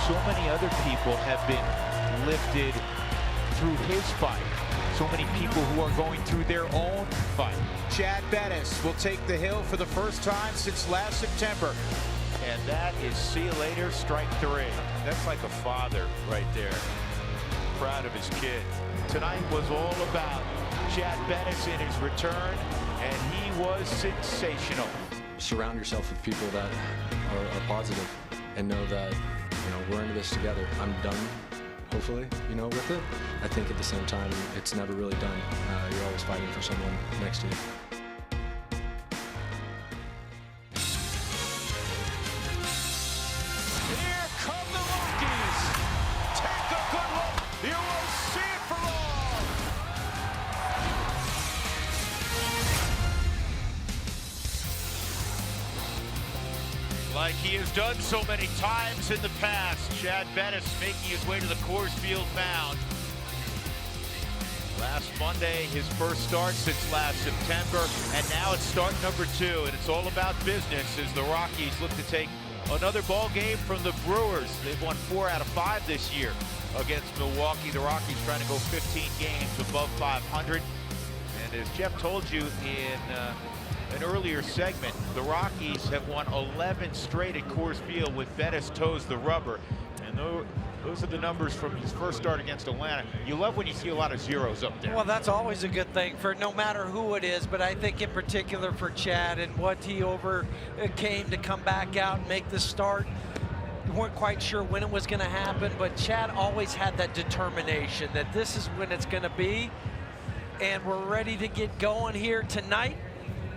so many other people have been lifted through his fight. So many people who are going through their own fight. Chad Bettis will take the hill for the first time since last September. And that is see you later, strike three. That's like a father right there. Proud of his kid. Tonight was all about Chad Bettis in his return, and he was sensational. Surround yourself with people that are positive and know that, we're into this together. I'm done, hopefully, with it. I think at the same time, it's never really done. You're always fighting for someone next to you. Here come the Rockies. Take a good look. You will see it for long. Like he has done so many times in the past, Chad Bettis making his way to the Coors Field mound. Last Monday, his first start since last September, and now it's start number 2, and it's all about business as the Rockies look to take another ball game from the Brewers. They've won 4 out of 5 this year against Milwaukee. The Rockies trying to go 15 games above 500. And as Jeff told you in an earlier segment, the Rockies have won 11 straight at Coors Field with Bettis toes the rubber. And those are the numbers from his first start against Atlanta. You love when you see a lot of zeros up there. Well, that's always a good thing for no matter who it is, but I think in particular for Chad and what he overcame to come back out and make the start. We weren't quite sure when it was going to happen, but Chad always had that determination that this is when it's going to be, and we're ready to get going here tonight.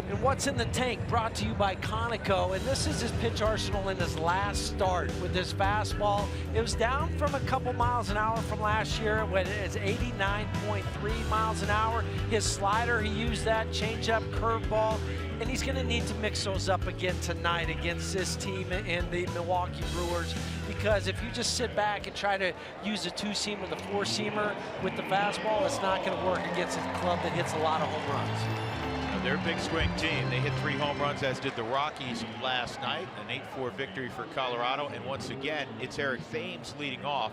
And what's in the tank brought to you by Conoco, and this is his pitch arsenal in his last start with his fastball. It was down from a couple miles an hour from last year when it's 89.3 miles an hour. His slider, he used that, changeup, curveball, and he's going to need to mix those up again tonight against this team in the Milwaukee Brewers, because if you just sit back and try to use a 2-seamer, the 4-seamer with the fastball, it's not going to work against a club that hits a lot of home runs. They're a big swing team. They hit 3 home runs, as did the Rockies last night. An 8-4 victory for Colorado. And once again, it's Eric Thames leading off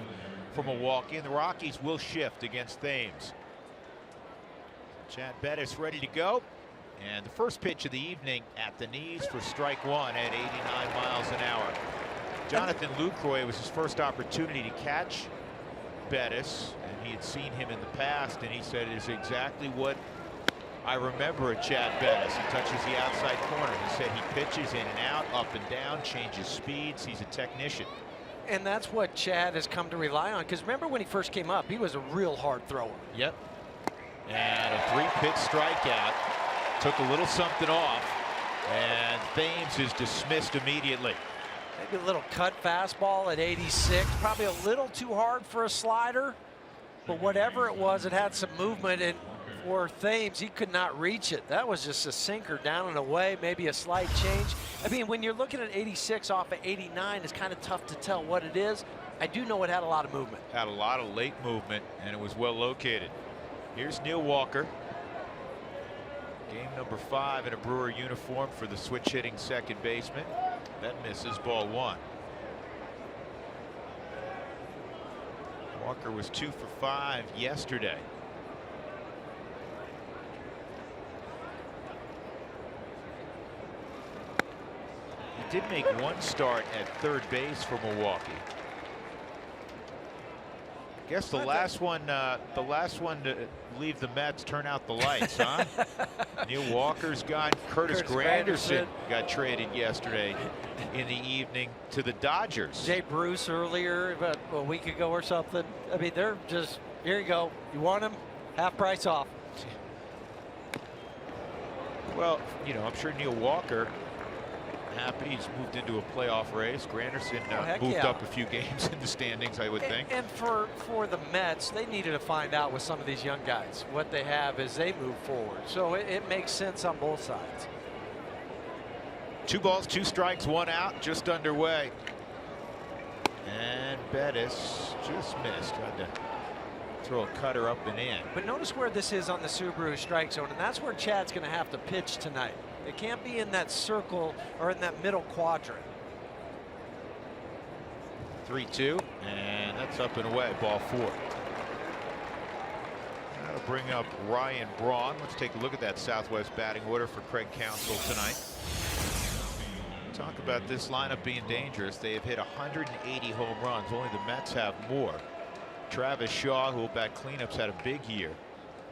for Milwaukee. And the Rockies will shift against Thames. Chad Bettis ready to go. And the first pitch of the evening at the knees for strike 1 at 89 miles an hour. Jonathan Lucroy, was his first opportunity to catch Bettis. And he had seen him in the past. And he said it is exactly what I remember at Chad Bettis. He touches the outside corner. He said he pitches in and out, up and down, changes speeds. He's a technician. And that's what Chad has come to rely on, because remember when he first came up, he was a real hard thrower. Yep. And a 3-pitch strikeout. Took a little something off. And Thames is dismissed immediately. Maybe a little cut fastball at 86. Probably a little too hard for a slider. But whatever it was, it had some movement. And for Thames, he could not reach it. That was just a sinker down and away, maybe a slight change. I mean, when you're looking at 86 off of 89, it's kind of tough to tell what it is. I do know it had a lot of movement. Had a lot of late movement, and it was well located. Here's Neil Walker. Game number 5 in a Brewer uniform for the switch hitting second baseman. That misses, ball 1. Walker was 2 for 5 yesterday. He did make 1 start at third base for Milwaukee. I guess the last one to leave the Mets, turn out the lights, huh? Neil Walker's gone. Curtis Granderson got traded yesterday in the evening to the Dodgers. Jay Bruce earlier, about a week ago or something. I mean, they're just, here you go. You want him? Half price off. Well, I'm sure Neil Walker happy he's moved into a playoff race. Granderson moved up a few games in the standings, I would think. And for the Mets, they needed to find out with some of these young guys what they have as they move forward. So it makes sense on both sides. 2 balls, 2 strikes, 1 out, just underway. And Bettis just missed. Tried to throw a cutter up and in. But notice where this is on the Subaru strike zone, and that's where Chad's going to have to pitch tonight. It can't be in that circle or in that middle quadrant. 3-2, and that's up and away, ball 4. That'll bring up Ryan Braun. Let's take a look at that Southwest batting order for Craig Counsell tonight. Talk about this lineup being dangerous. They have hit 180 home runs. Only the Mets have more. Travis Shaw, who will bat cleanups, had a big year.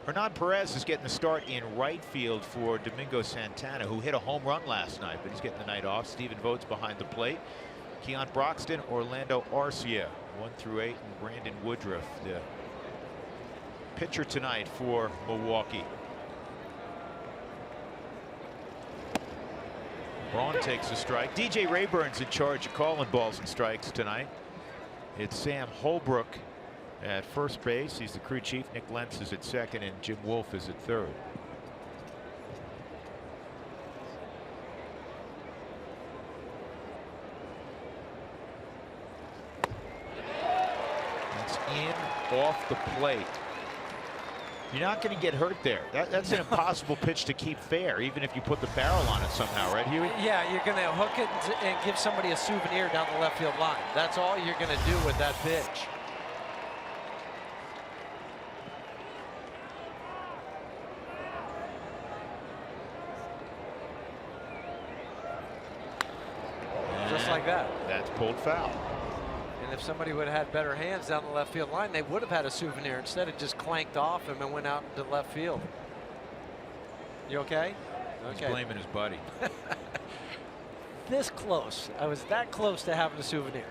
Hernan Perez is getting the start in right field for Domingo Santana, who hit a home run last night, but he's getting the night off. Stephen Vogt's behind the plate. Keon Broxton, Orlando Arcia, 1-8, and Brandon Woodruff, the pitcher tonight for Milwaukee. Braun takes a strike. DJ Rayburn's in charge of calling balls and strikes tonight. It's Sam Holbrook at first base. He's the crew chief. Nick Lentz is at second, and Jim Wolf is at third. That's in off the plate. You're not going to get hurt there. That's an impossible pitch to keep fair, even if you put the barrel on it somehow, right, Huey? Yeah, you're going to hook it and give somebody a souvenir down the left field line. That's all you're going to do with that pitch. Just like that. That's pulled foul. And if somebody would have had better hands down the left field line, they would have had a souvenir. Instead, it just clanked off him and went out into left field. You okay? He's blaming his buddy. This close. I was that close to having a souvenir.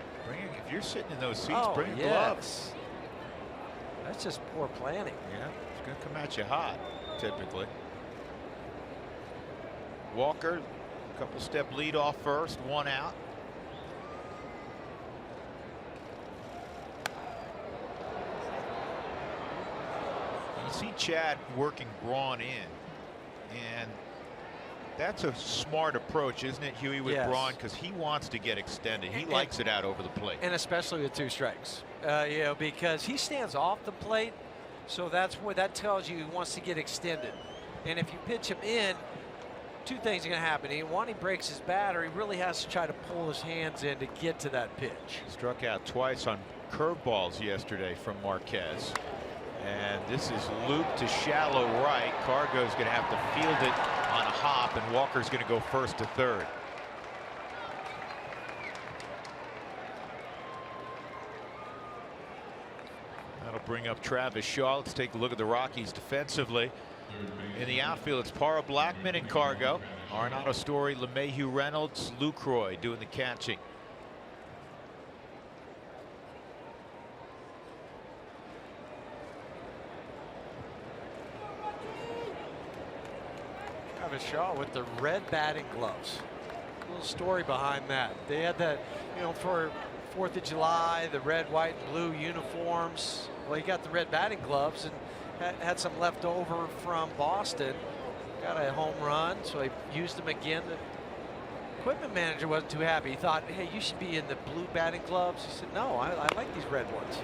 If you're sitting in those seats, bring gloves. That's just poor planning. Yeah, it's going to come at you hot, typically. Walker, couple step lead off first, 1 out. You see Chad working Braun in, and that's a smart approach, isn't it, Huey, with Braun, because he wants to get extended. He likes it out over the plate, and especially with 2 strikes. You know, because he stands off the plate, so that's what that tells you. He wants to get extended, and if you pitch him in, 2 things are going to happen. One, he breaks his bat, or he really has to try to pull his hands in to get to that pitch. Struck out twice on curveballs yesterday from Marquez. And this is looped to shallow right. Cargo's going to have to field it on a hop, and Walker's going to go first to third. That'll bring up Travis Shaw. Let's take a look at the Rockies defensively. In the outfield, it's Para Blackman and Cargo. Arenado Story, LeMahieu Reynolds, Lucroy doing the catching. Travis Shaw with the red batting gloves. A little story behind that. They had that, you know, for 4th of July, the red, white, and blue uniforms. Well, he got the red batting gloves and had some left over from Boston. Got a home run, so he used them again. The equipment manager wasn't too happy. He thought, hey, you should be in the blue batting gloves. He said, no, I like these red ones.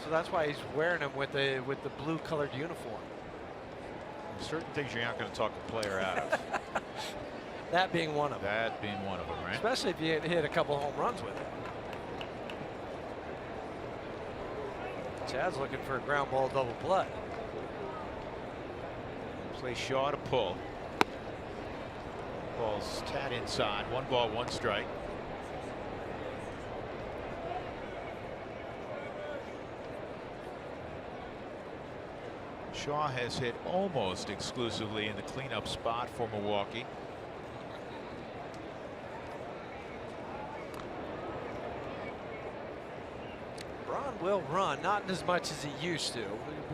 So that's why he's wearing them with the blue colored uniform. Certain things you're not going to talk a player out of. That being one of them. That being one of them, right? Especially if you hit a couple home runs with it. Chad's looking for a ground ball double play. Play Shaw to pull. Ball's tad inside. 1 ball, 1 strike. Shaw has hit almost exclusively in the cleanup spot for Milwaukee. Braun will run, not as much as he used to,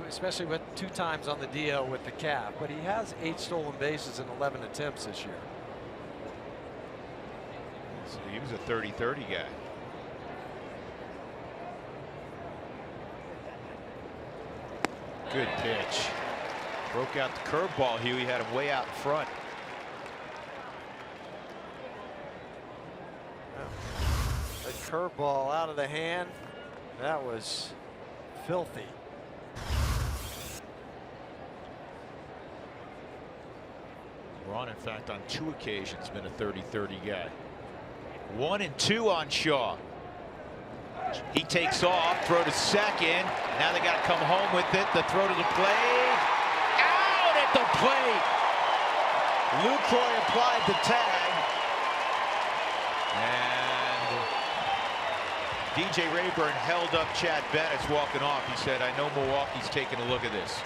especially with 2 times on the DL with the calf, but he has 8 stolen bases in 11 attempts this year. So he was a 30-30 guy. Good pitch. Broke out the curveball. Huey had him way out in front. A curveball out of the hand. That was filthy. Braun, in fact, on 2 occasions been a 30-30 guy. 1-2 on Shaw. He takes off, throw to second. Now they got to come home with it. The throw to the plate. Out at the plate. Lucroy applied the tag. And DJ Rayburn held up Chad Bennett's walking off. He said, I know Milwaukee's taking a look at this.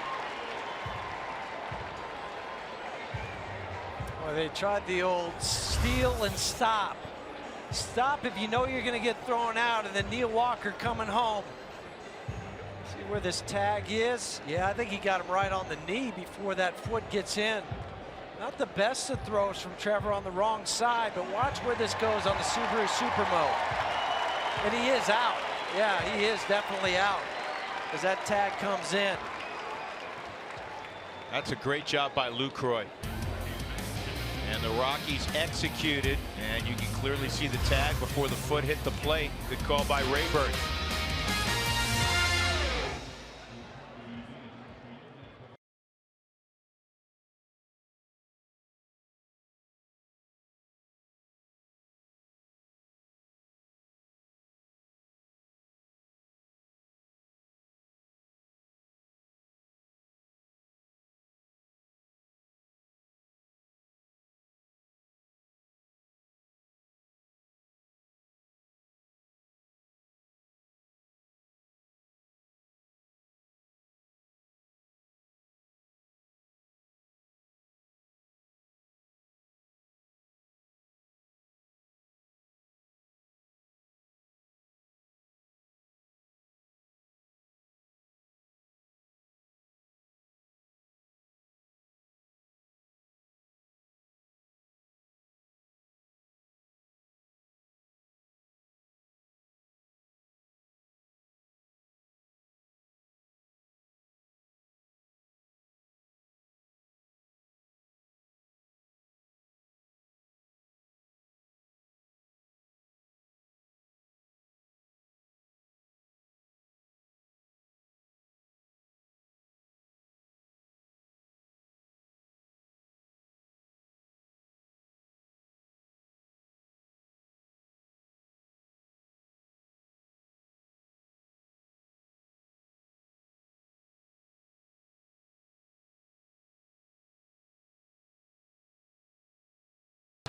Well, they tried the old steal and stop. Stop if you know you're going to get thrown out, and then Neil Walker coming home. See where this tag is? Yeah, I think he got him right on the knee before that foot gets in. Not the best of throws from Trevor on the wrong side, but watch where this goes on the Subaru Supermo. And he is out. Yeah, he is definitely out as that tag comes in. That's a great job by Lucroy. And the Rockies executed, and you can clearly see the tag before the foot hit the plate. Good call by Rayburn.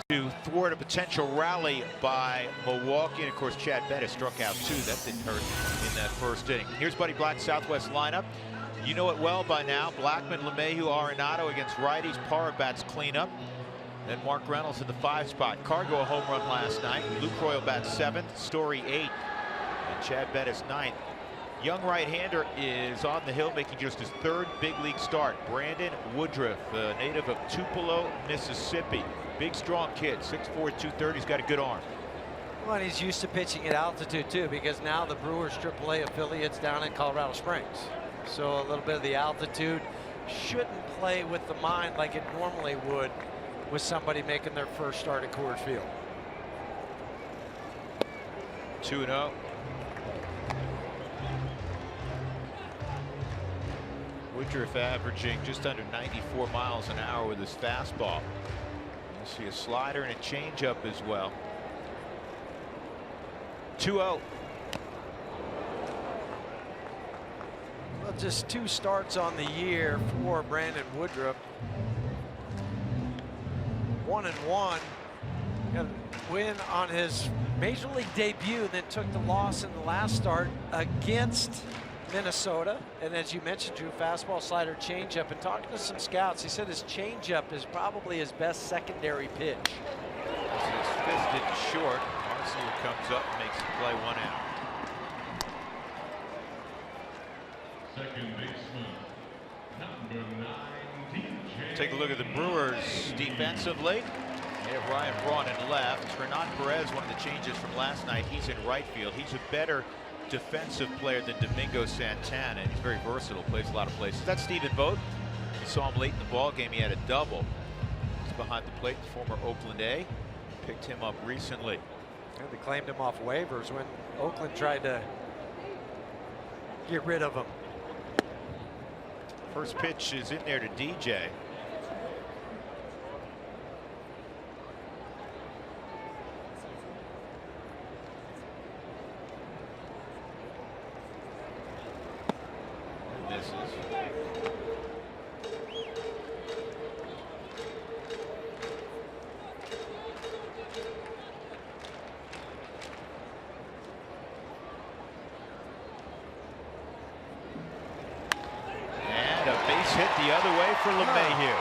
To thwart a potential rally by Milwaukee, and of course Chad Bennett struck out too. That didn't hurt in that first inning. Here's Buddy Black's Southwest lineup. You know it well by now. Blackman, LeMahieu, Arenado against righties. Parra bats cleanup. Then Mark Reynolds in the 5 spot. Cargo a home run last night. Lucroy will bat 7th. Story 8th. And Chad Bennett's 9th. Young right-hander is on the hill, making just his 3rd big league start. Brandon Woodruff, a native of Tupelo, Mississippi. Big, strong kid, 6'4", 230. He's got a good arm. Well, and he's used to pitching at altitude too, because now the Brewers AAA affiliate's down in Colorado Springs. So a little bit of the altitude shouldn't play with the mind like it normally would with somebody making their first start at Coors Field. 2-0. Woodruff averaging just under 94 miles an hour with his fastball. You see a slider and a changeup as well. 2-0. Well, just 2 starts on the year for Brandon Woodruff. 1-1. Got a win on his major league debut, then took the loss in the last start against Minnesota. And as you mentioned, Drew, fastball, slider, changeup. And talking to some scouts, he said his changeup is probably his best secondary pitch. His fist getting short. Marcia comes up and makes the play, 1 out. Second baseman, number 9, DJ. Take a look at the Brewers defensively. They have Ryan Braun in left. Hernan Perez, one of the changes from last night. He's in right field. He's a better defensive player than Domingo Santana, and he's very versatile, plays a lot of places. That's Stephen Vogt. You saw him late in the ball game. He had a double. He's behind the plate, former Oakland A. Picked him up recently. And they claimed him off waivers when Oakland tried to get rid of him. First pitch is in there to DJ. And a base hit the other way for LeMahieu.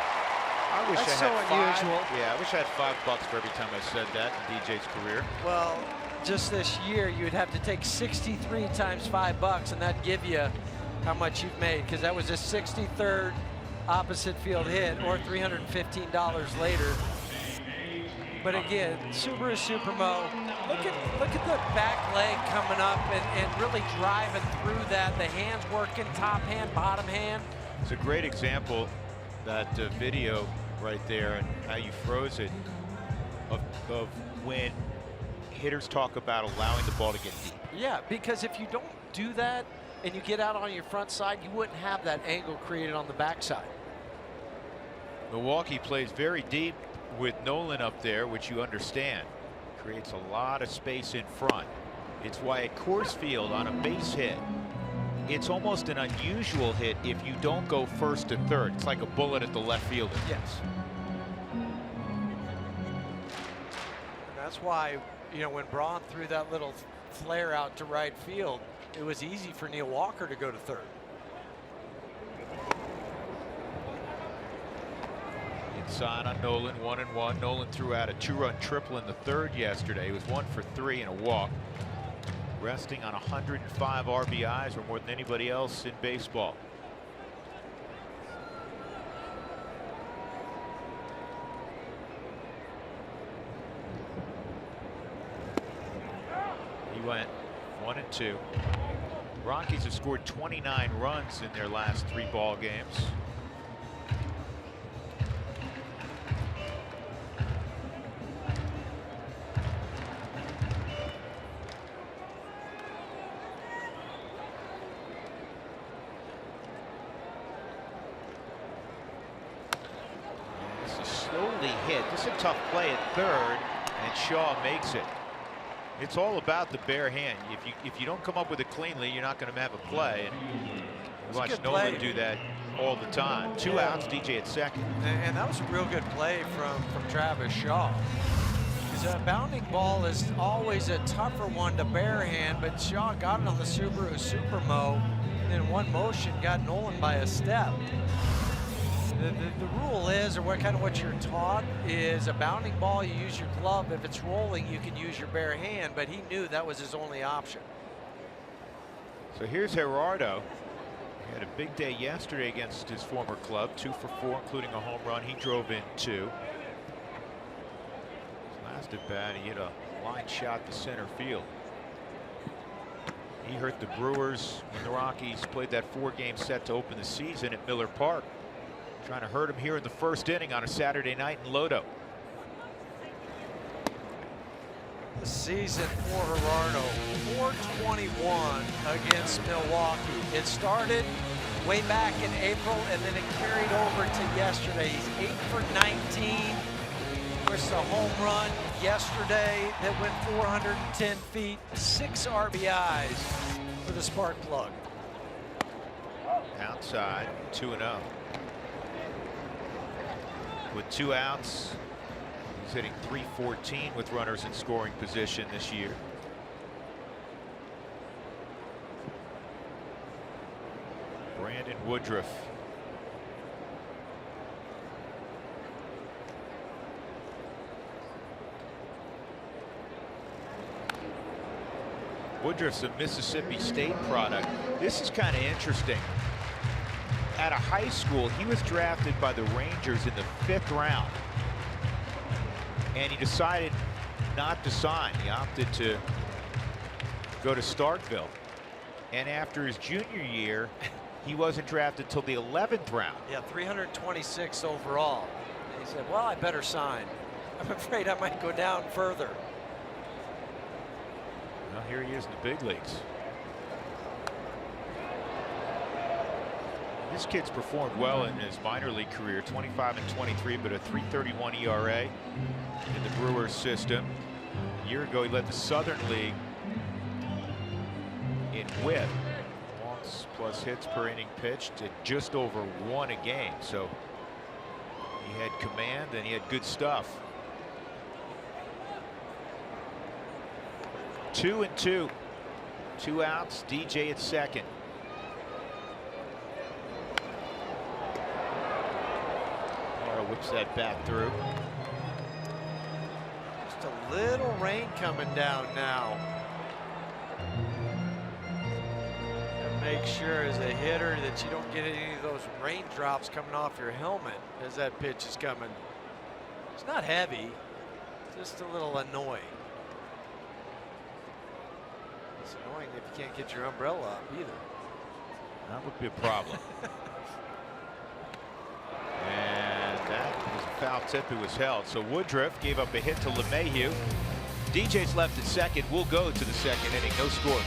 I wish That's I had so unusual. Yeah, I wish I had $5 for every time I said that in DJ's career. Well, just this year, you'd have to take 63 times $5, and that'd give you how much you've made, because that was a 63rd opposite field hit, or $315 later. But again, Subaru Supermo, look at the back leg coming up and really driving through that. The hands working, top hand, bottom hand. It's a great example, that video right there, and how you froze it, of when hitters talk about allowing the ball to get deep. Yeah, because if you don't do that and you get out on your front side, you wouldn't have that angle created on the backside. Milwaukee plays very deep with Nolan up there, which you understand. Creates a lot of space in front. It's why at Coors Field on a base hit, it's almost an unusual hit if you don't go first to third. It's like a bullet at the left fielder. Yes. And that's why, you know, when Braun threw that little flare out to right field, it was easy for Neil Walker to go to third. Inside on Nolan, 1-1. Nolan threw out a 2-run triple in the third yesterday. He was 1 for 3 and a walk. Resting on 105 RBIs, or more than anybody else in baseball. He went 1 and 2. Rockies have scored 29 runs in their last 3 ball games. This is a tough play at third, and Shaw makes it. It's all about the bare hand. If you don't come up with it cleanly, you're not going to have a play. And we watch Nolan do that all the time. 2 outs, DJ at second. And that was a real good play from Travis Shaw. Because a bounding ball is always a tougher one to bare hand, but Shaw got it on the Subaru Supermo, and in one motion got Nolan by a step. The rule is, or what you're taught, is a bounding ball, you use your glove. If it's rolling, you can use your bare hand, but he knew that was his only option. So here's Gerardo. He had a big day yesterday against his former club, 2 for 4, including a home run. He drove in 2. His last at bat, he hit a line shot to center field. He hurt the Brewers when the Rockies played that 4-game set to open the season at Miller Park. Trying to hurt him here in the first inning on a Saturday night in Lodo. The season for Gerardo, 421 against Milwaukee. It started way back in April, and then it carried over to yesterday. He's 8 for 19. With a home run yesterday that went 410 feet, 6 RBIs for the spark plug. Outside, 2-0. With 2 outs, he's hitting .314 with runners in scoring position this year. Brandon Woodruff. Woodruff's a Mississippi State product. This is kind of interesting. At a high school, he was drafted by the Rangers in the 5th round, and he decided not to sign. He opted to go to Starkville, and after his junior year, he wasn't drafted till the 11th round. Yeah, 326 overall. And he said, well, I better sign. I'm afraid I might go down further. Well, here he is in the big leagues. This kid's performed well in his minor league career, 25 and 23, but a .331 ERA in the Brewers system. A year ago, he led the Southern League in WHIP plus hits per inning pitched at just over 1 a game. So he had command and he had good stuff. 2-2. 2 outs. DJ at second. Whips that bat through. Just a little rain coming down now. And make sure as a hitter that you don't get any of those raindrops coming off your helmet as that pitch is coming. It's not heavy, just a little annoying. It's annoying if you can't get your umbrella up either. That would be a problem. And that was a foul tip. It was held. So Woodruff gave up a hit to LeMahieu. DJ's left at second. We'll go to the second inning. No score.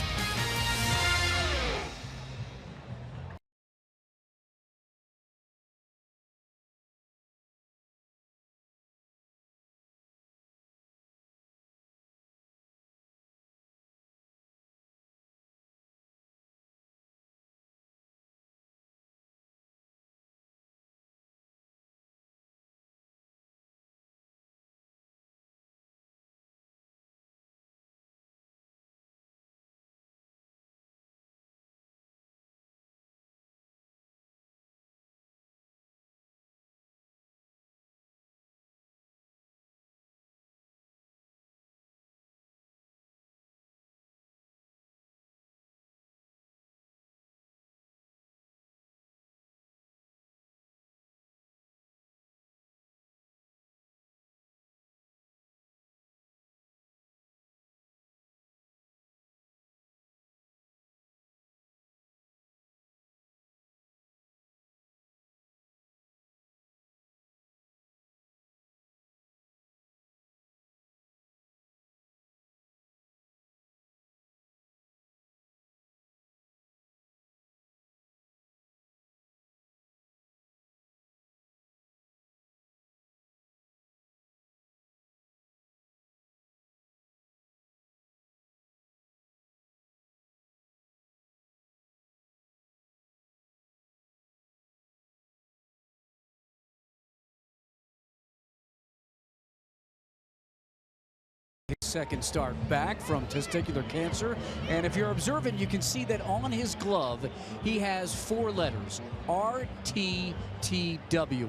Second start back from testicular cancer, and if you're observant, you can see that on his glove he has 4 letters, RTTW,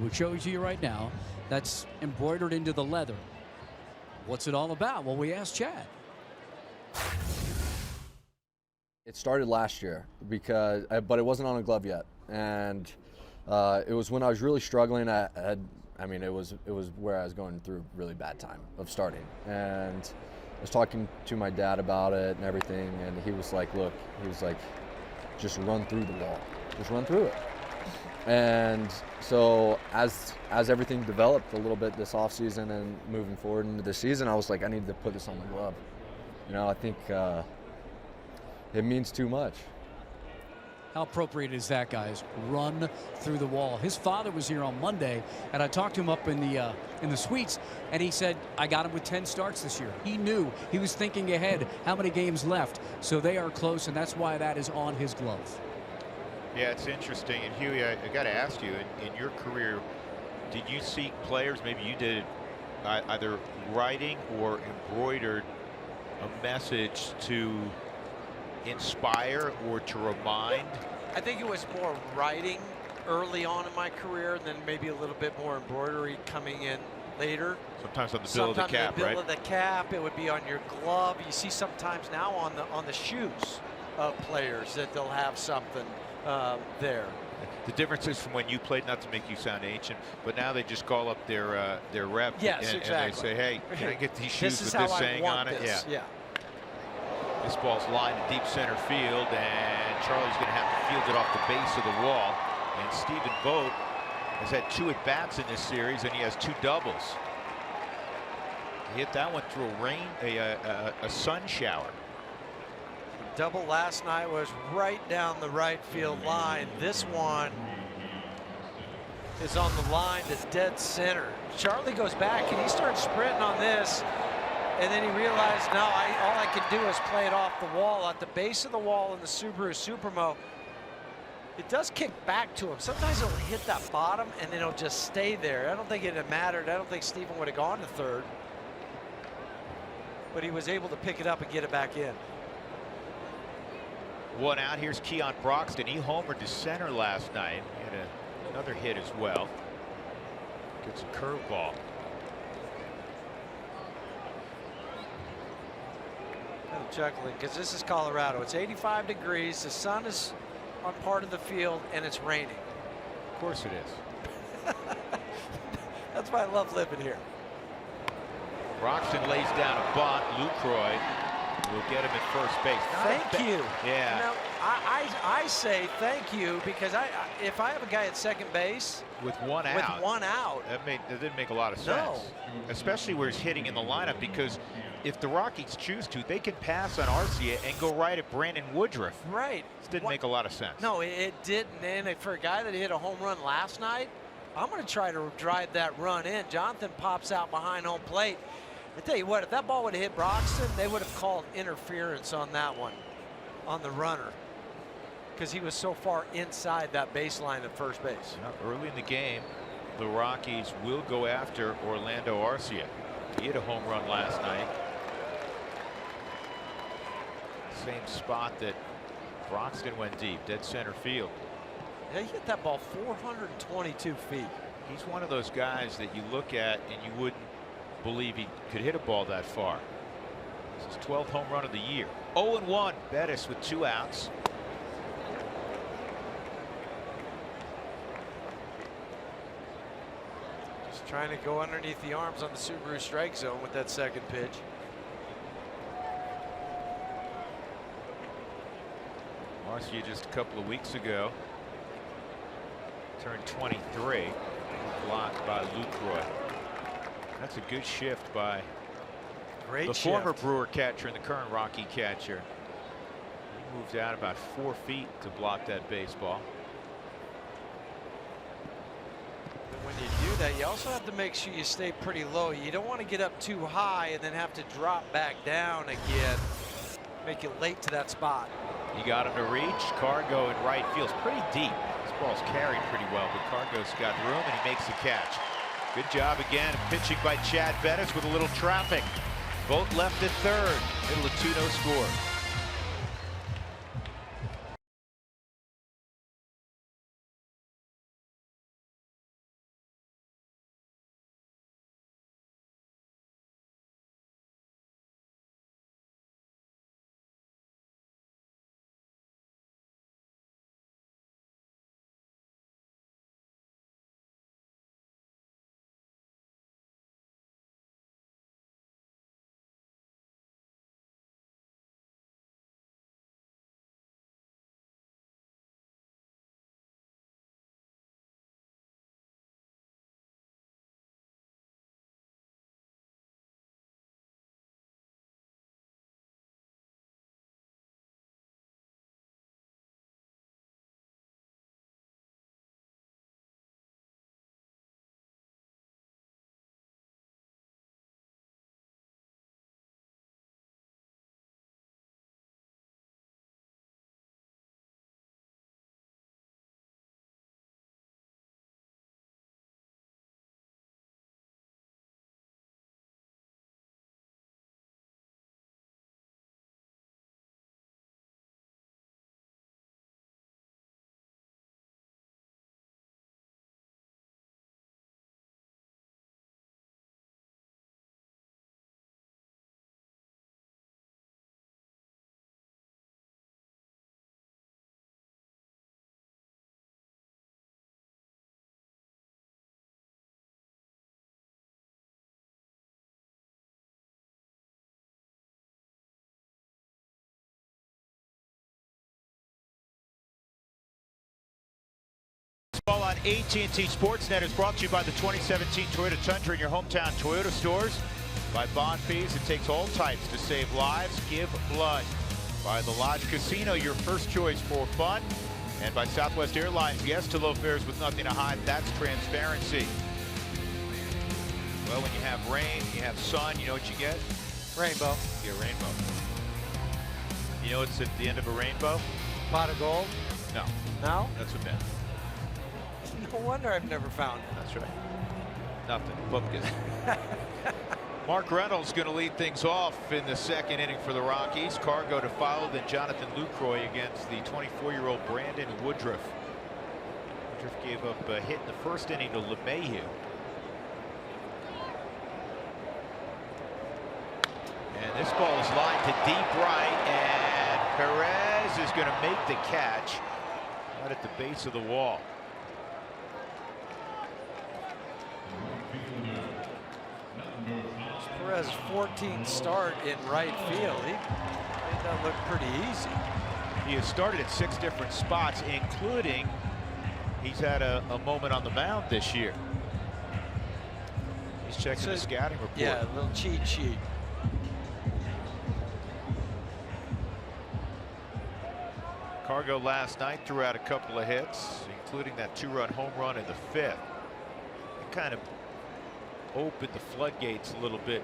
which shows you right now. That's embroidered into the leather. What's it all about? Well, we asked Chad. It started last year because, but it wasn't on a glove yet, and it was when I was really struggling. I mean, it was where I was going through a really bad time of starting, and I was talking to my dad about it and everything, and he was like, look, he was like, just run through the wall, just run through it. And so as everything developed a little bit this offseason and moving forward into the season, I was like, I need to put this on my glove. You know, I think it means too much. How appropriate is that, guys? Run through the wall. His father was here on Monday, and I talked to him up in the suites, and he said, I got him with 10 starts this year. He knew. He was thinking ahead, how many games left. So they are close, and that's why that is on his glove. Yeah, it's interesting. And Huey, I got to ask you, in your career, did you see players, maybe you did, either writing or embroidered a message to inspire or to remind? I think it was more writing early on in my career, and then maybe a little bit more embroidery coming in later. Sometimes on the bill of the cap, Sometimes the bill right? of the cap. It would be on your glove. You see sometimes now on the shoes of players that they'll have something there. The difference is from when you played, not to make you sound ancient, but now they just call up their rep, yes, and exactly. they say, hey, can I get these shoes This is with how this I saying want on it? this. Yeah. This ball's lined to deep center field, and Charlie's going to have to field it off the base of the wall. And Stephen Vogt has had 2 at-bats in this series, and he has 2 doubles. He hit that one through a sun shower. Double last night was right down the right field line. This one is on the line to dead center. Charlie goes back and he starts sprinting on this, and then he realized, no, all I can do is play it off the wall at the base of the wall in the Subaru Supermo. It does kick back to him. Sometimes it'll hit that bottom and then it'll just stay there. I don't think it mattered. I don't think Steven would have gone to third. But he was able to pick it up and get it back in. One out. Here's Keon Broxton. He homered to center last night. He had another hit as well. Gets a curveball. I'm chuckling because this is Colorado. It's 85 degrees. The sun is on part of the field and it's raining. Of course it is. That's why I love living here. Broxton lays down a bunt. Lucroy will get him at first base. Thank you. Yeah. Now, I say thank you because if I have a guy at second base with one out, that didn't make a lot of sense. No. Especially where he's hitting in the lineup, because if the Rockies choose to, they can pass on Arcia and go right at Brandon Woodruff. Right. This didn't make a lot of sense. No, it didn't. And for a guy that hit a home run last night, I'm going to try to drive that run in. Jonathan pops out behind home plate. I tell you what, if that ball would have hit Broxton, they would have called interference on that one, on the runner, because he was so far inside that baseline at first base. Early in the game, the Rockies will go after Orlando Arcia. He hit a home run last night. Same spot that Broxton went deep, dead center field. Yeah, he hit that ball 422 feet. He's one of those guys that you look at and you wouldn't believe he could hit a ball that far. This is 12th home run of the year. 0-1 Bettis with 2 outs. Just trying to go underneath the arms on the Subaru strike zone with that second pitch. Arcia just a couple of weeks ago turned 23, blocked by Lucroy. That's a good shift by the former Brewer catcher and the current Rocky catcher. He moved out about 4 feet to block that baseball. When you do that, you also have to make sure you stay pretty low. You don't want to get up too high and then have to drop back down again. Make you late to that spot. He got him to reach. Cargo in right field. Pretty deep. This ball's carried pretty well, but Cargo's got room and he makes the catch. Good job again, pitching by Chad Bettis with a little traffic. Both left at third. Middle of 2-0 score. Baseball on AT&T Sportsnet is brought to you by the 2017 Toyota Tundra in your hometown Toyota stores. By Bond Fees, it takes all types to save lives. Give blood. By the Lodge Casino, your first choice for fun. And by Southwest Airlines, yes to low fares with nothing to hide. That's transparency. Well, when you have rain, you have sun, you know what you get? Rainbow. You get a rainbow. You know what's at the end of a rainbow? Pot of gold. No. No? That's a myth. No wonder I've never found it. That's right. Nothing. Bumpkins. Mark Reynolds going to lead things off in the second inning for the Rockies. Cargo to follow, then Jonathan Lucroy against the 24-year-old Brandon Woodruff. Woodruff gave up a hit in the first inning to LeMahieu. And this ball is lined to deep right, and Perez is going to make the catch right at the base of the wall. Perez's 14th start in right field. He made that look pretty easy. He has started at 6 different spots, including he's had a moment on the mound this year. He's checking the scouting report. Yeah, a little cheat sheet. Cargo last night threw out a couple of hits, including that 2-run home run in the 5th. It kind of opened the floodgates a little bit.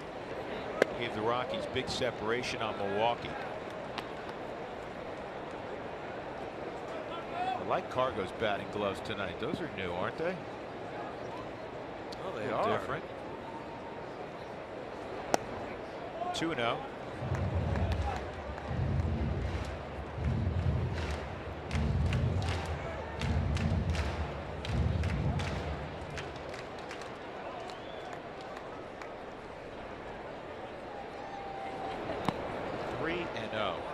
Gave the Rockies big separation on Milwaukee. I like Cargo's batting gloves tonight. Those are new, aren't they? Oh, they are different. 2-0.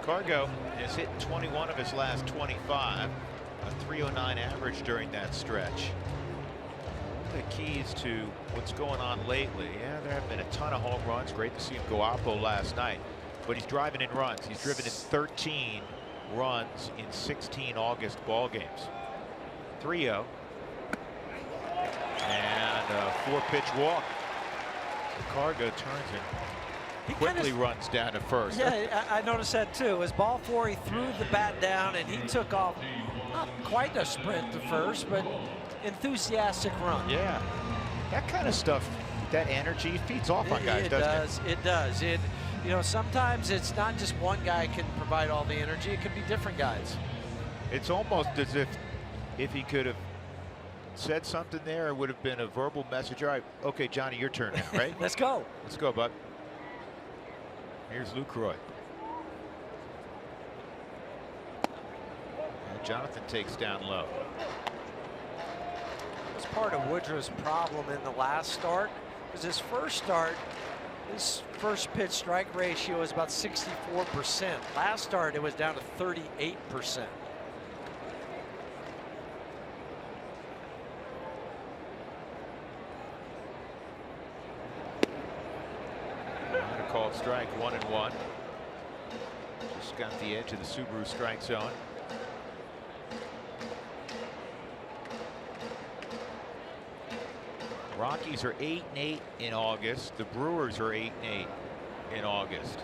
Cargo has hit 21 of his last 25, a .309 average during that stretch. One of the keys to what's going on lately, yeah, there have been a ton of home runs. Great to see him go oppo last night, but he's driving in runs. He's driven in 13 runs in 16 August ball games. 3-0 and a 4-pitch walk. Cargo turns and quickly runs down to first. Yeah, I noticed that too. It was ball 4. He threw the bat down and he took off. Not quite a sprint to first, but enthusiastic run. Yeah, that kind of stuff, that energy feeds off on guys, doesn't it? It does. You know, sometimes it's not just one guy can provide all the energy. It could be different guys. It's almost as if he could have said something there, it would have been a verbal message. All right, okay, Johnny, your turn now, right? Let's go. Let's go, bud. Here's Lucroy. And Jonathan takes down low. It's part of Woodruff's problem in the last start. Because his first start, his first pitch strike ratio is about 64%. Last start, it was down to 38%. Called strike, 1-1. Just got the edge of the Subaru strike zone. Rockies are 8-8 in August. The Brewers are 8-8 in August.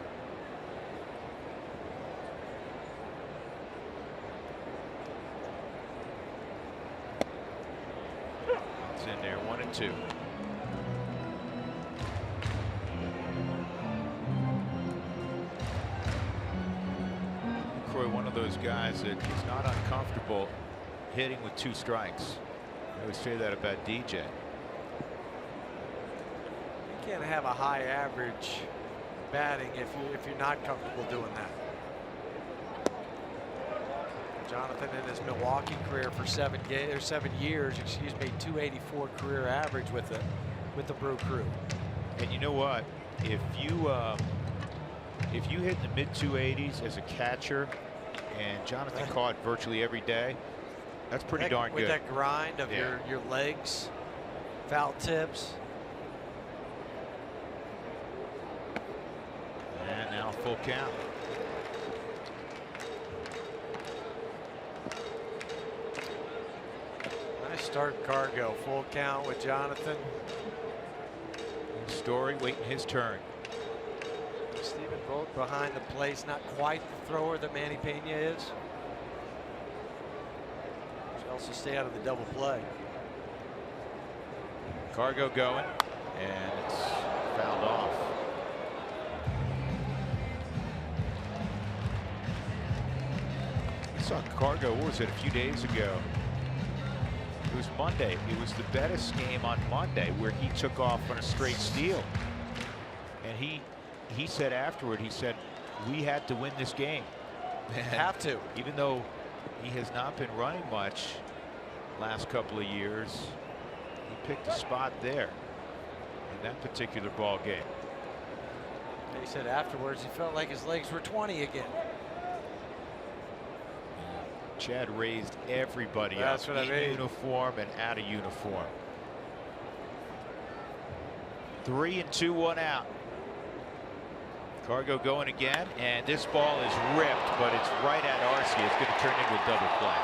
It's in there, 1-2. One of those guys that is not uncomfortable hitting with 2 strikes. I always say that about DJ. You can't have a high average batting if you're not comfortable doing that. Jonathan in his Milwaukee career for 7 years, excuse me, 284 career average with the Brew Crew. And you know what? If you hit in the mid-280s as a catcher, and Jonathan caught virtually every day, that's pretty darn good. With that grind of your legs, foul tips. And now full count. Nice start, Cargo. Full count with Jonathan. Story waiting his turn. Stephen Vogt behind the plate, not quite the thrower that Manny Pena is. Should also stay out of the double play. Cargo going, and it's fouled off. saw Cargo, what was it, a few days ago? It was Monday. It was the Bettis game on Monday where he took off on a straight steal. And he said afterward, he said, we had to win this game. Have to. Even though he has not been running much last couple of years, he picked a spot there in that particular ball game. He said afterwards he felt like his legs were 20 again. Chad raised everybody That's up what I mean. Uniform and out of uniform. 3-2, 1 out. Cargo going again, and this ball is ripped, but it's right at Arcia. It's going to turn into a double play.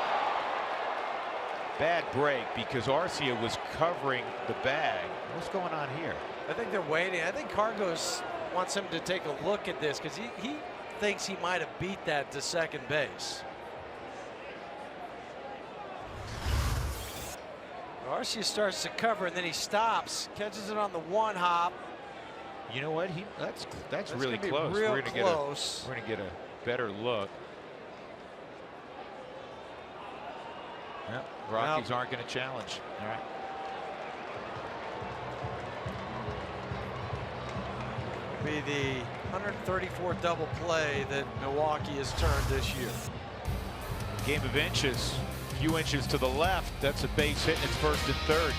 Bad break because Arcia was covering the bag. What's going on here? I think they're waiting. I think Cargos wants him to take a look at this because he thinks he might have beat that to second base. Arcia starts to cover and then he stops, catches it on the one hop. You know what? That's really close. Real We're close. We're gonna get a better look. Yep, Rockies aren't going to challenge. All right. Be the 134th double play that Milwaukee has turned this year. Game of inches. A few inches to the left. That's a base hit, and it's first and third.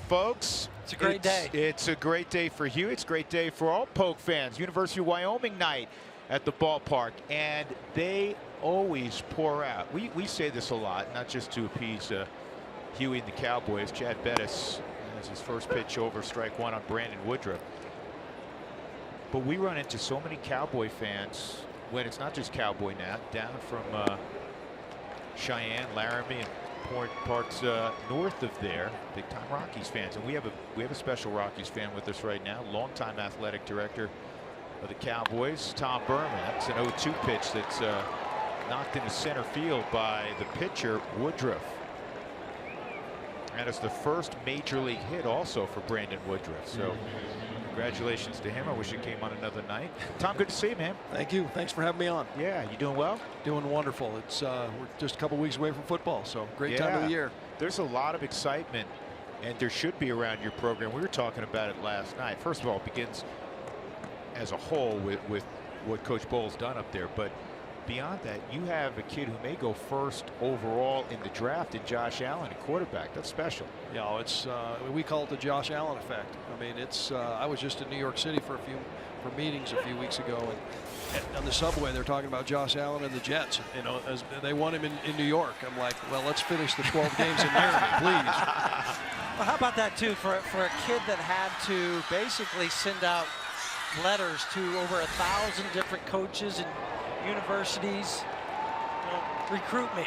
Folks, it's a great day. It's a great day for Hugh. It's a great day for all Polk fans. University of Wyoming night at the ballpark, and they always pour out. We say this a lot, not just to appease Huey and the Cowboys. Chad Bettis has his first pitch over, strike one on Brandon Woodruff. But we run into so many Cowboy fans when it's not just Cowboy now, down from Cheyenne, Laramie, and parts north of there, big time Rockies fans. And we have a special Rockies fan with us right now, longtime athletic director of the Cowboys, Tom Berman. That's an 0-2 pitch that's knocked into center field by the pitcher Woodruff. And it's the first major league hit also for Brandon Woodruff. So congratulations to him. I wish it came on another night. Tom, good to see you, man. Thank you. Thanks for having me on. Yeah, you doing well? Doing wonderful. It's we're just a couple weeks away from football, so great time of the year. There's a lot of excitement, and there should be around your program. We were talking about it last night. First of all, it begins as a whole with what Coach Bowles done up there, but beyond that, you have a kid who may go first overall in the draft in Josh Allen, a quarterback. That's special. Yeah, it's we call it the Josh Allen effect. I mean, it's I was just in New York City for meetings a few weeks ago, and on the subway they're talking about Josh Allen and the Jets. You know, as they want him in New York. I'm like, well, let's finish the 12 games in Maryland, please. Well, how about that too for a kid that had to basically send out letters to over 1,000 different coaches and universities. You know, recruit me.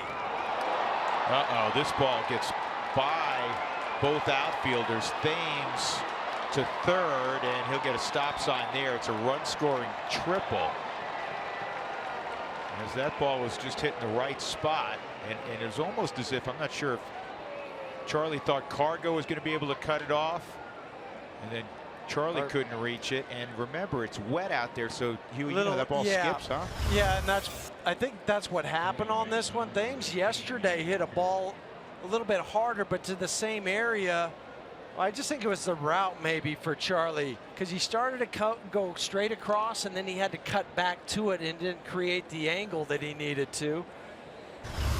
This ball gets by both outfielders. Thames to third, and he'll get a stop sign there. It's a run-scoring triple, as that ball was just hitting the right spot, and it was almost as if, I'm not sure if Charlie thought Cargo was going to be able to cut it off, and then Charlie couldn't reach it. And remember, it's wet out there, so you know that ball skips, huh? Yeah, and I think that's what happened on this one. Thames yesterday hit a ball a little bit harder, but to the same area. I just think it was the route maybe for Charlie, because he started to go straight across, and then he had to cut back to it and didn't create the angle that he needed to.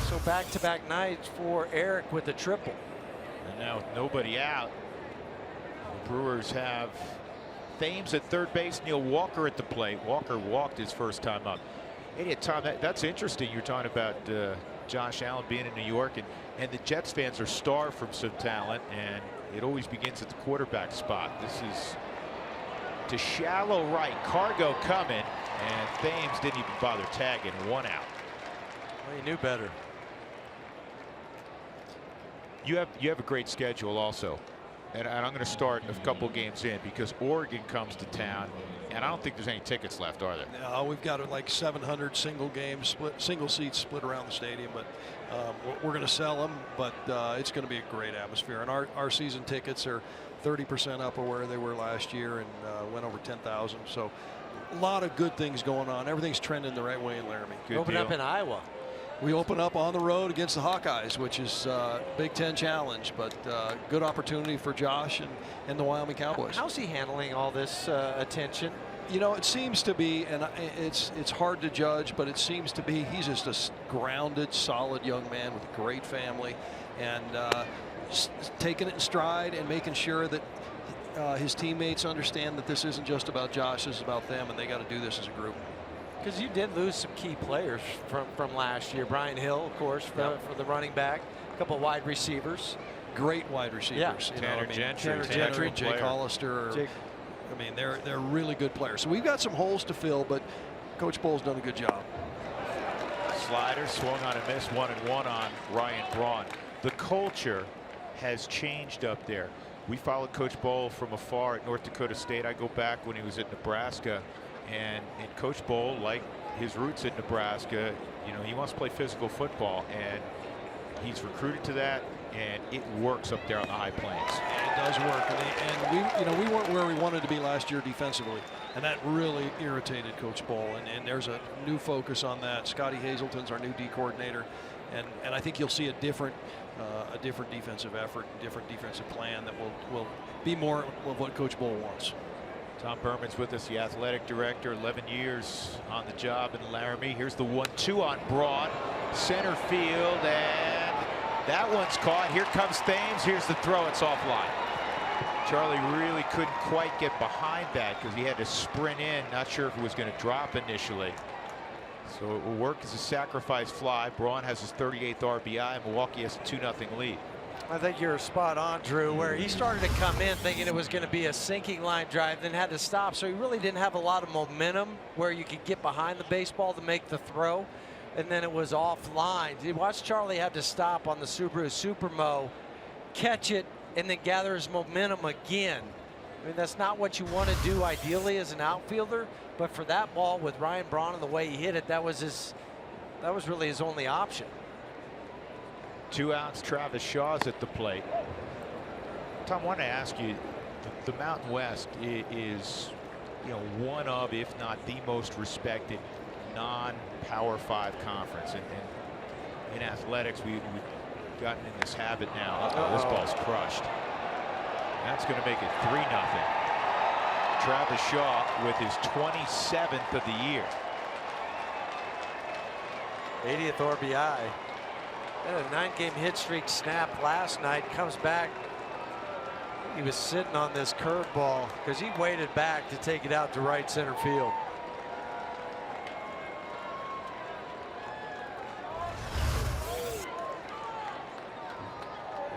So back-to-back nights for Eric with the triple. And now with nobody out, the Brewers have Thames at third base, Neil Walker at the plate. Walker walked his first time up. Hey, Tom, that's interesting. You're talking about Josh Allen being in New York, and the Jets fans are starved from some talent, and it always begins at the quarterback spot. This is to shallow right. Cargo coming, and Thames didn't even bother tagging. One out. Well, he knew better. You have a great schedule also, and I'm going to start a couple games in because Oregon comes to town, and I don't think there's any tickets left, are there? No, we've got like 700 single seats split around the stadium, but we're going to sell them. But it's going to be a great atmosphere, and our season tickets are 30% up of where they were last year, and went over 10,000. So a lot of good things going on. Everything's trending the right way in Laramie. Open up in Iowa. We open up on the road against the Hawkeyes, which is Big Ten challenge, but good opportunity for Josh and the Wyoming Cowboys. How's he handling all this attention? You know, it seems to be, and it's hard to judge, but it seems to be he's just a grounded, solid young man with a great family, and taking it in stride and making sure that his teammates understand that this isn't just about Josh, this is about them, and they got to do this as a group. Because you did lose some key players from last year. Brian Hill, of course, for the running back. A couple wide receivers. Great wide receivers. Yeah. Tanner Gentry, Jake Hollister. I mean, they're really good players. So we've got some holes to fill, but Coach Bull's done a good job. Slider swung on a miss, 1-1 on Ryan Braun. The culture has changed up there. We followed Coach Bull from afar at North Dakota State. I go back when he was at Nebraska. And Coach Bull, like his roots in Nebraska, you know, he wants to play physical football, and he's recruited to that, and it works up there on the high plains. It does work, and we weren't where we wanted to be last year defensively, and that really irritated Coach Bull. And there's a new focus on that. Scotty Hazelton's our new D coordinator, and I think you'll see a different defensive effort, different defensive plan that will be more of what Coach Bull wants. Tom Berman's with us, the athletic director, 11 years on the job in Laramie. Here's the 1-2 on Braun, center field, and that one's caught. Here comes Thames. Here's the throw. It's offline. Charlie really couldn't quite get behind that because he had to sprint in. Not sure if it was going to drop initially. So it will work as a sacrifice fly. Braun has his 38th RBI, and Milwaukee has a 2-0 lead. I think you're spot on, Drew, where he started to come in thinking it was going to be a sinking line drive, then had to stop. So he really didn't have a lot of momentum where you could get behind the baseball to make the throw. And then it was offline. You watch Charlie have to stop on the Subaru Supermo, catch it, and then gather his momentum again. I mean, that's not what you want to do ideally as an outfielder. But for that ball with Ryan Braun and the way he hit it, that was really his only option. 2 outs. Travis Shaw's at the plate. Tom, I want to ask you, the Mountain West is, you know, one of, if not the most respected non-Power 5 conference, and in athletics we've gotten in this habit now. This ball's crushed. That's going to make it 3-0. Travis Shaw with his 27th of the year. 80th RBI. Had a 9-game hit streak snap last night. Comes back. He was sitting on this curveball because he waited back to take it out to right center field.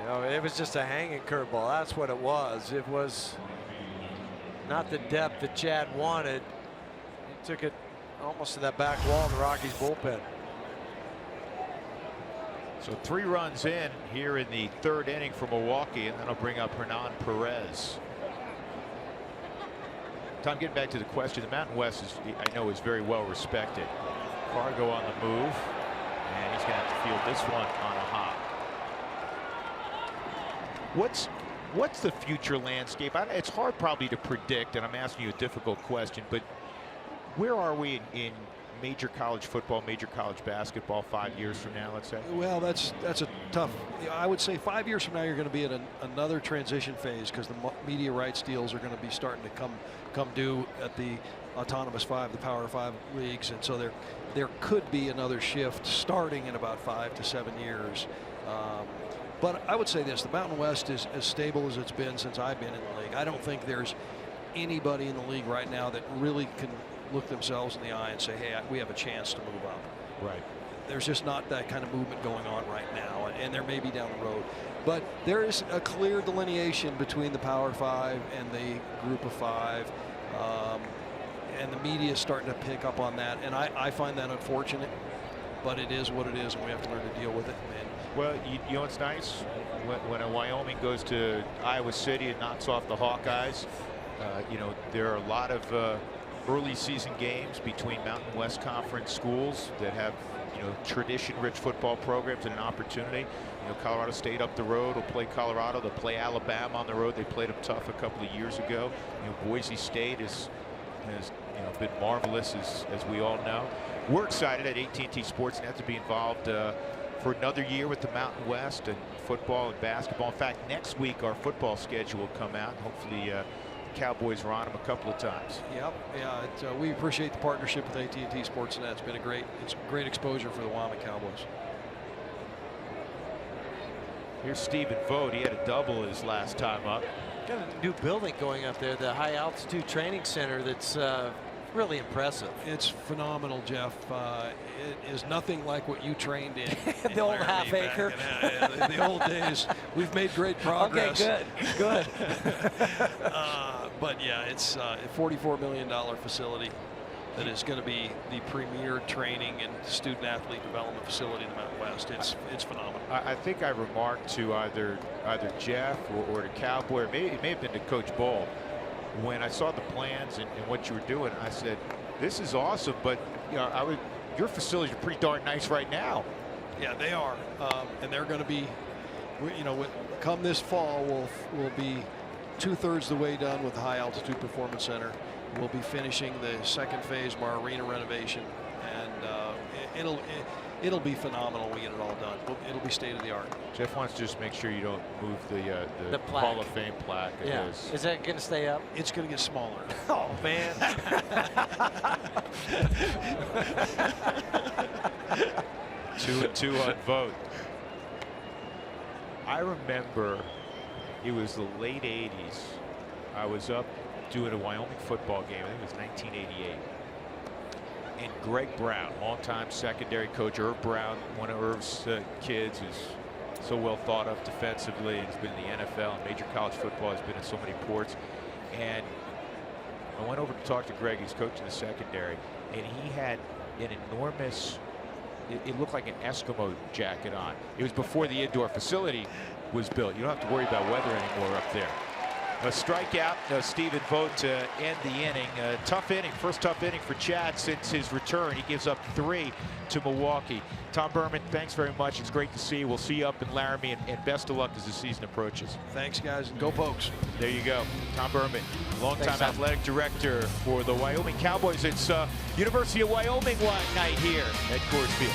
You know, it was just a hanging curveball. That's what it was. It was not the depth that Chad wanted. He took it almost to that back wall in the Rockies bullpen. So 3 runs in here in the 3rd inning for Milwaukee, and that'll bring up Hernan Perez. Tom, getting back to the question, the Mountain West is, I know, is very well respected. Fargo on the move, and he's going to have to field this one on a hop. What's the future landscape? It's hard probably to predict, and I'm asking you a difficult question, but where are we in major college football, major college basketball 5 years from now, let's say? Well, that's a tough. I would say 5 years from now you're going to be at another transition phase, because the media rights deals are going to be starting to come due at the autonomous 5, the Power 5 leagues, and so there could be another shift starting in about 5 to 7 years. But I would say this: the Mountain West is as stable as it's been since I've been in the league. I don't think there's anybody in the league right now that really can look themselves in the eye and say, hey, we have a chance to move up. Right. There's just not that kind of movement going on right now, and there may be down the road. But there is a clear delineation between the Power 5 and the Group of 5, and the media is starting to pick up on that, and I find that unfortunate, but it is what it is, and we have to learn to deal with it. Well, you know what's nice? When a Wyoming goes to Iowa City and knocks off the Hawkeyes, you know, there are a lot of early season games between Mountain West Conference schools that have, you know, tradition-rich football programs and an opportunity. You know, Colorado State up the road will play Colorado. They'll play Alabama on the road. They played them tough a couple of years ago. You know, Boise State has you know, been marvelous, as we all know. We're excited at AT Sportsnet to be involved for another year with the Mountain West and football and basketball. In fact, next week our football schedule will come out. Hopefully the Cowboys are on them a couple of times. Yep, yeah. We appreciate the partnership with AT Sportsnet. It's been it's great exposure for the Wyoming Cowboys. Here's Stephen Vogt. He had a double his last time up. Got a new building going up there, the high altitude training center. That's really impressive. It's phenomenal, Jeff. It is nothing like what you trained in. The old half acre. In the old days. We've made great progress. Okay, good. But yeah, it's a $44 million facility that is going to be the premier training and student athlete development facility in the Mountain West. It's phenomenal. I think I remarked to either Jeff or to Cowboy, or it may have been to Coach Ball, when I saw the plans and what you were doing. I said, this is awesome, but you know, your facilities are pretty darn nice right now. Yeah, they are, and they're going to be, you know, come this fall, we'll be 2/3 the way done with the High Altitude Performance Center. We'll be finishing the second phase of our arena renovation, and it'll be phenomenal when we get it all done. It'll be state of the art. Jeff wants to just make sure you don't move the plaque. Hall of Fame plaque. Yeah. Is that going to stay up? It's going to get smaller. Oh man. 2-2 on Vogt. I remember it was the late 80s. I was up doing a Wyoming football game. I think it was 1988. And Greg Brown, longtime secondary coach, Irv Brown, one of Irv's kids, who's so well thought of defensively. He's been in the NFL and major college football. He's been in so many ports. And I went over to talk to Greg. He's coaching the secondary, and he had an enormous, it looked like an Eskimo jacket on. It was before the indoor facility was built. You don't have to worry about weather anymore up there. A strikeout, Stephen Vogt to end the inning. Tough inning, first tough inning for Chad since his return. He gives up 3 to Milwaukee. Tom Berman, thanks very much. It's great to see you. We'll see you up in Laramie, and best of luck as the season approaches. Thanks, guys, and go Pokes. There you go. Tom Berman, longtime athletic director for the Wyoming Cowboys. It's University of Wyoming night here at Coors Field.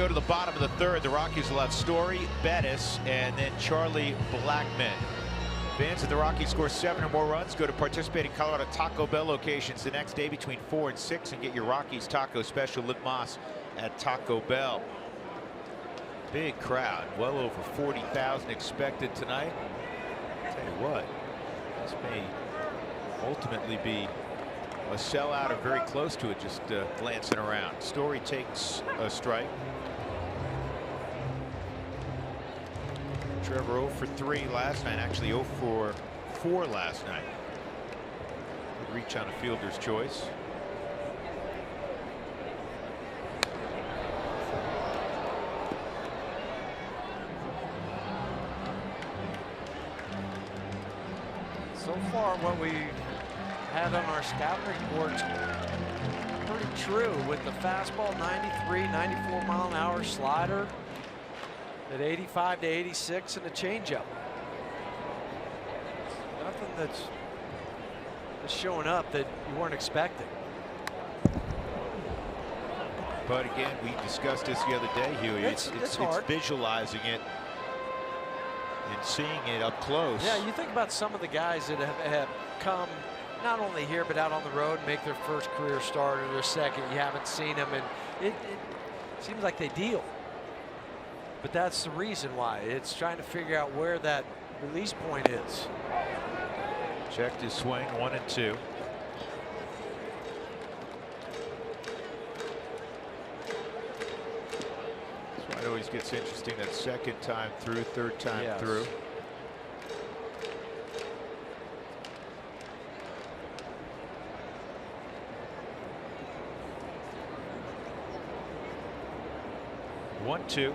go to the bottom of the third. The Rockies will have Story, Bettis, and then Charlie Blackmon. Fans of the Rockies score 7 or more runs, go to participating Colorado Taco Bell locations the next day between 4 and 6 and get your Rockies taco special Lip Moss at Taco Bell. Big crowd, well over 40,000 expected tonight. I'll tell you what, this may ultimately be a sellout or very close to it, just glancing around. Story takes a strike. Trevor 0 for 3 last night, actually 0 for 4 last night. Good reach on a fielder's choice. So far, what we had on our scouting reports pretty true with the fastball, 93, 94 mile an hour slider at 85 to 86 and a changeup. Nothing that's showing up that you weren't expecting. But again, we discussed this the other day, Huey. It's visualizing it and seeing it up close. Yeah, you think about some of the guys that have come not only here but out on the road and make their first career start or their second. You haven't seen them, and it seems like they deal. But that's the reason why. It's trying to figure out where that release point is. Checked his swing, 1 and 2. That's why it always gets interesting, that second time through, third time through. One, two.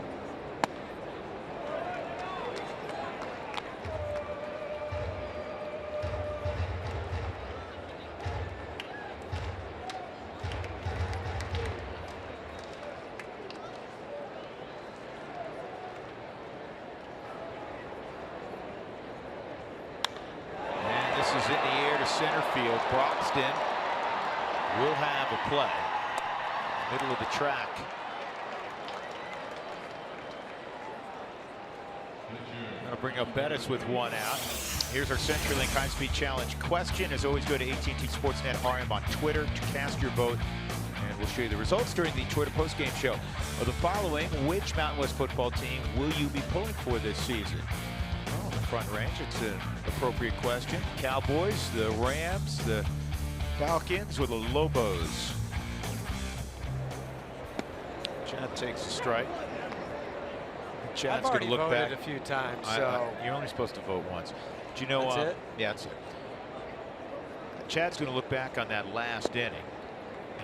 Is in the air to center field. Broxton will have a play. Middle of the track. Going to bring up Bettis with 1 out. Here's our CenturyLink high-speed challenge question. As always, go to AT Sportsnet RM on Twitter to cast your vote, and we'll show you the results during the Twitter postgame show. Of the following, which Mountain West football team will you be pulling for this season? Well, the Front Range, it's an appropriate question. Cowboys, the Rams, the Falcons, or the Lobos? Chad takes a strike. Chad's going to look back a few times. You're only supposed to vote once. Do you know? That's it? Yeah, that's it. Chad's going to look back on that last inning,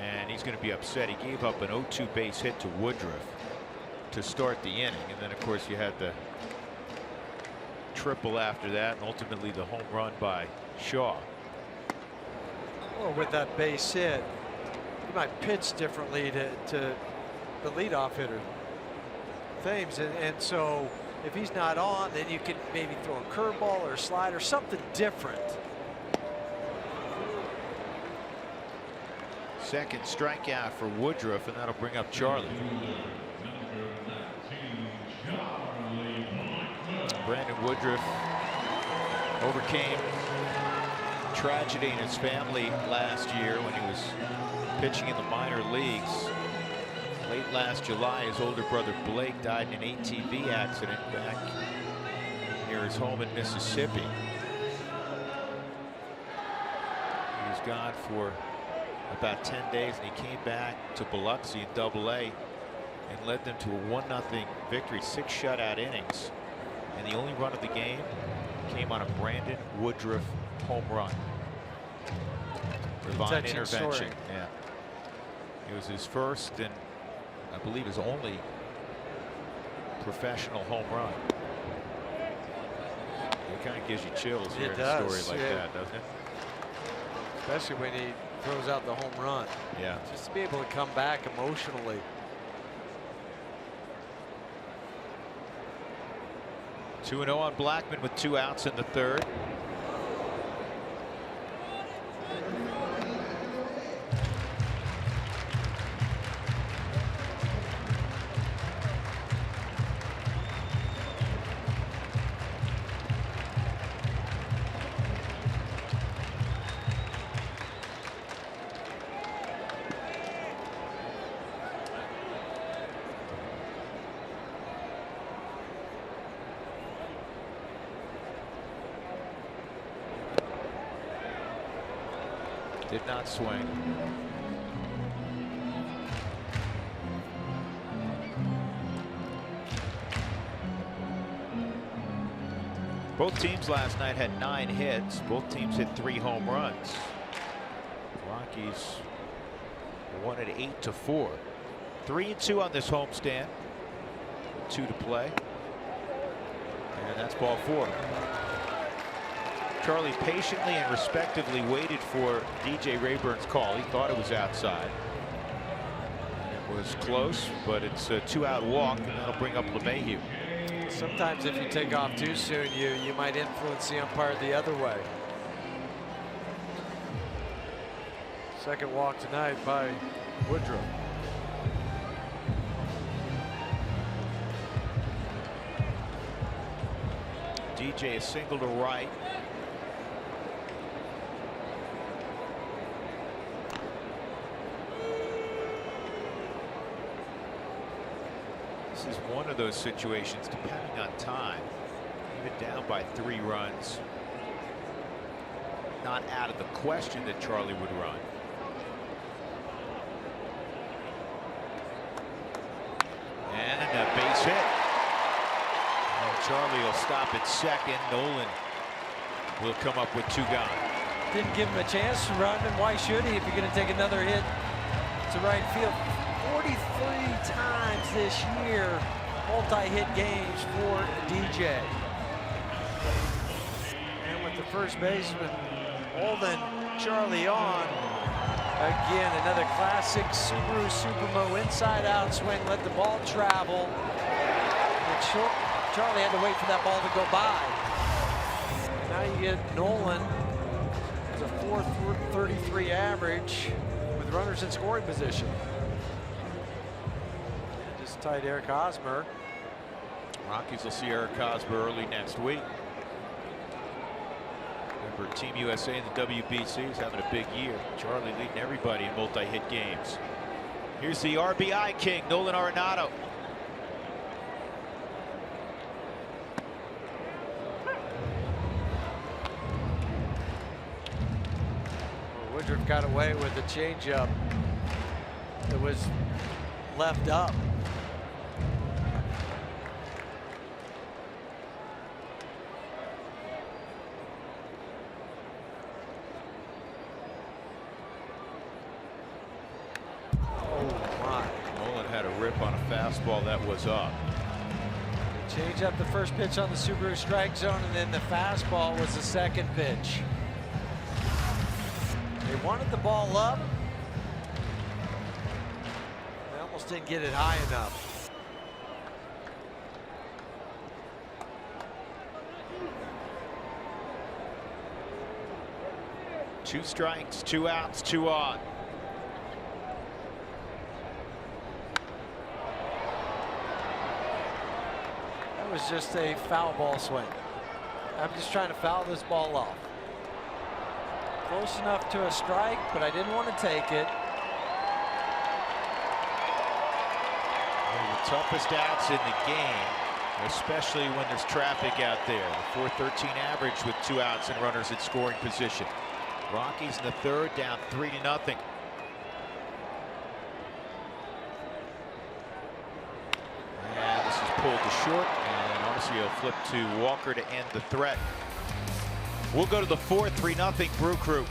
and he's going to be upset. He gave up an 0-2 base hit to Woodruff to start the inning, and then of course you had the triple after that, and ultimately the home run by Shaw. Well, with that base hit, you might pitch differently to the leadoff hitter, Thames, and so if he's not on, then you can maybe throw a curveball or a slider, something different. Second strikeout for Woodruff, and that'll bring up Charlie. Brandon Woodruff overcame tragedy in his family last year when he was pitching in the minor leagues. Late last July, his older brother Blake died in an ATV accident back near his home in Mississippi. He was gone for about 10 days, and he came back to Biloxi in AA and led them to a 1-0 victory, 6 shutout innings. And the only run of the game came on a Brandon Woodruff home run. Divine intervention. Story. Yeah. It was his first and I believe his only professional home run. It kind of gives you chills hearing a story like that, doesn't it? Especially when he throws out the home run. Yeah. Just to be able to come back emotionally. Two 2-0 on Blackmon with 2 outs in the third. Did not swing. Both teams last night had 9 hits. Both teams hit 3 home runs. Rockies won at 8-4. 3-2 on this homestand. 2 to play. And that's ball 4. Charlie patiently and respectively waited for DJ Rayburn's call. He thought it was outside. It was close, but it's a 2-out walk, and that'll bring up LeMahieu. Sometimes if you take off too soon, you might influence the umpire the other way. Second walk tonight by Woodruff. DJ a single to right. This is one of those situations, depending on time, even down by 3 runs, not out of the question that Charlie would run. And a base hit. And Charlie will stop at second. Nolan will come up with 2 gone. Didn't give him a chance to run, and why should he if you're going to take another hit to right field? 43 times this year, multi-hit games for DJ. And with the first baseman holding Charlie on, again, another classic Subaru Supermo inside-out swing, let the ball travel. And Charlie had to wait for that ball to go by. Now you get Nolan with a .433 average with runners in scoring position. And just tied Eric Hosmer. Rockies will see Eric Hosmer early next week. Remember, Team USA in the WBC is having a big year. Charlie leading everybody in multi-hit games. Here's the RBI king, Nolan Arenado. Woodruff got away with a changeup that was left up. Rip on a fastball that was up. Change up the first pitch on the Subaru strike zone, and then the fastball was the second pitch. They wanted the ball up. They almost didn't get it high enough. Two strikes, 2 outs, 2 on. Was just a foul ball swing. I'm just trying to foul this ball off. Close enough to a strike, but I didn't want to take it. One of the toughest outs in the game, especially when there's traffic out there. The .413 average with 2 outs and runners in scoring position. Rockies in the 3rd, down 3-0. And this is pulled to short. He'll flip to Walker to end the threat. We'll go to the 4th, 3-0 Brew Crew.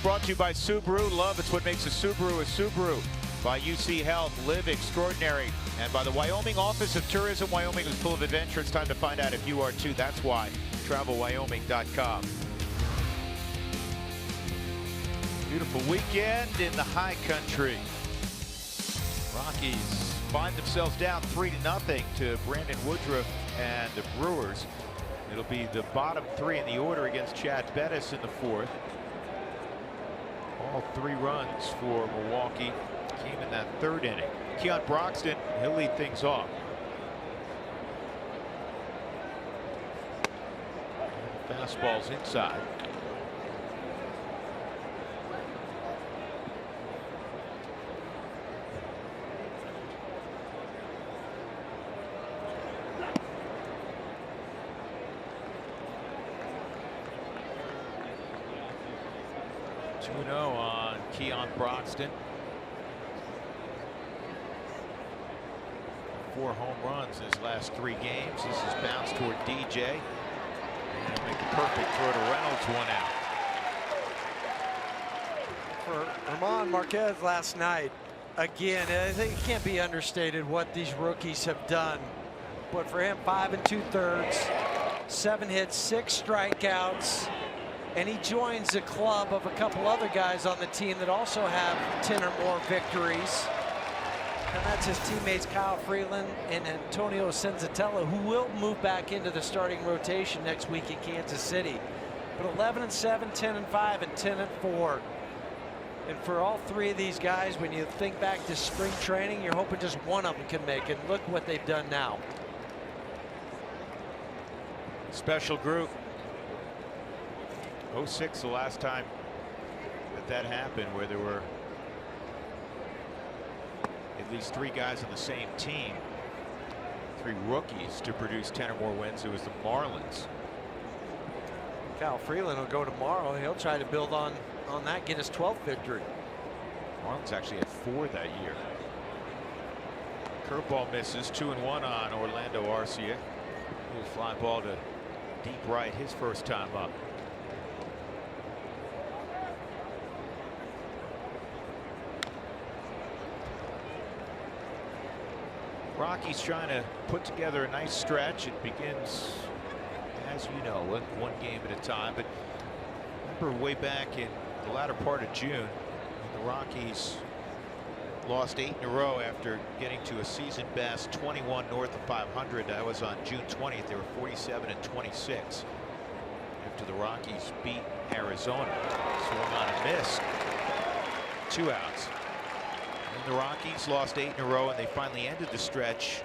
brought to you by Subaru. Love, it's what makes a Subaru a Subaru. By UC Health, live extraordinary. And by the Wyoming Office of Tourism. Wyoming is full of adventure. It's time to find out if you are too. That's why. TravelWyoming.com. Beautiful weekend in the high country. Rockies find themselves down 3-0 to Brandon Woodruff and the Brewers. It'll be the bottom three in the order against Chad Bettis in the fourth. All 3 runs for Milwaukee came in that 3rd inning. Keon Broxton, he'll lead things off. Fastball's inside. On Keon Broxton. 4 home runs in his last 3 games. This is bounced toward DJ. And he'll make the perfect throw to Reynolds, 1 out. For Herman Marquez last night, again, I think it can't be understated what these rookies have done. But for him, 5 2/3, 7 hits, 6 strikeouts. And he joins the club of a couple other guys on the team that also have 10 or more victories. And that's his teammates Kyle Freeland and Antonio Senzatella, who will move back into the starting rotation next week in Kansas City. But 11-7, 10-5, and 10-4. And for all 3 of these guys, when you think back to spring training, you're hoping just one of them can make it. Look what they've done now. Special group. 06 the last time that happened, where there were at least 3 guys on the same team, 3 rookies to produce 10 or more wins. It was the Marlins. Kyle Freeland will go tomorrow. He'll try to build on that, get his 12th victory. Marlins actually had 4 that year. Curveball misses, 2-1 on Orlando Arcia. A fly ball to deep right his first time up. Rockies trying to put together a nice stretch. It begins, as you know, one game at a time. But remember way back in the latter part of June, the Rockies lost 8 in a row after getting to a season best 21 north of 500. That was on June 20th. They were 47-26 after the Rockies beat Arizona. Swung on and missed. 2 outs. And the Rockies lost 8 in a row, and they finally ended the stretch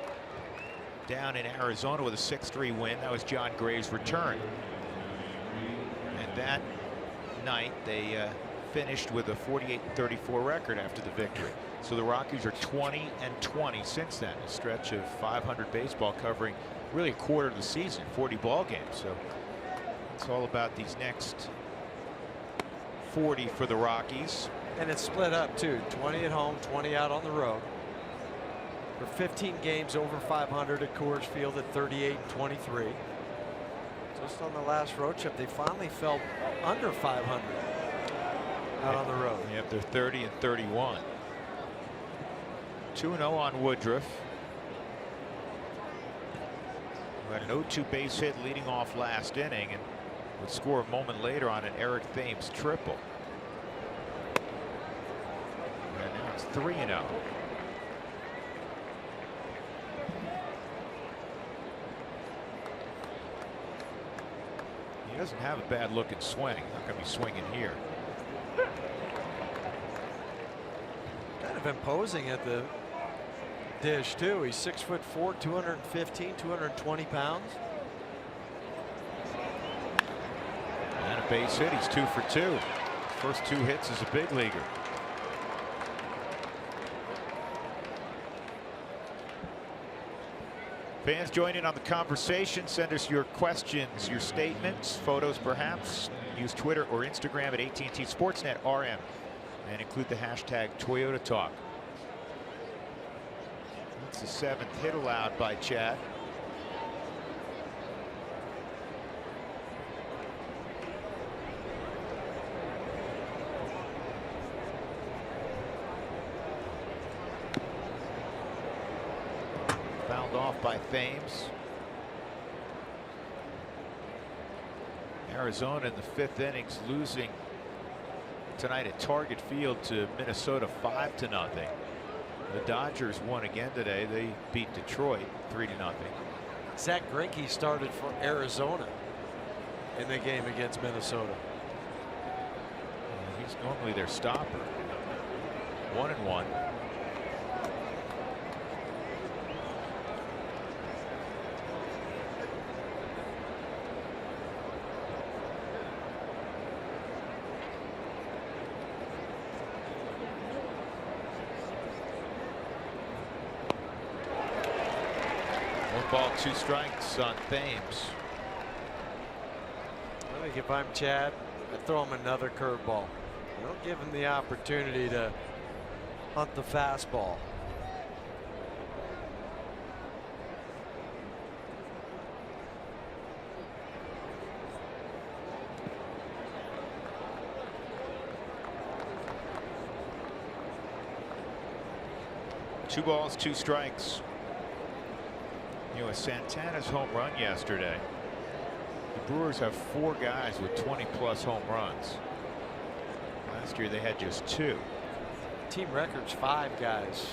down in Arizona with a 6-3 win. That was John Gray's return. And that night they finished with a 48-34 record after the victory. So the Rockies are 20-20 since then. A stretch of 500 baseball covering really a quarter of the season, 40 ball games. So it's all about these next 40 for the Rockies. And it's split up too. 20 at home, 20 out on the road. For 15 games over 500 at Coors Field at 38-23. Just on the last road trip, they finally fell under 500 out on the road. Yep, they're 30-31. 2-0 on Woodruff, who had an 0-2 base hit leading off last inning and would score a moment later on an Eric Thames triple. And now it's 3-0. He doesn't have a bad looking swing. Not going to be swinging here. Kind of imposing at the dish too. He's 6'4", 215, 220 pounds. And a base hit. He's 2 for 2. First 2 hits as a big leaguer. Fans join in on the conversation. Send us your questions, your statements, photos perhaps. Use Twitter or Instagram at AT&T Sportsnet RM and include the hashtag Toyota Talk. That's the 7th hit allowed by Chad. fouled off by Thames. Arizona in the 5th innings losing tonight at Target Field to Minnesota 5-0. The Dodgers won again today. They beat Detroit 3-0. Zach Greinke started for Arizona in the game against Minnesota. He's normally their stopper. 1-1. Ball, 2 strikes on Thames. I think if I'm Chad, I'd throw him another curveball. Don't give him the opportunity to hunt the fastball. Two balls, 2 strikes. You know, Santana's home run yesterday. The Brewers have 4 guys with 20+ home runs. Last year they had just 2. Team record's 5 guys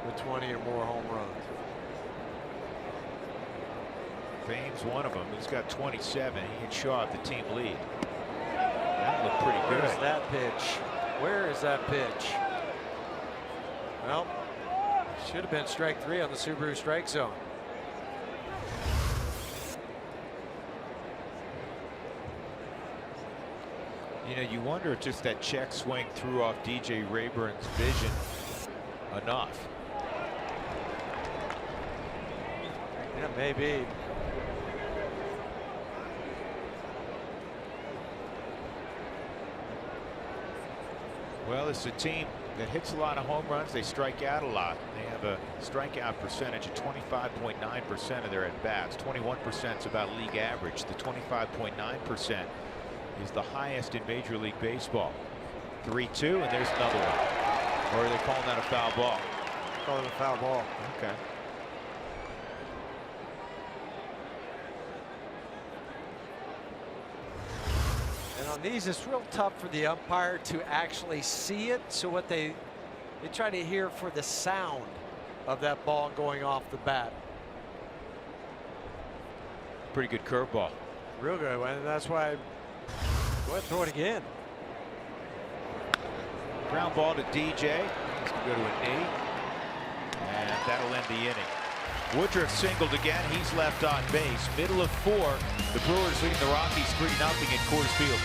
with 20 or more home runs. Thames one of them. He's got 27. He and Shaw have the team lead. That looked pretty good. Where's that pitch? Where is that pitch? Well, should have been strike 3 on the Subaru strike zone. You know, you wonder if just that check swing threw off DJ Rayburn's vision enough. Yeah, maybe. Well, it's a team that hits a lot of home runs. They strike out a lot. They have a strikeout percentage of 25.9% of their at-bats. 21% is about league average. The 25.9% is the highest in Major League Baseball. 3-2, and there's another one. Or are they calling that a foul ball? Calling it a foul ball. Okay. And on these, it's real tough for the umpire to actually see it. So what they try to hear for the sound of that ball going off the bat. Pretty good curveball. Real good one, and that's why. Go ahead, throw it again. Ground ball to DJ. He's going to go to a knee. And that'll end the inning. Woodruff singled again. He's left on base. Middle of 4. The Brewers leading the Rockies 3-0 at Coors Field.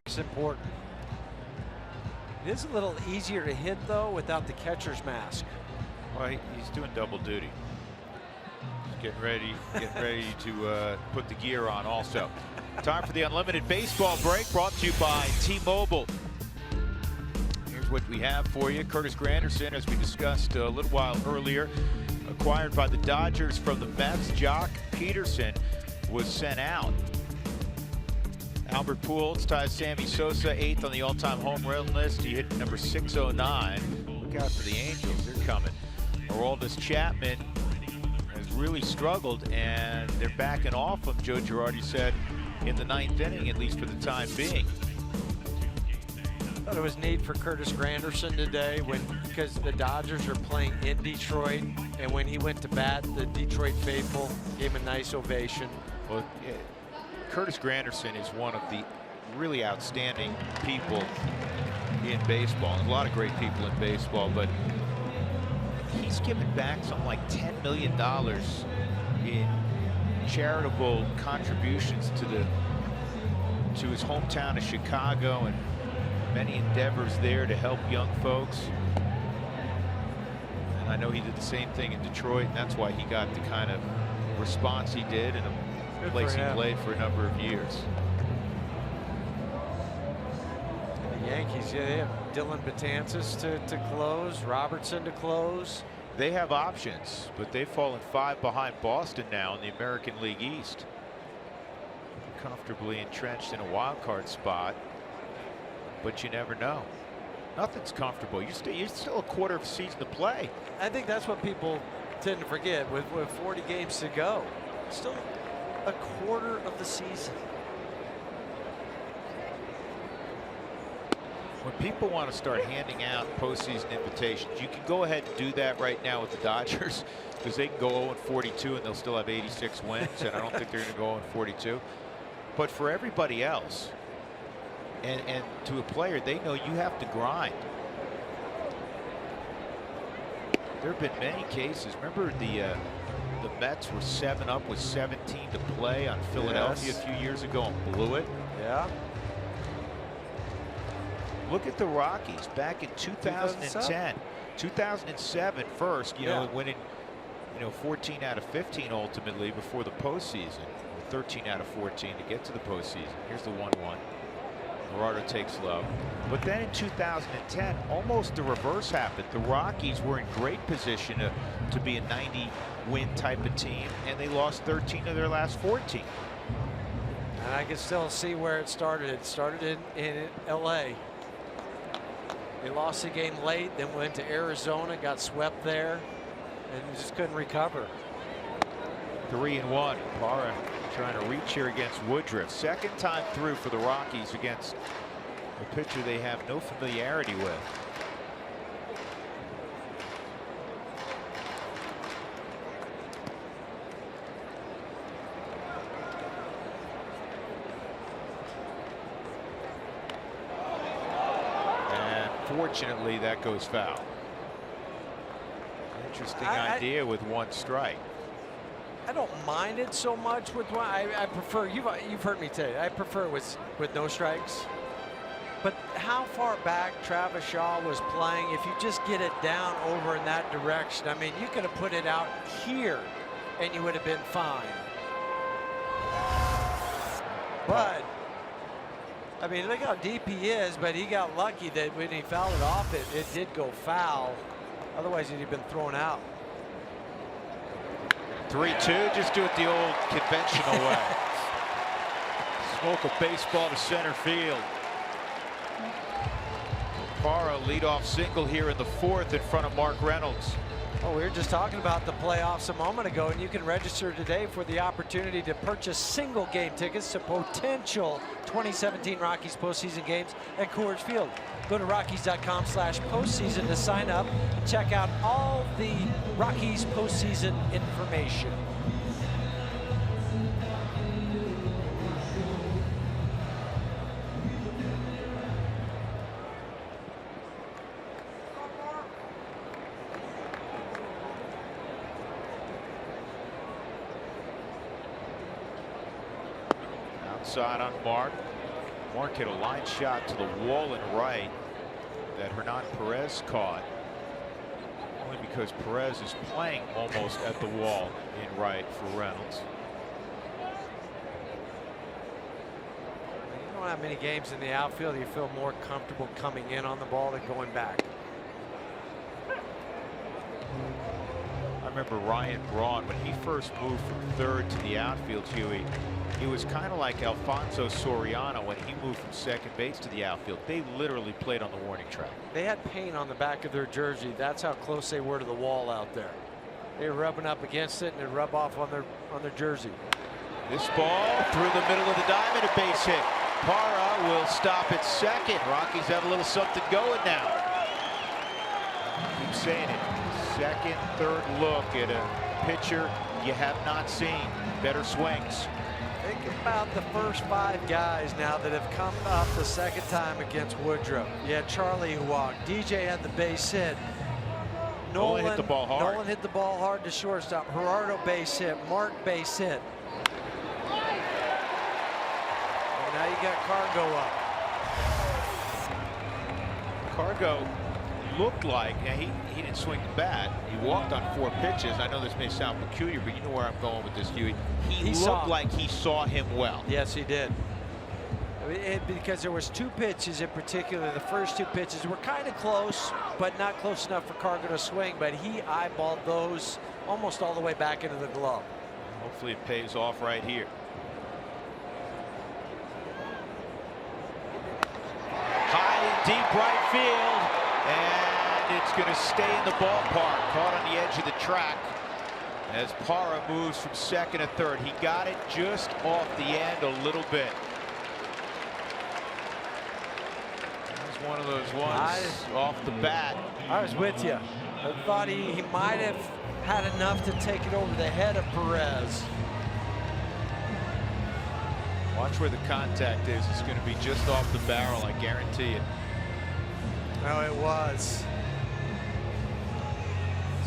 It's important. It is a little easier to hit, though, without the catcher's mask. Well, he's doing double duty. He's getting ready to put the gear on also. Time for the Unlimited Baseball break, brought to you by T-Mobile. Here's what we have for you. Curtis Granderson, as we discussed a little while earlier, acquired by the Dodgers from the Mets. Jock Peterson was sent out. Albert Pujols ties Sammy Sosa 8th on the all-time home run list. He hit number 609. Look out for the Angels. They're coming. Aroldis Chapman has really struggled, and they're backing off him, Joe Girardi said, in the 9th inning, at least for the time being. Thought it was neat for Curtis Granderson today because the Dodgers are playing in Detroit, and when he went to bat, the Detroit faithful gave him a nice ovation. Well, yeah, Curtis Granderson is one of the really outstanding people in baseball. There's a lot of great people in baseball, but he's given back something like $10 million in charitable contributions to his hometown of Chicago, and many endeavors there to help young folks. And I know he did the same thing in Detroit, and that's why he got the kind of response he did in a place he played for a number of years. The Yankees, yeah, they have Dylan Betances to close, Robertson to close. They have options, but they've fallen 5 behind Boston now in the American League East. Comfortably entrenched in a wild card spot, but you never know. Nothing's comfortable. You're still a quarter of a season to play. I think that's what people tend to forget with 40 games to go. Still a quarter of the season. When people want to start handing out postseason invitations, you can go ahead and do that right now with the Dodgers, because they can go 0-42 and they'll still have 86 wins, and I don't think they're going to go 0-42. But for everybody else, and to a player, they know you have to grind. There have been many cases. Remember the Mets were 7-up with 17 to play on Philadelphia a few years ago and blew it. Yeah. Look at the Rockies back in 2010, 2007 first, winning, 14 out of 15 ultimately before the postseason, 13 out of 14 to get to the postseason. Here's the 1-1. Gerardo takes low. But then in 2010, almost the reverse happened. The Rockies were in great position to be a 90-win type of team, and they lost 13 of their last 14. And I can still see where it started. It started in L.A. They lost the game late, then went to Arizona, got swept there, and just couldn't recover. 3-1. Parra trying to reach here against Woodruff. Second time through for the Rockies against a pitcher they have no familiarity with. And fortunately, that goes foul. Interesting idea with one strike. I don't mind it so much with one. I prefer, you've heard me say, I prefer with no strikes. But how far back Travis Shaw was playing, if you just get it down over in that direction, I mean, you could have put it out here and you would have been fine. But, I mean, look how deep he is, but he got lucky that when he fouled it off, it did go foul. Otherwise, he'd have been thrown out. 3-2, just do it the old conventional way. Smoke a baseball to center field. Parra leadoff single here in the 4th in front of Mark Reynolds. Oh, we were just talking about the playoffs a moment ago, and you can register today for the opportunity to purchase single game tickets to potential 2017 Rockies postseason games at Coors Field. Go to Rockies.com/postseason to sign up and check out all the Rockies postseason information. Outside on Mark. Mark hit a line shot to the wall and right. that Hernan Perez caught, only because Perez is playing almost at the wall in right for Reynolds. You don't have many games in the outfield you feel more comfortable coming in on the ball than going back. I remember Ryan Braun, when he first moved from third to the outfield, Huey, he was kind of like Alfonso Soriano when he moved from second base to the outfield. They literally played on the warning track. They had paint on the back of their jersey. That's how close they were to the wall out there. They were rubbing up against it, and it'd rub off on their jersey. This ball through the middle of the diamond, a base hit. Parra will stop at second. Rockies have a little something going now. Keep saying it. Second, third look at a pitcher you have not seen. Better swings. Think about the first 5 guys now that have come up the second time against Woodruff. You had Charlie who walked. DJ had the base hit. Nolan hit the ball hard. Nolan hit the ball hard to shortstop. Gerardo base hit. Mark base hit. And now you got Cargo up. Cargo looked like, he didn't swing the bat. He walked on 4 pitches. I know this may sound peculiar, but you know where I'm going with this, Huey. He looked like he saw him well. Yes, he did. Because there was 2 pitches in particular. The first 2 pitches were kind of close, but not close enough for Cargo to swing. But he eyeballed those almost all the way back into the glove. Hopefully it pays off right here. High and deep right field. And it's going to stay in the ballpark. Caught on the edge of the track as Parra moves from second to third. He got it just off the end a little bit. That was one of those ones off the bat. I was with you. I thought he might have had enough to take it over the head of Perez. Watch where the contact is. It's going to be just off the barrel, I guarantee it. No, it was.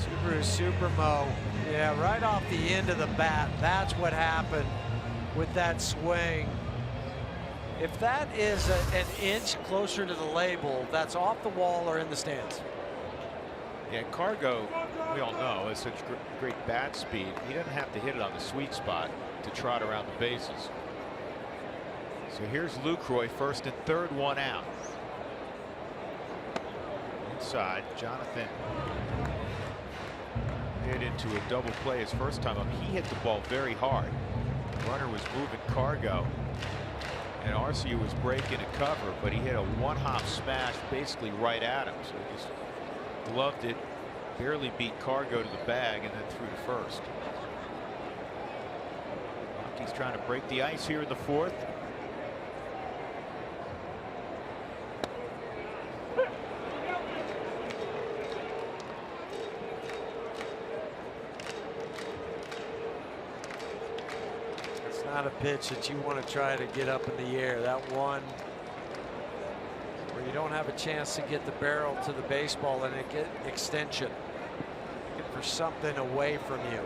Subaru Supermo. Yeah, right off the end of the bat. That's what happened with that swing. If that is an inch closer to the label, that's off the wall or in the stands. Yeah, Cargo, we all know, has such great bat speed. He doesn't have to hit it on the sweet spot to trot around the bases. So here's Lucroy, first and third, 1 out. Inside, Jonathan hit into a double play his first time up. He hit the ball very hard. The runner was moving Cargo, and Arcia was breaking a cover, but he hit a 1-hop smash basically right at him. So he just gloved it, barely beat Cargo to the bag, and then threw to first. Rockies trying to break the ice here in the 4th. Not a pitch that you want to try to get up in the air. That one where you don't have a chance to get the barrel to the baseball and it get extension. Looking for something away from you.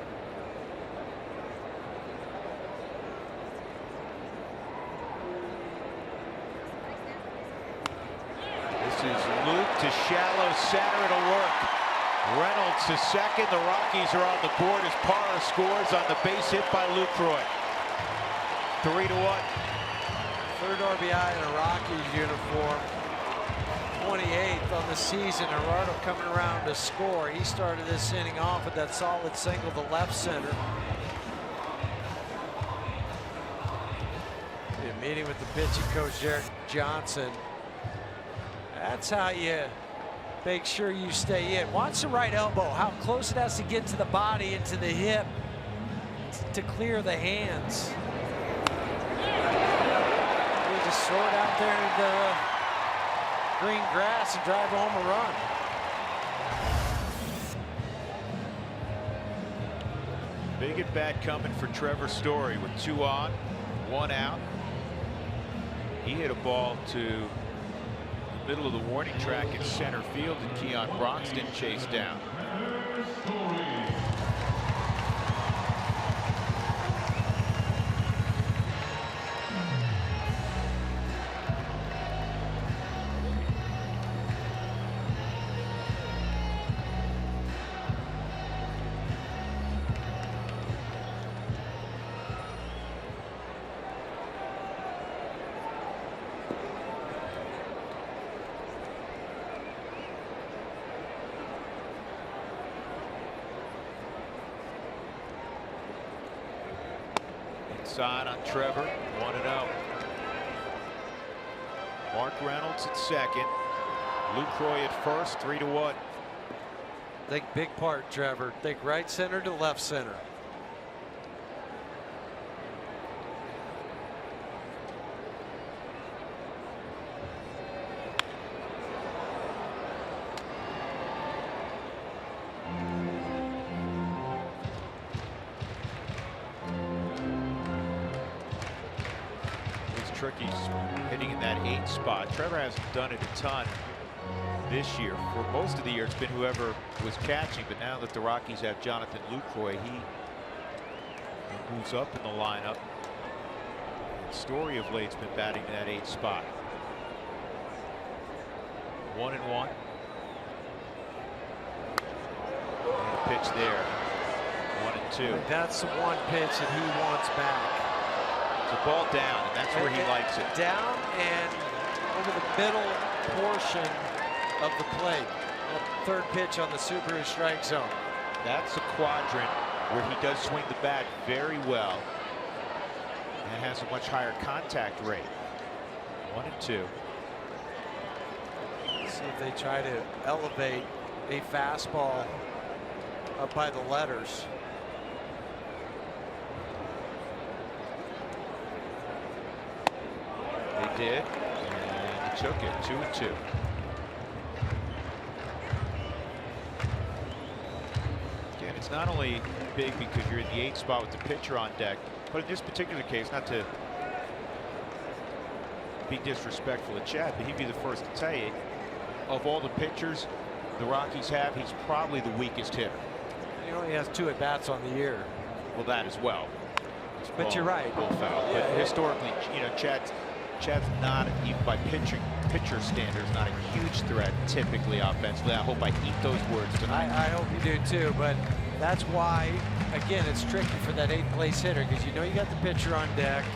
This is Luke to shallow center. It'll work. Reynolds to second. The Rockies are on the board as Parra scores on the base hit by Lucroy. 3-1. Third RBI in a Rockies uniform. 28th on the season. Gerardo coming around to score. He started this inning off with that solid single to left center. Meeting with the pitching coach, Derek Johnson. That's how you make sure you stay in. Watch the right elbow, how close it has to get to the body and to the hip to clear the hands. You just throw it out there in the green grass and drive home a run. Big at bat coming for Trevor Story with 2 on, 1 out. He hit a ball to the middle of the warning track in center field, and Keon Broxton chased down. Sign on Trevor, 1-0. Mark Reynolds at second. Lucroy at first, 3-1. Think big part, Trevor. Think right center to left center. Tricky's hitting in that 8 spot. Trevor hasn't done it a ton this year. For most of the year, it's been whoever was catching, but now that the Rockies have Jonathan Lucroy, he moves up in the lineup. Story of late's been batting in that 8 spot. 1-1. And a pitch there. 1-2. That's the one pitch that he wants back. The ball down, and that's where he likes it. Down and over the middle portion of the plate. Third pitch on the Subaru strike zone. That's a quadrant where he does swing the bat very well and has a much higher contact rate. 1-2. See if they try to elevate a fastball up by the letters. They did, and he took it. 2-2. Again, it's not only big because you're in the 8 spot with the pitcher on deck, but in this particular case, not to be disrespectful to Chad, but he'd be the first to tell you, of all the pitchers the Rockies have, he's probably the weakest hitter. He only has 2 at-bats on the year. Well, that as well. But you're right. Foul. Yeah, but historically, you know, Chad's not, even by pitcher standards, not a huge threat typically offensively. I hope I eat those words tonight. I hope you do too, but that's why, again, it's tricky for that 8th place hitter, because you know you got the pitcher on deck.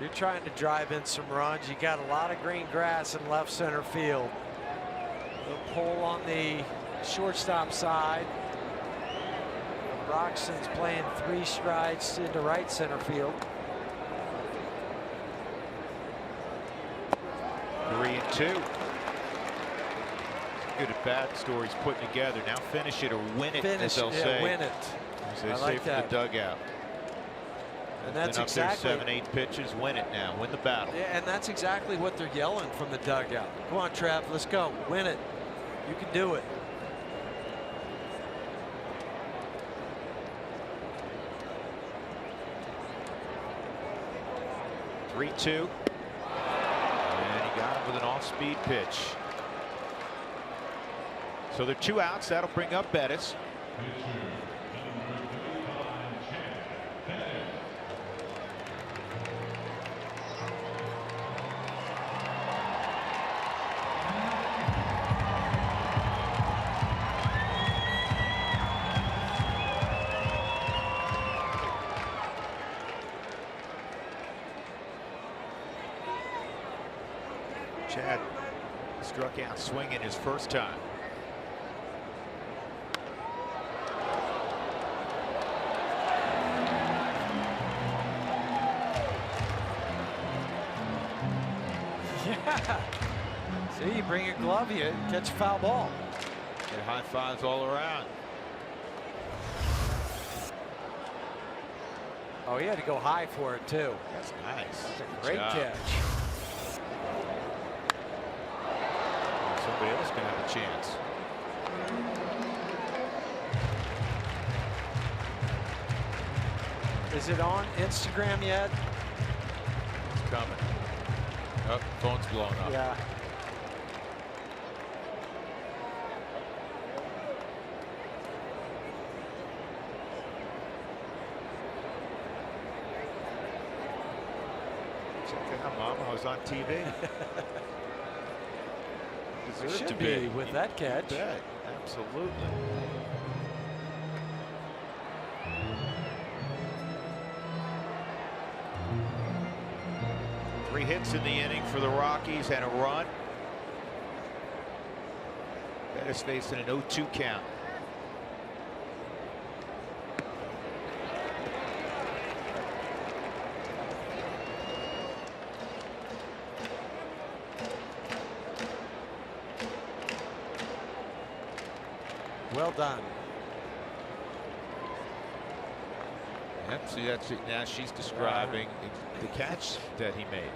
You're trying to drive in some runs. You got a lot of green grass in left center field. The pole on the shortstop side. Roxon's playing 3 strides into right center field. 3-2. Good at bat stories putting together. Now finish it or win it, as they'll say. Win it. As they I say like for that. the dugout. And that's up exactly. there 7-8 pitches. Win it now. Win the battle. Yeah, and that's exactly what they're yelling from the dugout. Come on, Trav, let's go. Win it. You can do it. (3-2). And he got him with an off-speed pitch. So they're 2 outs. That'll bring up Bettis. Chad struck out swinging his first time. Yeah. See, you bring your glove, you catch a foul ball. Get high fives all around. Oh, he had to go high for it, too. That's nice. That's a great job. catch. Somebody else can have a chance. Is it on Instagram yet? It's coming. Oh, phone's blowing up. Yeah. Check out, Mom. I was on TV. Deserved Should to be with that catch. You bet. Absolutely. Three hits in the inning for the Rockies and a run. Bettis facing an 0-2 count. Well done. Yep, see, that's it. Now she's describing the catch that he made.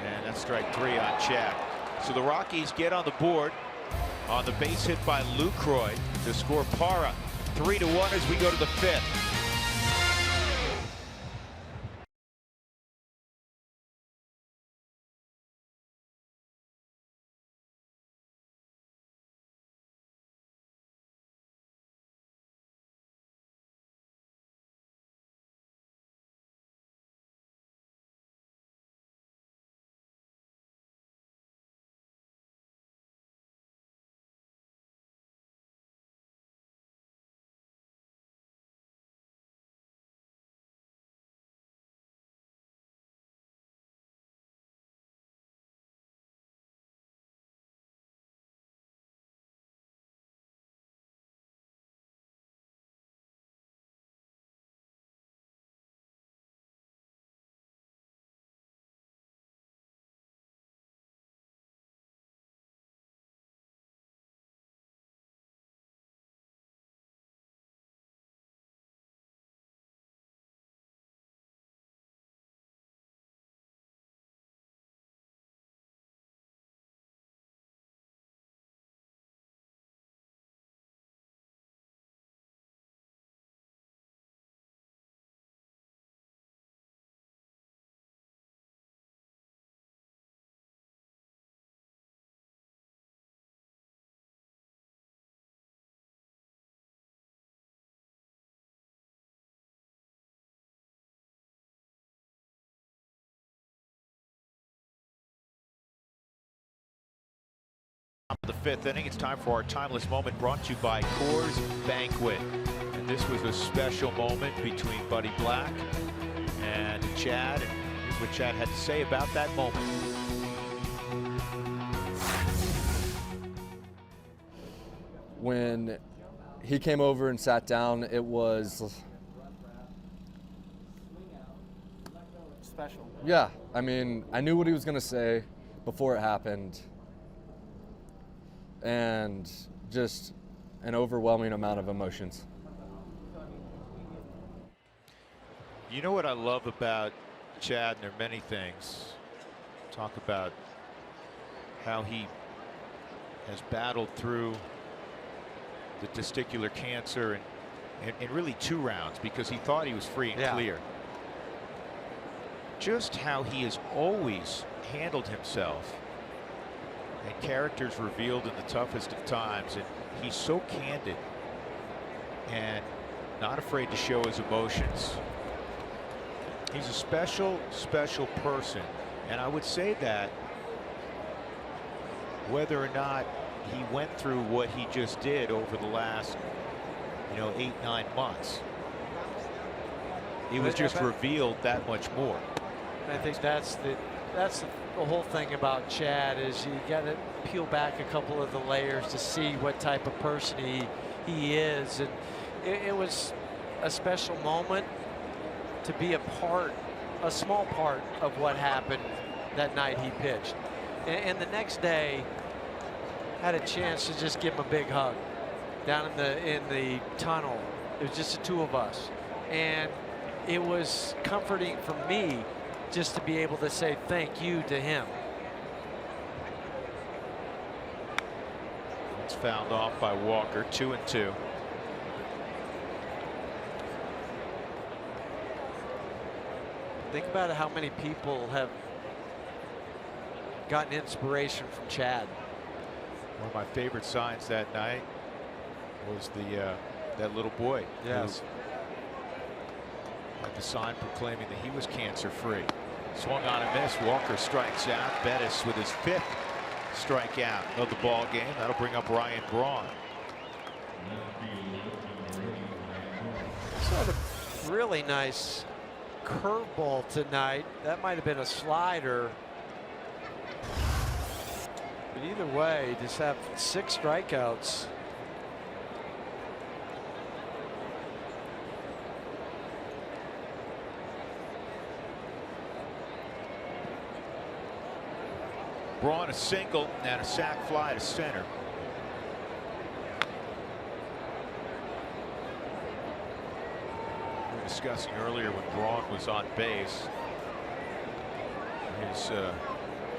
And that's strike 3 on Chad. So the Rockies get on the board on the base hit by Lucroy to score Parra. 3-1 as we go to the 5th. Top of the 5th inning, it's time for our timeless moment brought to you by Coors Banquet. And this was a special moment between Buddy Black and Chad. And here's what Chad had to say about that moment. When he came over and sat down, it was special. Yeah, I mean, I knew what he was going to say before it happened. And just an overwhelming amount of emotions. You know what I love about Chad, and there are many things. Talk about how he has battled through the testicular cancer and really 2 rounds because he thought he was free and clear. Just how he has always handled himself. And characters revealed in the toughest of times, and he's so candid and not afraid to show his emotions. He's a special person, and I would say that whether or not he went through what he just did over the last 8-9 months, he was just revealed that much more. I think that's the whole thing about Chad is you got to peel back a couple of the layers to see what type of person he is, and it was a special moment to be a small part of what happened that night he pitched, and the next day had a chance to just give him a big hug down in the tunnel. It was just the 2 of us, and it was comforting for me just to be able to say thank you to him. It's fouled off by Walker. 2-2. Think about how many people have gotten inspiration from Chad. One of my favorite signs that night was that little boy. Yes. Had the sign proclaiming that he was cancer-free. Swung on and missed. Walker strikes out. Bettis with his 5th strikeout of the ball game. That'll bring up Ryan Braun. So a really nice curveball tonight. That might have been a slider. But either way, just have 6 strikeouts. Braun a single and a sac fly to center. discussing earlier when Braun was on base. His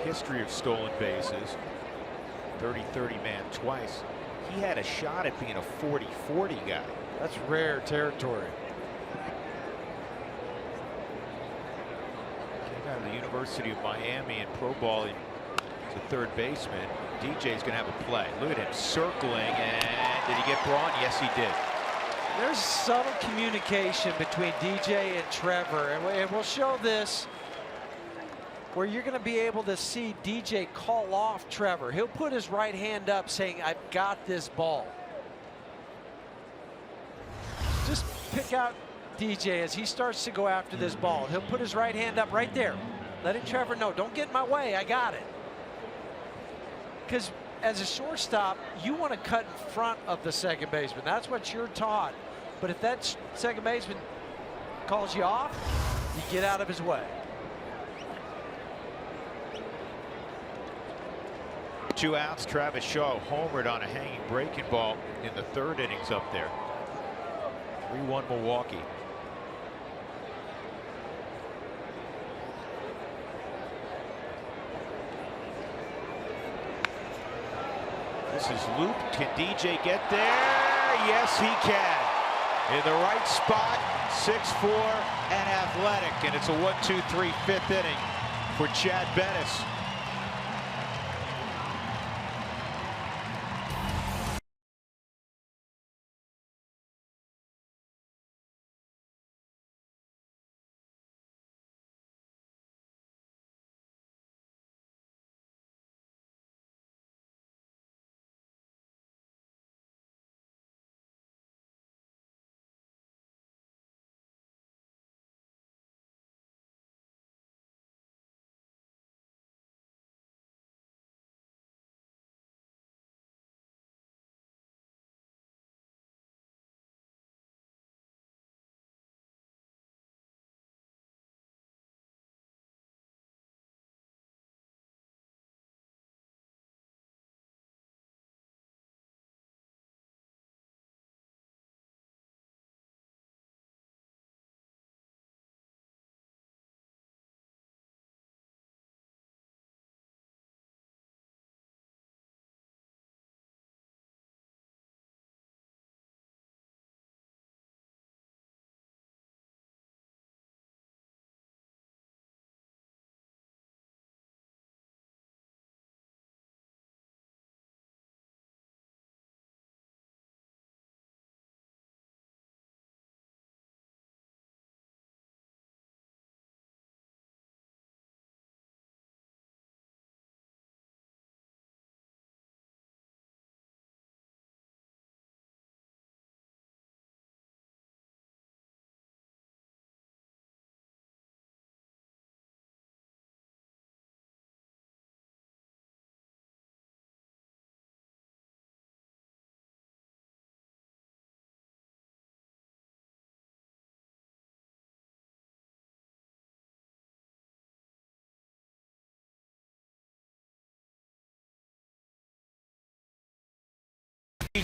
history of stolen bases, 30-30 man twice. He had a shot at being a 40-40 guy. That's rare territory. Came out of the University of Miami in pro ball. He's a third baseman. DJ's going to have a play. Look at him circling, and did he get Braun? Yes, he did. There's subtle communication between DJ and Trevor, and we'll show this where you're going to be able to see DJ call off Trevor. He'll put his right hand up saying, I've got this ball. Just pick out DJ as he starts to go after this ball. He'll put his right hand up right there, letting Trevor know, don't get in my way, I got it. Because as a shortstop, you want to cut in front of the second baseman. That's what you're taught. But if that second baseman calls you off, you get out of his way. 2 outs. Travis Shaw homered on a hanging breaking ball in the 3rd innings up there. 3-1 Milwaukee. This is looped. Can DJ get there? Yes, he can. In the right spot, 6'4" and athletic. And it's a 1-2-3 5th inning for Chad Bettis.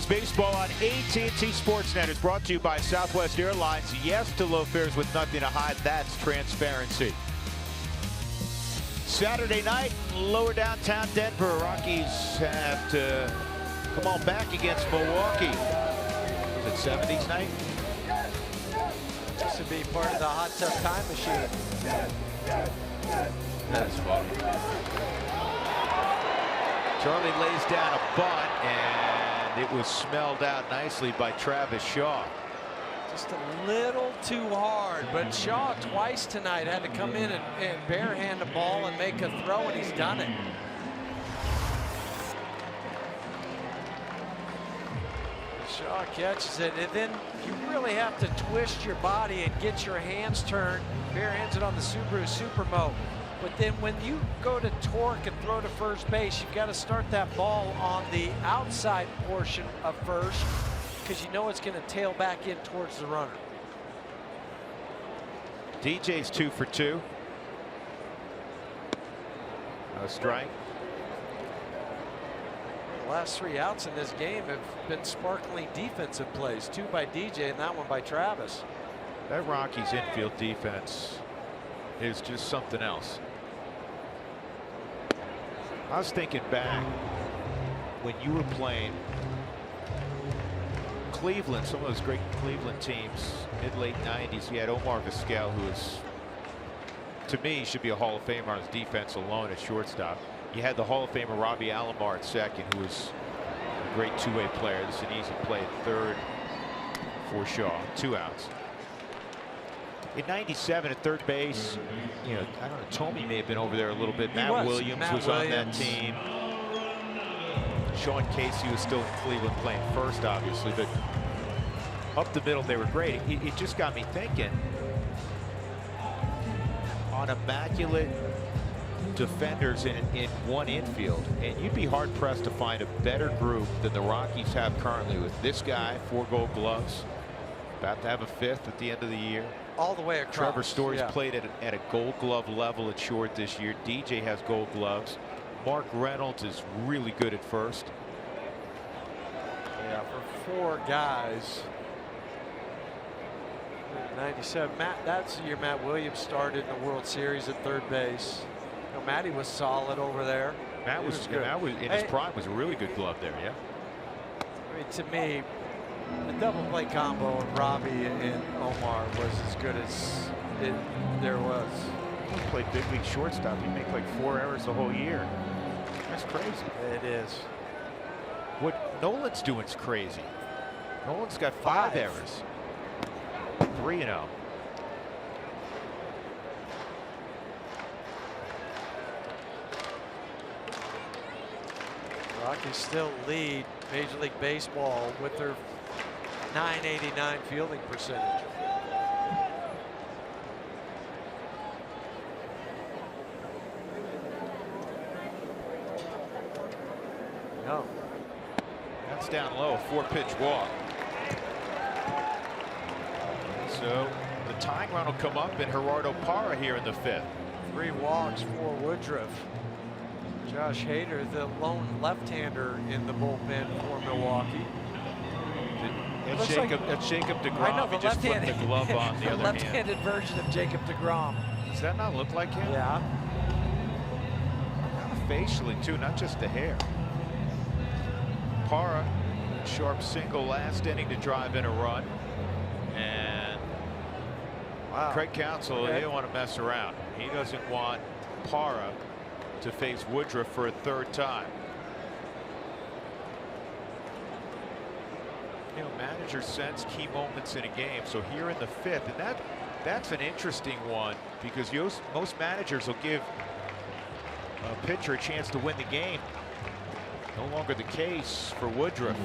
Baseball on AT Sportsnet is brought to you by Southwest Airlines. Yes to low fares with nothing to hide. That's transparency. Saturday night, lower downtown Denver. Rockies have to come on back against Milwaukee. Is it 70s night? This would be part of the hot tub time machine. That's funny. Charlie lays down a bunt, and it was smelled out nicely by Travis Shaw. Just a little too hard, but Shaw twice tonight had to come in and barehand the ball and make a throw, and he's done it. Shaw catches it, and then you really have to twist your body and get your hands turned. Barehands it on the Subaru Supermo. But then when you go to torque and throw to first base, you've got to start that ball on the outside portion of first, because you know it's going to tail back in towards the runner. DJ's 2 for 2. A strike. The last 3 outs in this game have been sparkling defensive plays. 2 by DJ and that one by Travis. That Rockies infield defense is just something else. I was thinking back when you were playing Cleveland, some of those great Cleveland teams, mid-late 90s. You had Omar Vizquel, who is, to me, should be a Hall of Famer on his defense alone at shortstop. You had the Hall of Famer Robbie Alomar at second, who was a great two-way player. This is an easy play at third for Shaw. 2 outs. In '97 at third base, you know, I don't know, Tomey may have been over there a little bit. Matt Williams was on that team. Sean Casey was still in Cleveland playing first, obviously, but up the middle they were great. It just got me thinking, on immaculate defenders in one infield, and you'd be hard pressed to find a better group than the Rockies have currently, with this guy, 4 Gold Gloves, about to have a 5th at the end of the year. All the way across. Trevor Story's played at a Gold Glove level at short this year. DJ has Gold Gloves. Mark Reynolds is really good at first. Yeah, for 4 guys. 97. That's the year Matt Williams started in the World Series at third base. You know, Matty was solid over there. Matt was in his prime, was a really good glove there. Yeah. I mean, to me, the double play combo of Robbie and Omar was as good as there was. He played big league shortstop. He made like 4 errors the whole year. That's crazy. It is. What Nolan's doing is crazy. Nolan's got 5 errors. 3-0. Rockies still lead Major League Baseball with their .989 fielding percentage. No. That's down low, 4-pitch walk. So the tying run will come up, and Gerardo Parra here in the 5th. 3 walks for Woodruff. Josh Hader, the lone left-hander in the bullpen for Milwaukee. That's Jacob DeGrom. He just put the glove on the other hand. Left-handed version of Jacob DeGrom. Does that not look like him? Yeah. Kind of facially too, not just the hair. Parra, sharp single last inning to drive in a run, and Craig Counsell, he didn't want to mess around. He doesn't want Parra to face Woodruff for a 3rd time. You know, managers sense key moments in a game. So here in the 5th, and that's an interesting one, because most managers will give a pitcher a chance to win the game. No longer the case for Woodruff.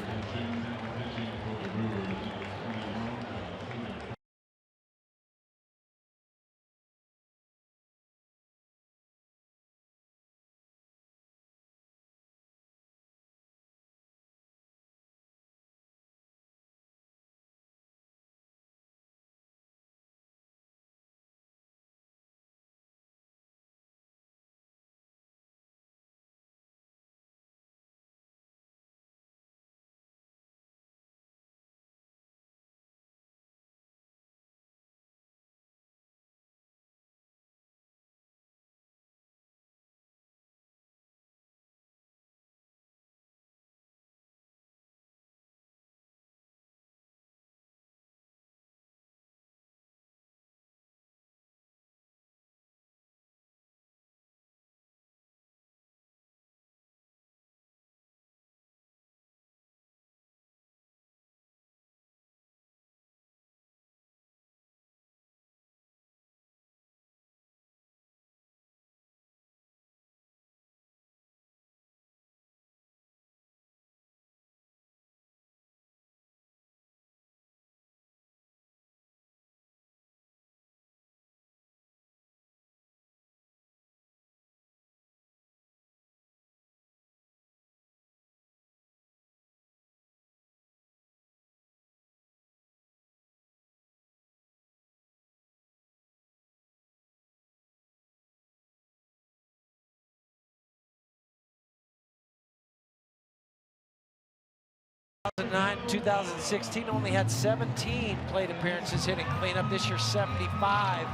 2009, 2016, only had 17 plate appearances hitting cleanup. This year, 75.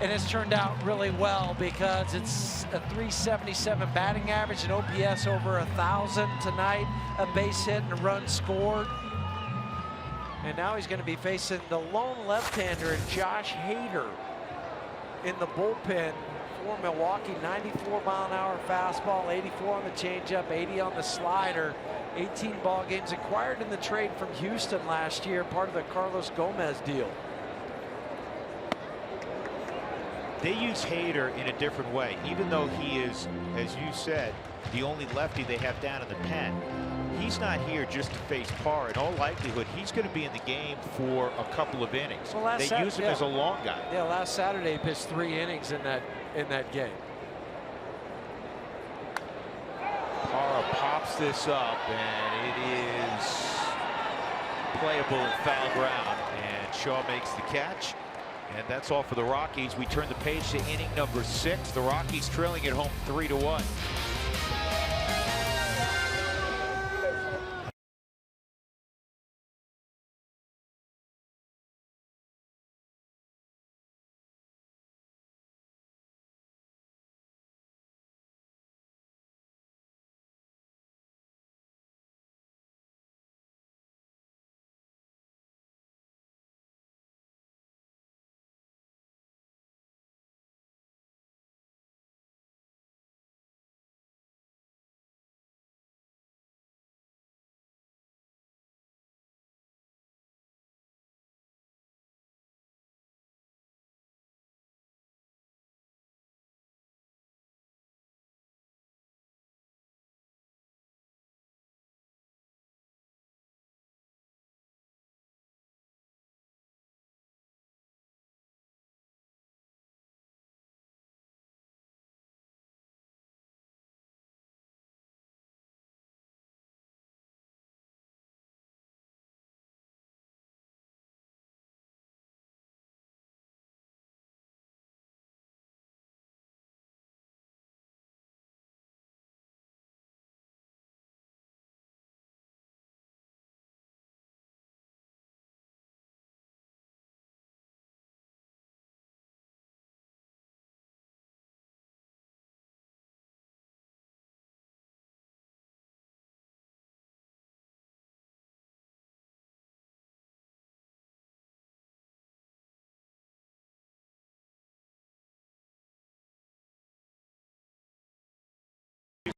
And it's turned out really well because it's a .377 batting average, an OPS over 1,000 tonight, a base hit and a run scored. And now he's going to be facing the lone left-hander, Josh Hader, in the bullpen for Milwaukee. 94-mile-an-hour fastball, 84 on the changeup, 80 on the slider. 18 ball games, acquired in the trade from Houston last year, part of the Carlos Gomez deal. They use Hader in a different way, even though he is, as you said, the only lefty they have down in the pen. He's not here just to face Parr. In all likelihood, he's going to be in the game for a couple of innings. Well, they use him as a long guy. Yeah, last Saturday he pitched 3 innings in that game. Parr pops this up, and it is playable in foul ground, and Shaw makes the catch. And that's all for the Rockies. We turn the page to inning number 6. The Rockies trailing at home 3-1.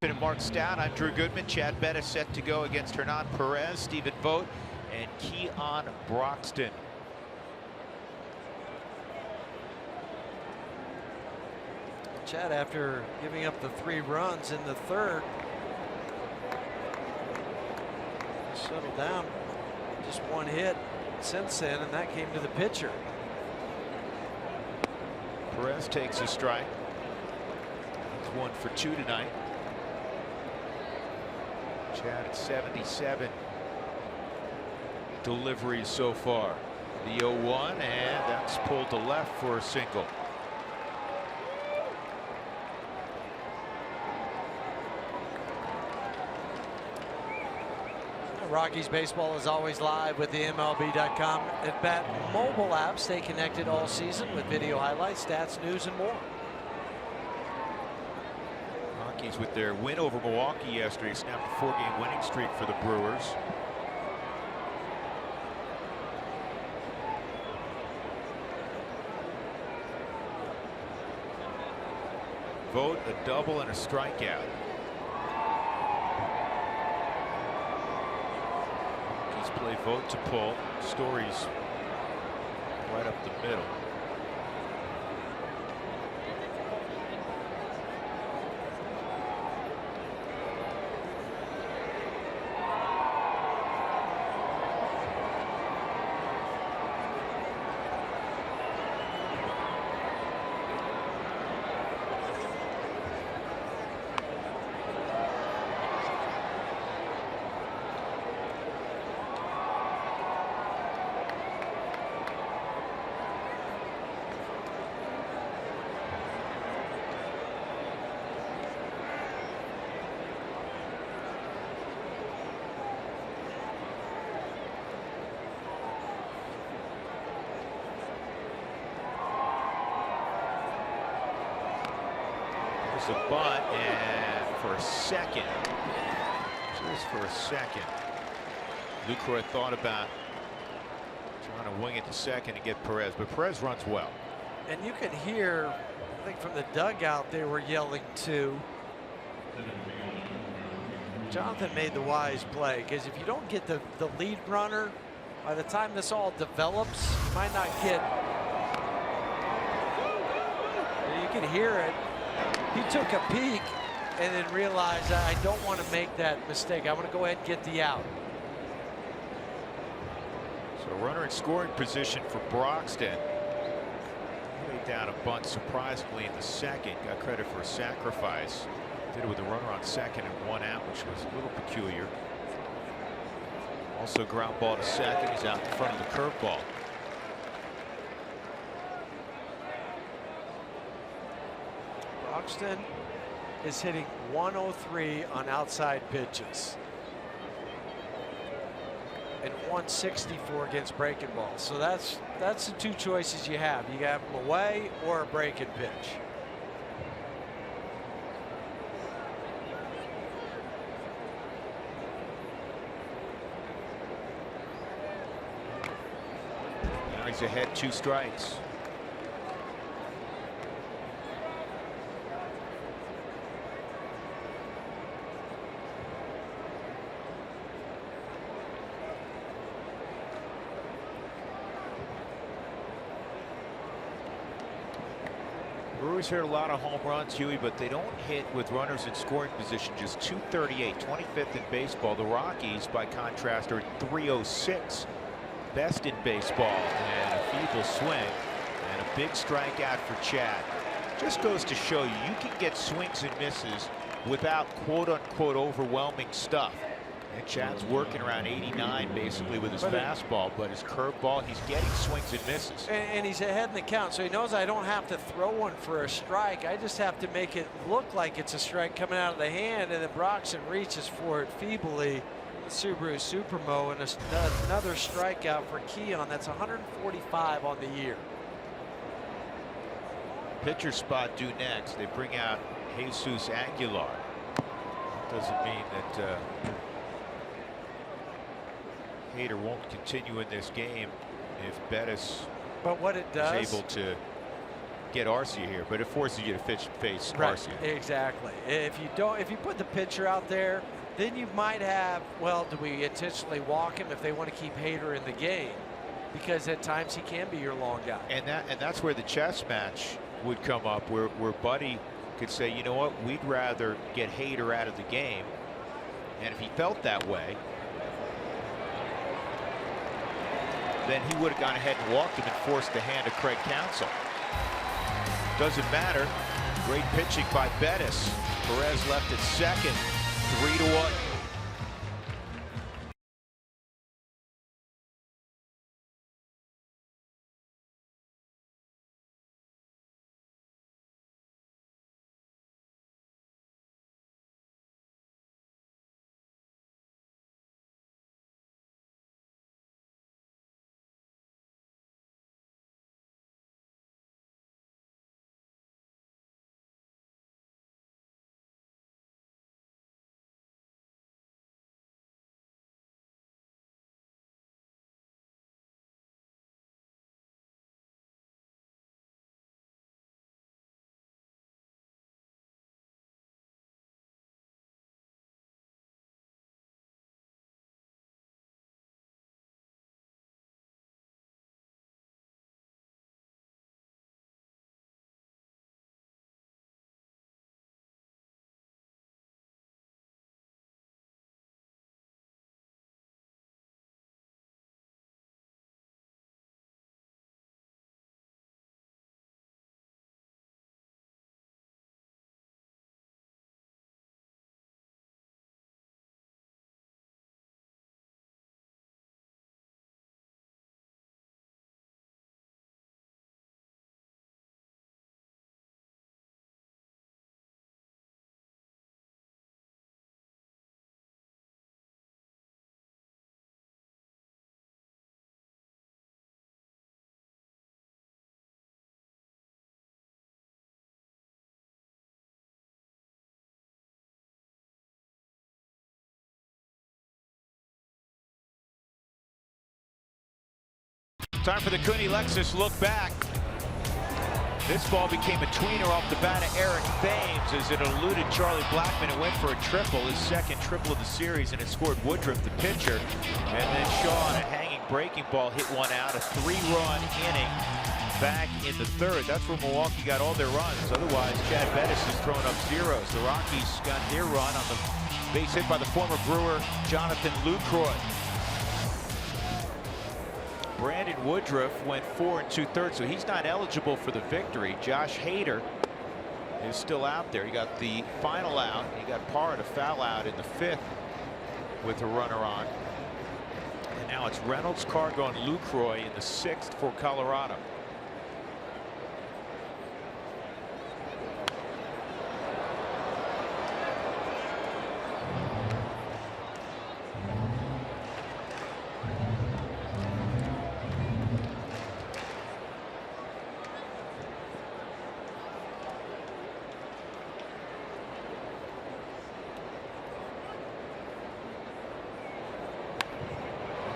And Mark Stout, I'm Drew Goodman. Chad Bettis set to go against Hernan Perez, Stephen Vogt, and Keon Broxton. Chad, after giving up the 3 runs in the 3rd, settled down. Just 1 hit since then, and that came to the pitcher. Perez takes a strike. He's 1 for 2 tonight. Chad at 77 deliveries so far. The 0-1, and that's pulled to left for a single. Rockies baseball is always live with the MLB.com at Bat mobile app. Stay connected all season with video highlights, stats, news, and more. Rockies with their win over Milwaukee yesterday snapped a 4-game winning streak for the Brewers. Vogt a double and a strikeout. Rockies play Vogt to pull. Story's right up the middle. a bunt, and for a second, just for a second, Lucroy thought about trying to wing it to second to get Perez, but Perez runs well. And you could hear, I think from the dugout, they were yelling too. Jonathan made the wise play, because if you don't get the lead runner, by the time this all develops, you might not get. You can hear it. He took a peek and then realized, I don't want to make that mistake. I want to go ahead and get the out. So runner in scoring position for Broxton. Laid down a bunt surprisingly in the second. Got credit for a sacrifice. Did it with a runner on second and 1 out, which was a little peculiar. Also ground ball to second. He's out in front of the curveball. Broxton is hitting 103 on outside pitches and 164 against breaking balls. So that's the two choices you have. You have them away or a breaking pitch. Now he's ahead 2 strikes. Brewers hit a lot of home runs, Huey, but they don't hit with runners in scoring position. Just 238, 25th in baseball. The Rockies, by contrast, are 306, best in baseball. And a feeble swing and a big strikeout for Chad. Just goes to show you, you can get swings and misses without quote-unquote overwhelming stuff. And Chad's working around 89 basically with his fastball, but his curveball, he's getting swings and misses. And he's ahead in the count, so he knows I don't have to throw one for a strike. I just have to make it look like it's a strike coming out of the hand, and then Broxton reaches for it feebly. The Subaru Supermo, and another strikeout for Keon. That's 145 on the year. Pitcher spot due next. They bring out Jesus Aguilar. Doesn't mean that Hader won't continue in this game if Bettis is able to get Arcia here, but it forces you to face Arcia. Exactly. If you put the pitcher out there, then you might have, well, do we intentionally walk him if they want to keep Hader in the game? Because at times he can be your long guy. And that's where the chess match would come up, where Buddy could say, you know what, we'd rather get Hader out of the game. And if he felt that way, then he would have gone ahead and walked him and forced the hand of Craig Counsell. Doesn't matter. Great pitching by Bettis. Perez left at second, 3-1. Time for the Cooney Lexus look back. This ball became a tweener off the bat of Eric Thames as it eluded Charlie Blackmon. It went for a triple, his second triple of the series, and it scored Woodruff, the pitcher. And then Shaw on a hanging breaking ball hit one out. A 3-run inning back in the third. That's where Milwaukee got all their runs. Otherwise, Chad Bettis has thrown up zeros. The Rockies got their run on the base hit by the former Brewer, Jonathan Lucroy. Brandon Woodruff went 4 2/3, so he's not eligible for the victory. Josh Hader is still out there. He got the final out. He got Parr to foul out in the 5th with a runner on. And now it's Reynolds, Cargo, and Lucroy in the 6th for Colorado.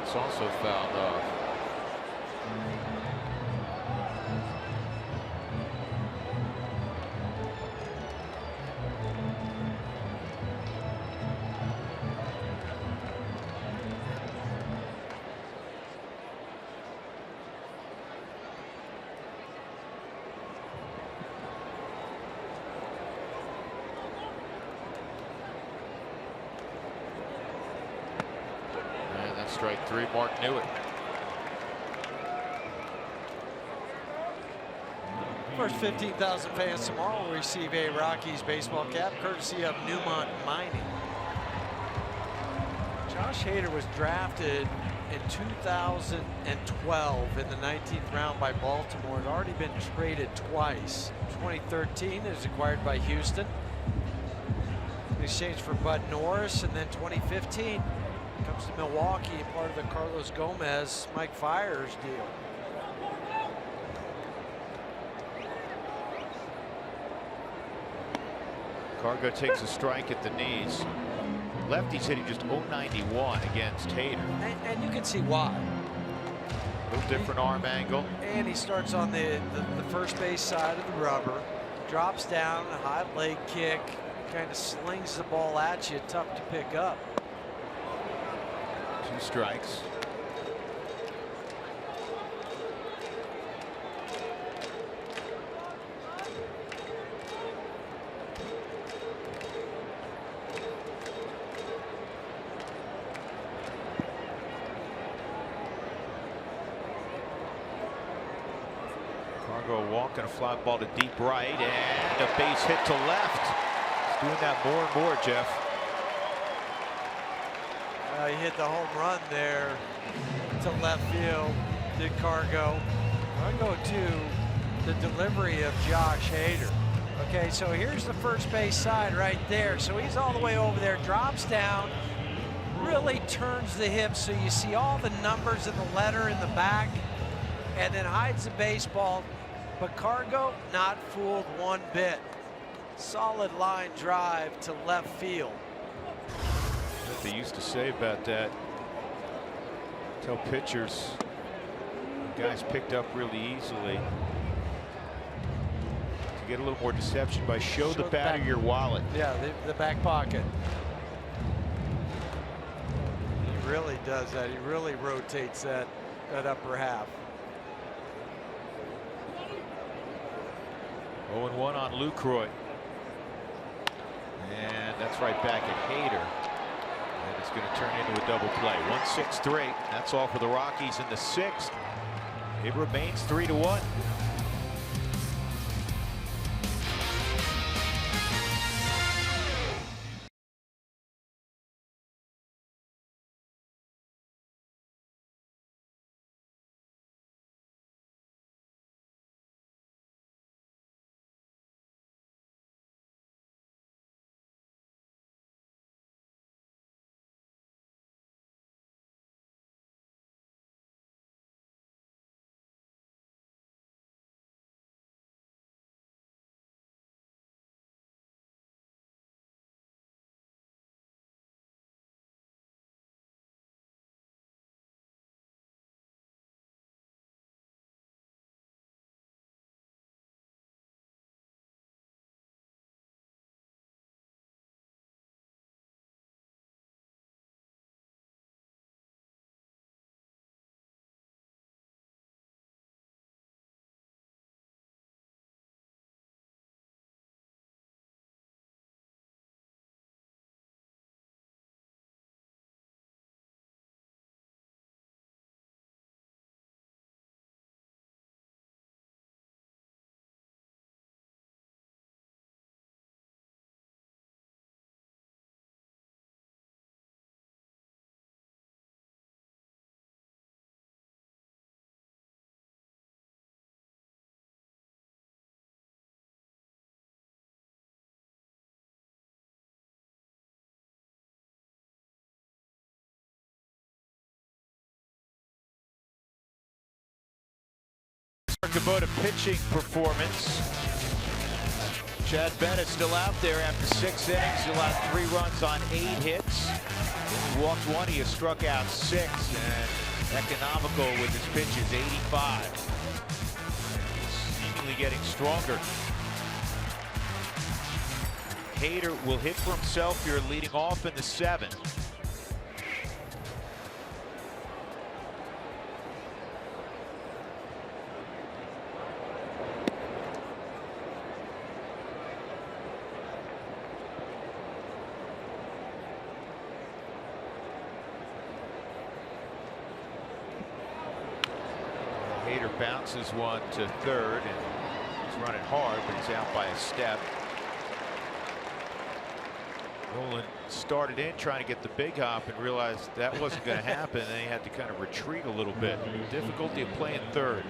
It's also fouled off. Strike 3, Mark Newitt. First 15,000 fans tomorrow will receive a Rockies baseball cap courtesy of Newmont Mining. Josh Hader was drafted in 2012 in the 19th round by Baltimore. Had already been traded twice. 2013 is acquired by Houston in exchange for Bud Norris, and then 2015 comes to Milwaukee, part of the Carlos Gomez, Mike Fiers deal. Cargo takes a strike at the knees. Lefty's hitting just 091 against Hader. And you can see why. A little different arm angle. And he starts on the first base side of the rubber, drops down, a high leg kick, kind of slings the ball at you, tough to pick up. 2 strikes. Cargo walking a fly ball to deep right and a base hit to left. He's doing that more and more, Jeff. He hit the home run there to left field. Did Cargo. I'll go to the delivery of Josh Hader. Okay, so here's the first base side right there. So he's all the way over there, drops down, really turns the hips so you see all the numbers and the letter in the back, and then hides the baseball. But Cargo, not fooled one bit. Solid line drive to left field. What they used to say about that. Tell pitchers, guys picked up really easily. To get a little more deception by show the batter your wallet. Yeah, the back pocket. He really does that. He really rotates that upper half. 0-1 on Lucroy. And that's right back at Hader. And it's going to turn into a double play. 1-6-3. That's all for the Rockies in the 6th. It remains 3-1. About a pitching performance. Chad Bennett still out there after 6 innings. He'll have 3 runs on 8 hits. He walked 1. He has struck out 6, and economical with his pitches, 85. He's seemingly getting stronger. Hader will hit for himself here, leading off in the 7th. Hader bounces one to third, and he's running hard, but he's out by a step. Nolan started in trying to get the big hop and realized that wasn't going to happen. And he had to kind of retreat a little bit. Difficulty of playing third.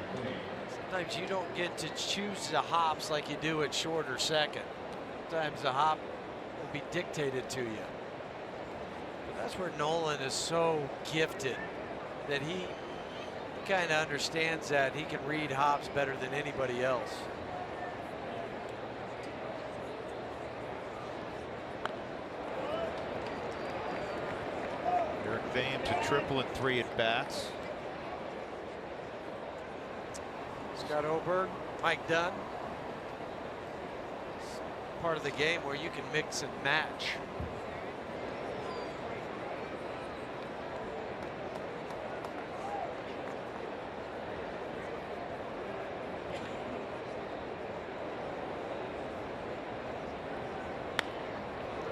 Sometimes you don't get to choose the hops like you do at short or second. Sometimes the hop will be dictated to you. But that's where Nolan is so gifted, that he kind of understands that he can read hops better than anybody else. Thames a triple in 3 at bats. Scott Oberg, Mike Dunn. Part of the game where you can mix and match.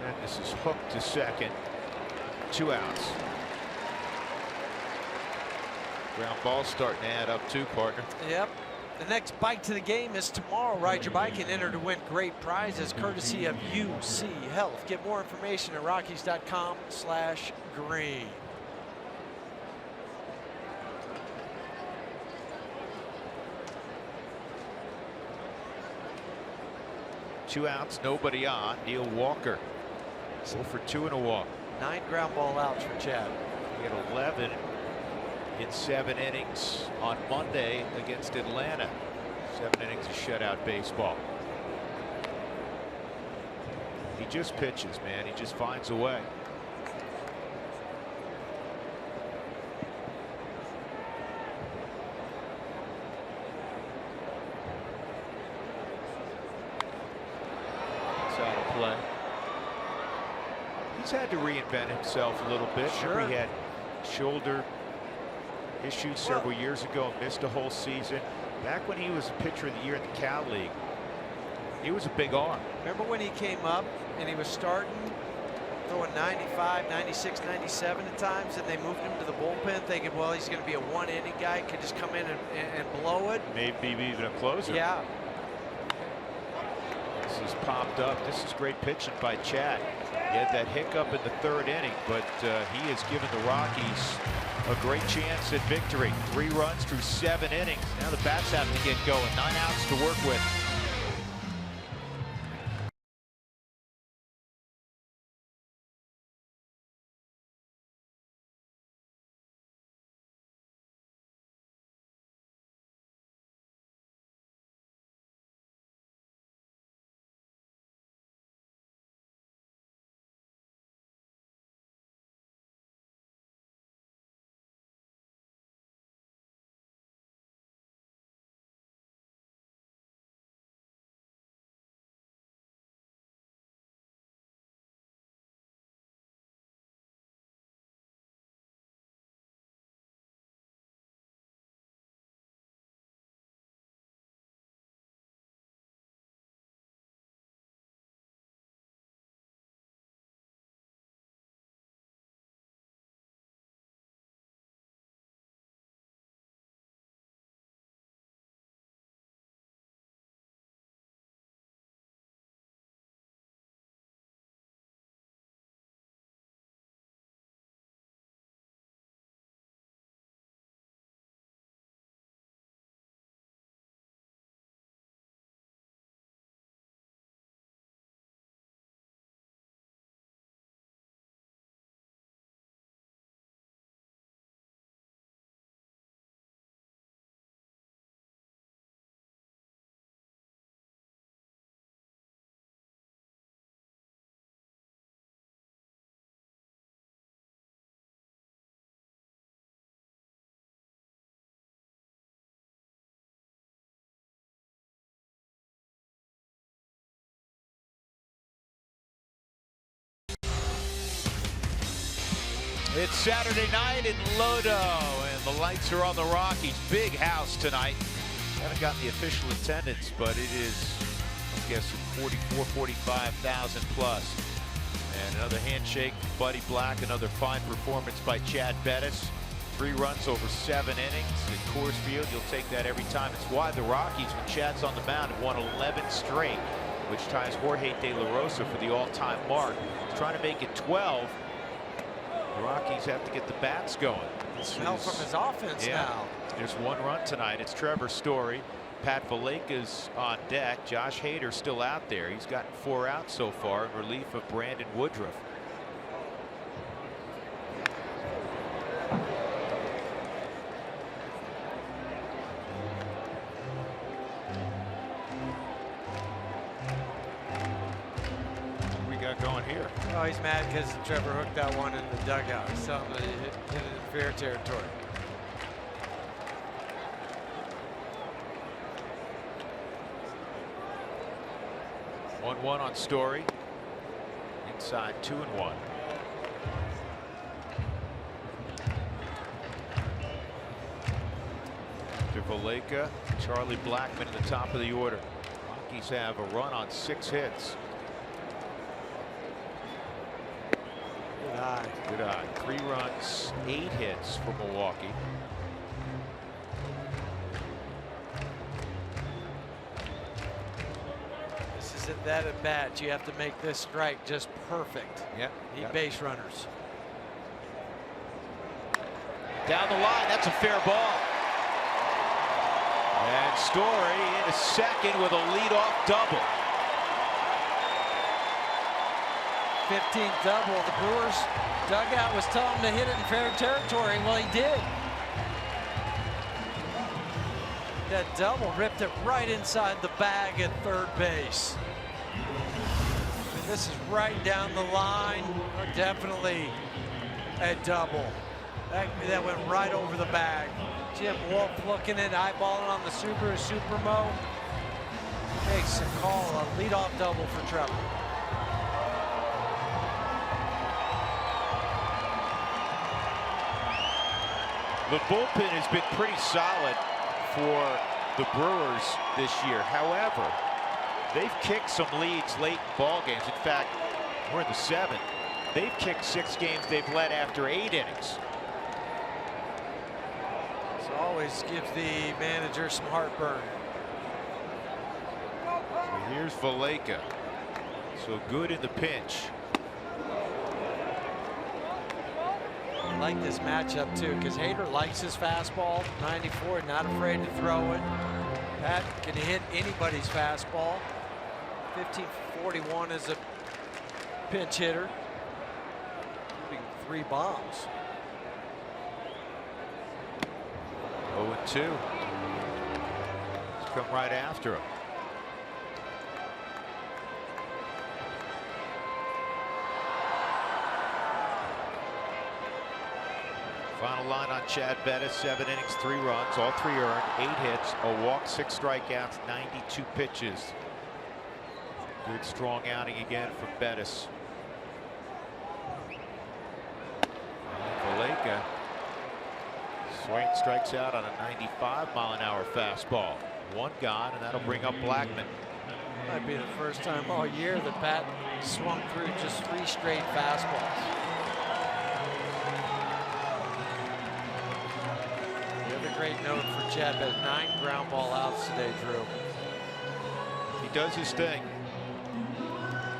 And this is hooked to second. 2 outs. Ground ball starting to add up too, partner. Yep. The next bike to the game is tomorrow. Ride your bike and enter to win great prizes courtesy of UC Health. Get more information at rockies.com/green. Two outs, nobody on. Neil Walker. 0 for 2 and a walk. 9 ground ball outs for Chad. He had 11 in 7 innings on Monday against Atlanta. 7 innings of shutout baseball. He just pitches, man. He just finds a way. It's out of play. He's had to reinvent himself a little bit. Sure. He had shoulder issues several years ago, missed a whole season. Back when he was a pitcher of the year in the Cal League, he was a big arm. Remember when he came up and he was starting throwing 95, 96, 97 at times, and they moved him to the bullpen thinking, well, he's going to be a 1-inning guy, could just come in and blow it. Maybe even a closer. Yeah. This is popped up. This is great pitching by Chad. He had that hiccup in the 3rd inning, but he has given the Rockies a great chance at victory. 3 runs through 7 innings. Now the bats have to get going. 9 outs to work with. It's Saturday night in Lodo, and the lights are on the Rockies. Big house tonight. Haven't gotten the official attendance, but it is, I'm guessing, 44, 45,000 plus. And another handshake from Buddy Black. Another fine performance by Chad Bettis. 3 runs over 7 innings at Coors Field. You'll take that every time. It's why the Rockies, when Chad's on the mound, have won 11 straight, which ties Jorge De La Rosa for the all-time mark. He's trying to make it 12. The Rockies have to get the bats going. Smell from his offense now. There's 1 run tonight. It's Trevor Story. Pat Valleca's on deck. Josh Hader's still out there. He's gotten 4 outs so far in relief of Brandon Woodruff. What we got going here? Oh, he's mad because Trevor hooked that one in the dugout. He's telling him that he hit it in fair territory. One on Story. Inside 2-1. To Valleca, Charlie Blackmon at the top of the order. Rockies have a run on 6 hits. Good eye. Good eye. 3 runs, 8 hits for Milwaukee. That at bat, you have to make this strike just perfect. Yep. Need base runners. Down the line, that's a fair ball. And Story in a second with a leadoff double. 15th double. The Brewers dugout was telling him to hit it in fair territory. Well, he did. That double ripped it right inside the bag at third base. This is right down the line. Definitely a double. That went right over the bag. Jim Wolf looking at eyeballing on the Subaru Supermo. Makes a call, a leadoff double for Trevor. The bullpen has been pretty solid for the Brewers this year. However, they've kicked some leads late in ball games. In fact, we're in the 7th. They've kicked 6 games they've led after 8 innings. This always gives the manager some heartburn. So here's Valleca. So good in the pinch. I like this matchup too, because Hader likes his fastball. 94, not afraid to throw it. Pat can hit anybody's fastball. 1541 as a pinch hitter. Shooting 3 bombs. 0-2. Let's come right after him. Final line on Chad Bettis, 7 innings, 3 runs, all 3 earned, 8 hits, a walk, 6 strikeouts, 92 pitches. Good strong outing again from Bettis. Valleca strikes out on a 95-mile-an-hour fastball. 1 gone, and that'll bring up Blackmon. Might be the first time all year that Pat swung through just 3 straight fastballs. Great note for Chad, but 9 ground ball outs today, Drew. He does his thing.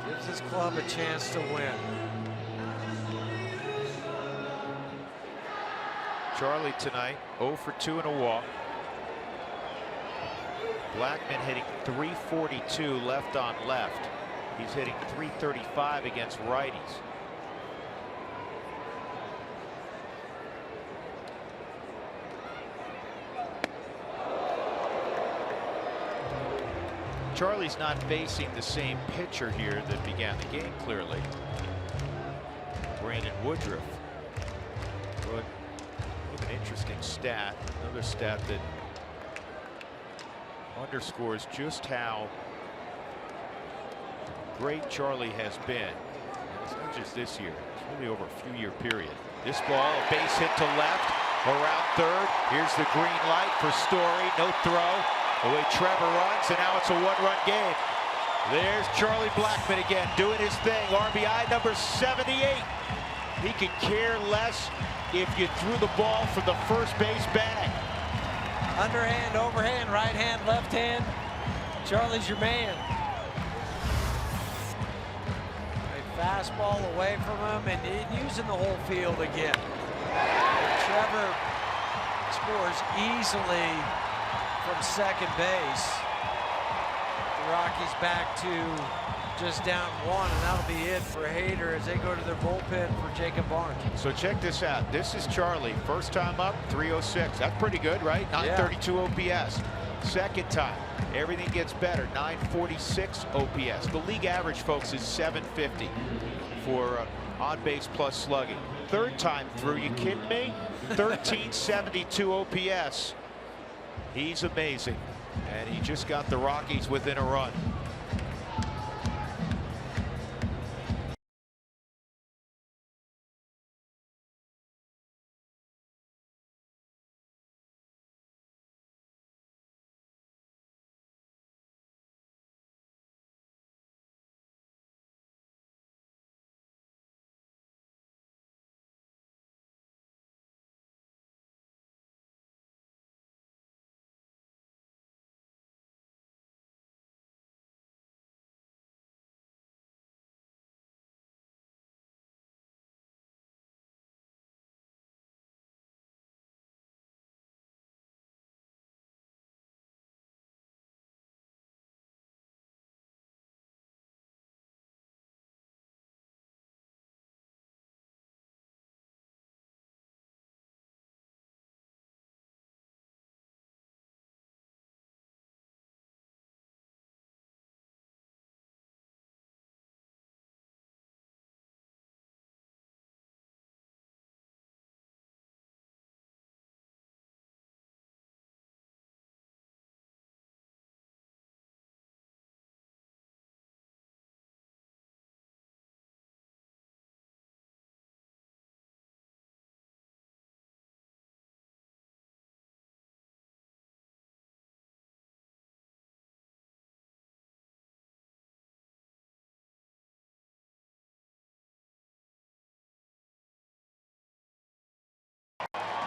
Gives his club a chance to win. Charlie tonight, 0 for 2 and a walk. Blackmon hitting .342 left on left. He's hitting .335 against righties. Charlie's not facing the same pitcher here that began the game, clearly. Brandon Woodruff. But an interesting stat, another stat that underscores just how great Charlie has been. And it's not just this year. really over a few-year period. This ball, a base hit to left, around third. Here's the green light for Story. No throw. Away Trevor runs, and now it's a one-run game. There's Charlie Blackmon again, doing his thing. RBI number 78. He could care less if you threw the ball from the first base bag. Underhand, overhand, right hand, left hand. Charlie's your man. A fastball away from him and using the whole field again. Trevor scores easily from second base. The Rockies back to just down one, and that'll be it for Hader as they go to their bullpen for Jacob Barnes. So check this out. This is Charlie. First time up, 306. That's pretty good, right? 932 OPS. Second time, everything gets better. 946 OPS. The league average, folks, is 750 for on-base plus slugging. Third time through, you kidding me? 1372 OPS. He's amazing. And he just got the Rockies within a run.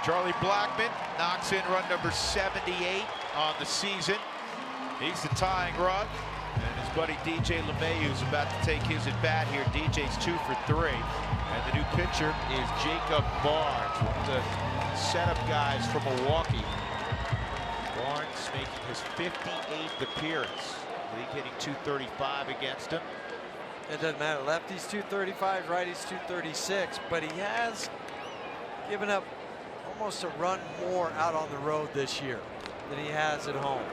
Charlie Blackmon knocks in run number 78 on the season. He's the tying run, and his buddy DJ LeMahieu is about to take his at bat here. DJ's 2 for 3, and the new pitcher is Jacob Barnes, one of the setup guys from Milwaukee. Barnes making his 58th appearance. League hitting 235 against him. It doesn't matter. Lefty's 235, righty's 236, but he has given up almost a run more out on the road this year than he has at home.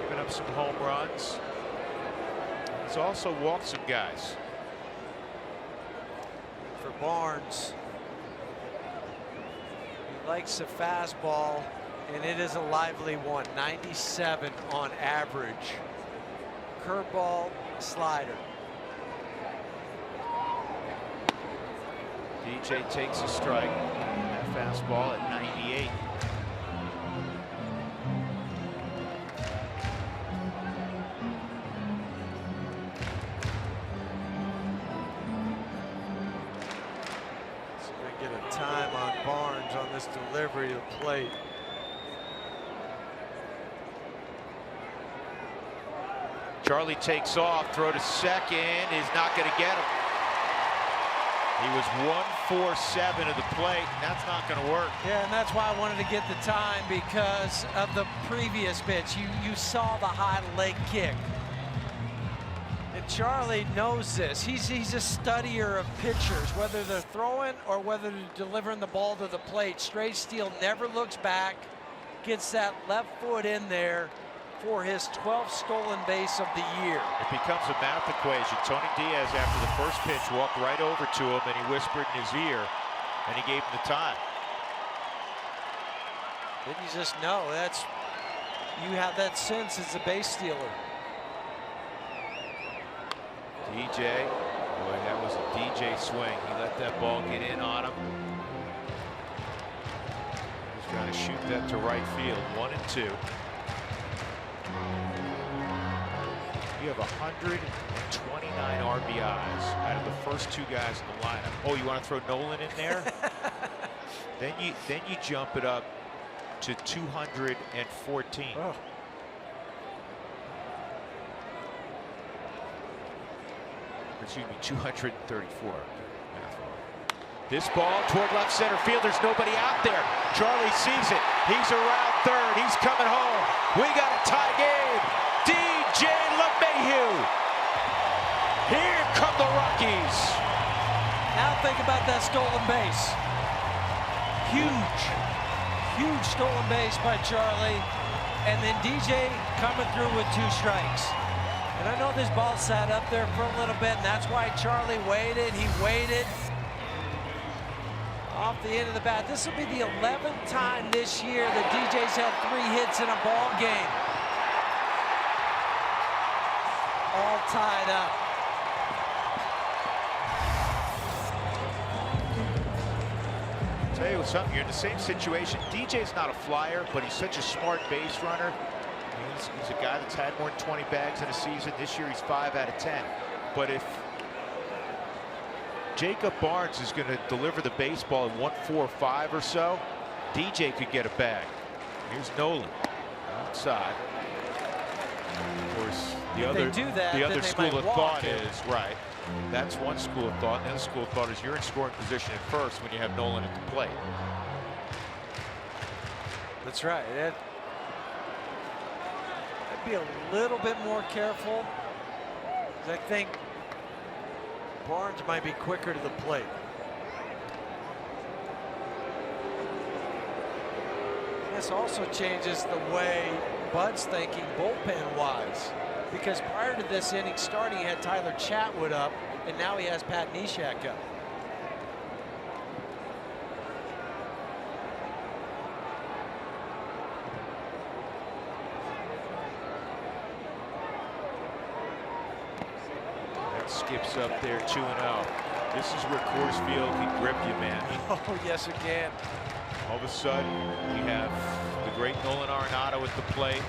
Giving up some home runs. He's also walked some guys. For Barnes, he likes the fastball, and it is a lively one. 97 on average. Curveball, slider. DJ takes a strike. That fastball at 98. So we get a time on Barnes on this delivery to the plate. Charlie takes off, throw to second, is not going to get him. He was 1-4-7 of the plate, and that's not going to work. Yeah, and that's why I wanted to get the time, because of the previous pitch. You saw the high leg kick. And Charlie knows this. He's a studier of pitchers, whether they're throwing or whether they're delivering the ball to the plate. Straight Steele never looks back, gets that left foot in there for his 12th stolen base of the year. It becomes a math equation. Tony Diaz, after the first pitch, walked right over to him and he whispered in his ear, and he gave him the time. Didn't you just know that's, you have that sense as a base stealer. DJ Boy, that was a DJ swing. He let that ball get in on him. He's trying to shoot that to right field. 1-2. You have 129 RBIs out of the first 2 guys in the lineup. Oh, you want to throw Nolan in there? then you jump it up to 214. Oh. Excuse me, 234. This ball toward left center field. There's nobody out there. Charlie sees it. He's around third. He's coming home. We got a tie game. DJ LeMahieu. Here come the Rockies. Now think about that stolen base. Huge, huge stolen base by Charlie. And then DJ coming through with 2 strikes. And I know this ball sat up there for a little bit, and that's why Charlie waited. He waited off the end of the bat. This will be the 11th time this year that DJ's had 3 hits in a ball game. All tied up. I'll tell you something, you're in the same situation. DJ's not a flyer, but he's such a smart base runner. He's a guy that's had more than 20 bags in a season. This year he's 5 out of 10. But if Jacob Barnes is going to deliver the baseball in 1-4-5 or so, DJ could get a bag. Here's Nolan outside. Of course, the other school of thought is right. That's one school of thought. The other school of thought is you're in scoring position at first when you have Nolan at the plate. That's right. Be a little bit more careful, because I think Barnes might be quicker to the plate. And this also changes the way Bud's thinking bullpen wise, because prior to this inning starting he had Tyler Chatwood up, and now he has Pat Neshek up. Skips up there 2-0. This is where Coors Field can grip you, man. Oh, yes, it can. All of a sudden, you have the great Nolan Arenado at the plate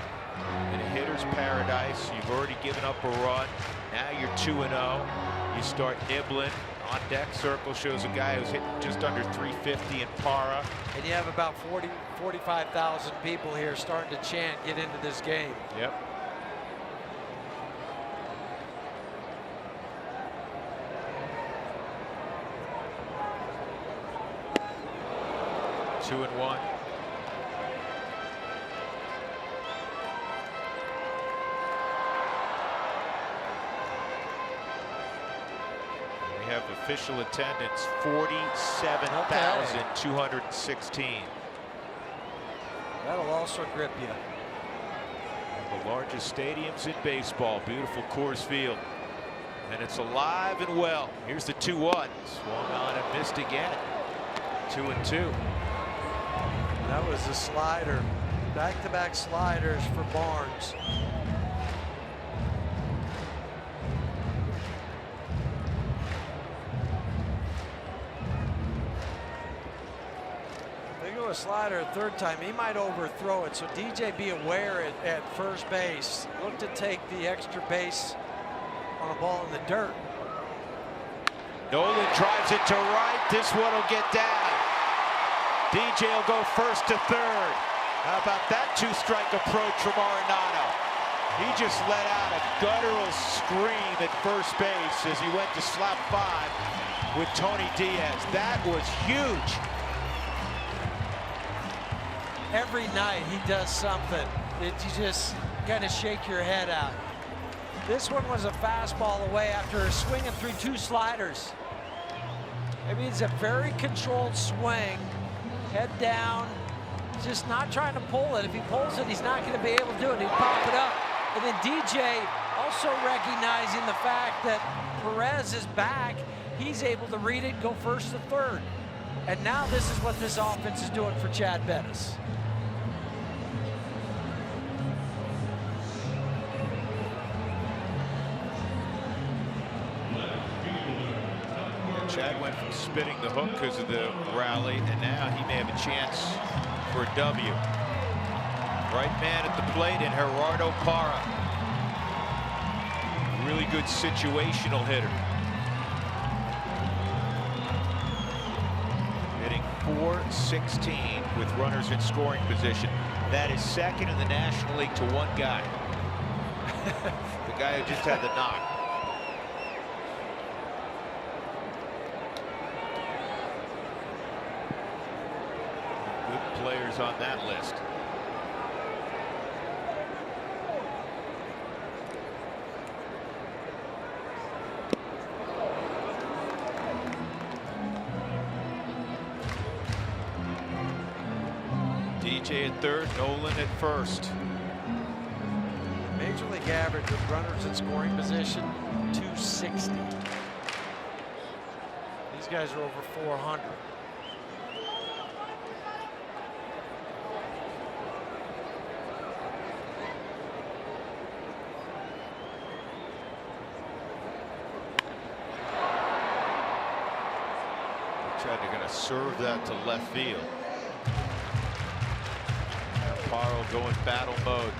in a hitter's paradise. You've already given up a run. Now you're 2-0. You start nibbling. On deck circle shows a guy who's hitting just under 350 in Para. And you have about 45,000 people here starting to chant, get into this game. Yep. Two and one. We have official attendance 47,216. That'll also grip you. One of the largest stadiums in baseball. Beautiful Coors Field. And it's alive and well. Here's the 2-1. Swung on and missed again. 2-2. That was a slider. Back-to-back sliders for Barnes. If they go a slider a third time, he might overthrow it. So DJ, be aware at first base. Look to take the extra base on a ball in the dirt. Nolan drives it to right. This one will get down. DJ will go first to third. How about that 2-strike approach from Arenado? He just let out a guttural scream at first base as he went to slap 5 with Tony Diaz. That was huge. Every night he does something that you just kind of shake your head out. This one was a fastball away after swinging through 2 sliders. I mean, it's a very controlled swing. Head down, just not trying to pull it. If he pulls it, he's not going to be able to do it. He'd pop it up. And then DJ also recognizing the fact that Perez is back. He's able to read it, go first to third. And now this is what this offense is doing for Chad Bettis. Left fielder, Chad went from spinning the hook because of the rally, and now he may have a chance for a W. Right man at the plate in Gerardo Parra. Really good situational hitter. Hitting .416 with runners in scoring position. That is second in the National League to one guy. The guy who just had the knock. Good players on that list. DJ at third, Nolan at first. Major league average with runners in scoring position, 260. These guys are over 400. They're going to serve that to left field. Parra going battle mode.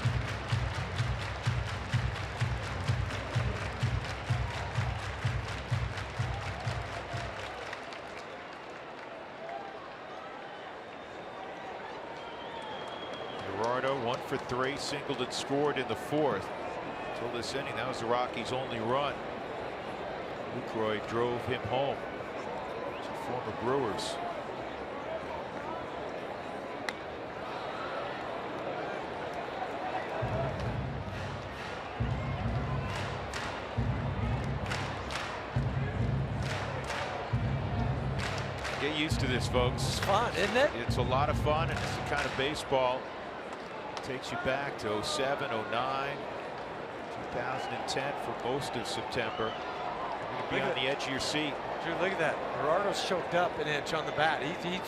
Gerardo 1 for 3, singled and scored in the fourth. Until this inning, that was the Rockies' only run. Lucroy drove him home. Former Brewers. Get used to this, folks. It's fun, isn't it? It's a lot of fun, and it's the kind of baseball that takes you back to 07, 09, 2010 for most of September. You're going to be on the edge of your seat. Drew, look at that. Gerardo's choked up an inch on the bat. He's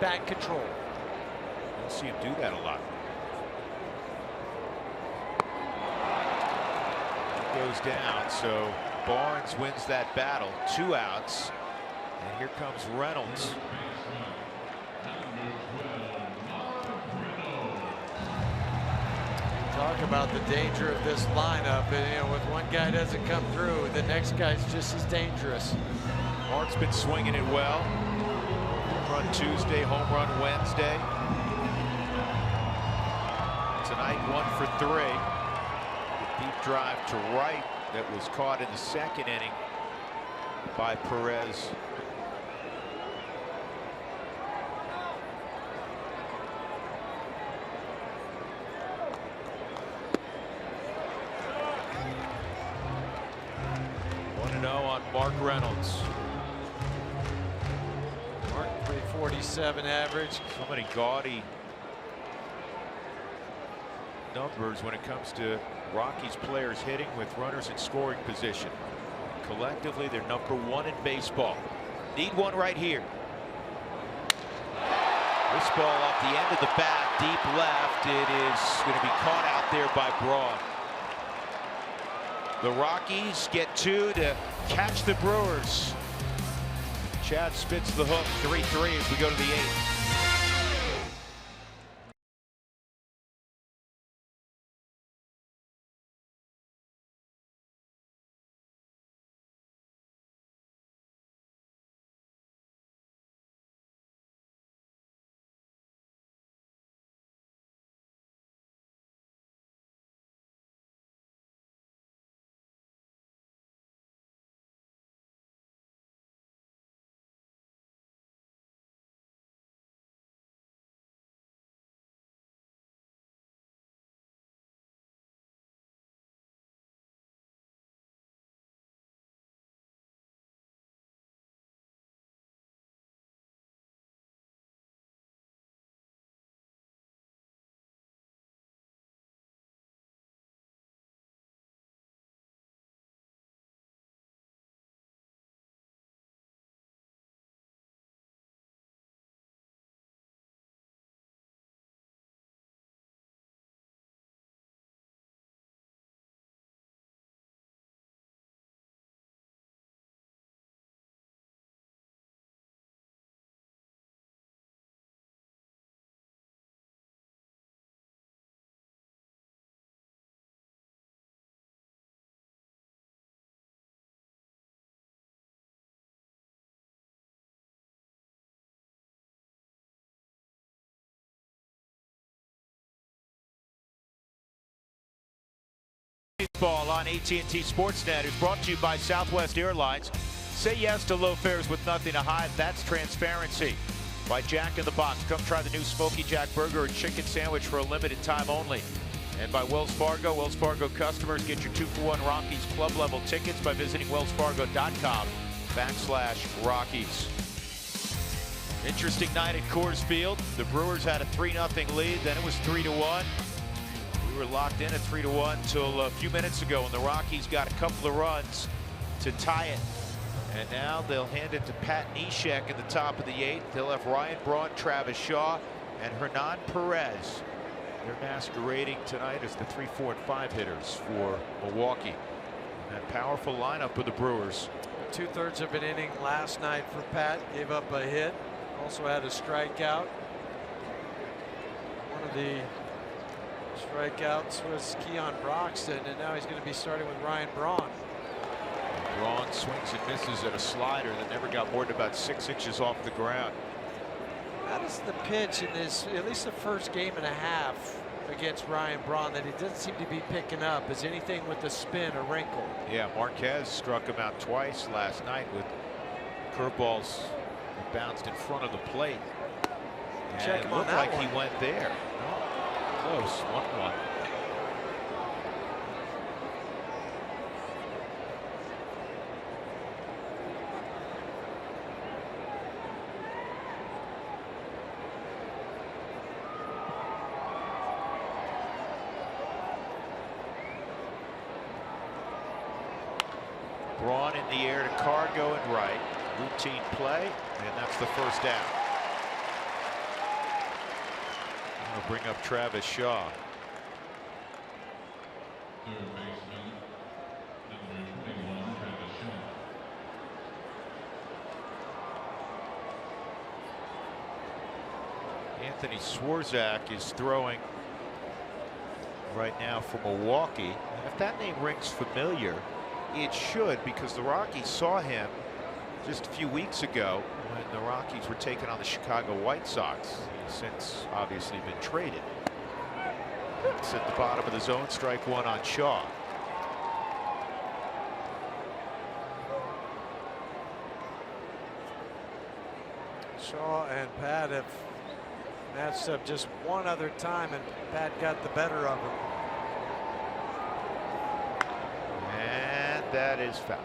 back control. You don't see him do that a lot. He goes down, so Barnes wins that battle. 2 outs. And here comes Reynolds. Talk about the danger of this lineup. And, you know, if one guy doesn't come through, the next guy's just as dangerous. Mark's been swinging it well. Home run Tuesday, home run Wednesday. Tonight 1 for 3. A deep drive to right that was caught in the second inning by Perez. On Mark Reynolds. Mark 347 average. So many gaudy numbers when it comes to Rockies players hitting with runners in scoring position. Collectively, they're #1 in baseball. Need one right here. This ball off the end of the bat, deep left. It is going to be caught out there by Braun. The Rockies get 2 to catch the Brewers. Chad spits the hook, 3-3 as we go to the 8th. Baseball on AT&T Sportsnet is brought to you by Southwest Airlines. Say yes to low fares with nothing to hide. That's transparency. By Jack in the Box. Come try the new Smoky Jack Burger or chicken sandwich for a limited time only. And by Wells Fargo. Wells Fargo customers get your 2-for-1 Rockies club level tickets by visiting wellsfargo.com/Rockies. Interesting night at Coors Field. The Brewers had a 3-0 lead. Then it was 3-1. We were locked in at 3-1 till a few minutes ago, and the Rockies got a couple of runs to tie it. And now they'll hand it to Pat Neshek in the top of the 8th. They'll have Ryan Braun, Travis Shaw, and Hernan Perez. They're masquerading tonight as the 3, 4, and 5 hitters for Milwaukee. And that powerful lineup of the Brewers. 2/3 of an inning last night for Pat. Gave up a hit. Also had a strikeout. One of the strikeouts was Keon Broxton, and now he's going to be starting with Ryan Braun. Braun swings and misses at a slider that never got more than about 6 inches off the ground. That is the pitch in this, at least the first game and a half against Ryan Braun, that he doesn't seem to be picking up. Is anything with the spin or wrinkle? Yeah, Marquez struck him out twice last night with curveballs that bounced in front of the plate. Check him on looked that like one. he went there. Close, 1-1. Braun in the air to Cargo and right. Routine play, and that's the first down. We'll bring up Travis Shaw. Third baseman, number 21, Travis Shaw. Anthony Swarzak is throwing right now for Milwaukee. And if that name rings familiar, it should, because the Rockies saw him just a few weeks ago when the Rockies were taking on the Chicago White Sox. He's since obviously been traded. It's at the bottom of the zone, strike 1 on Shaw. Shaw and Pat have matched up just one other time, and Pat got the better of him. And that is foul.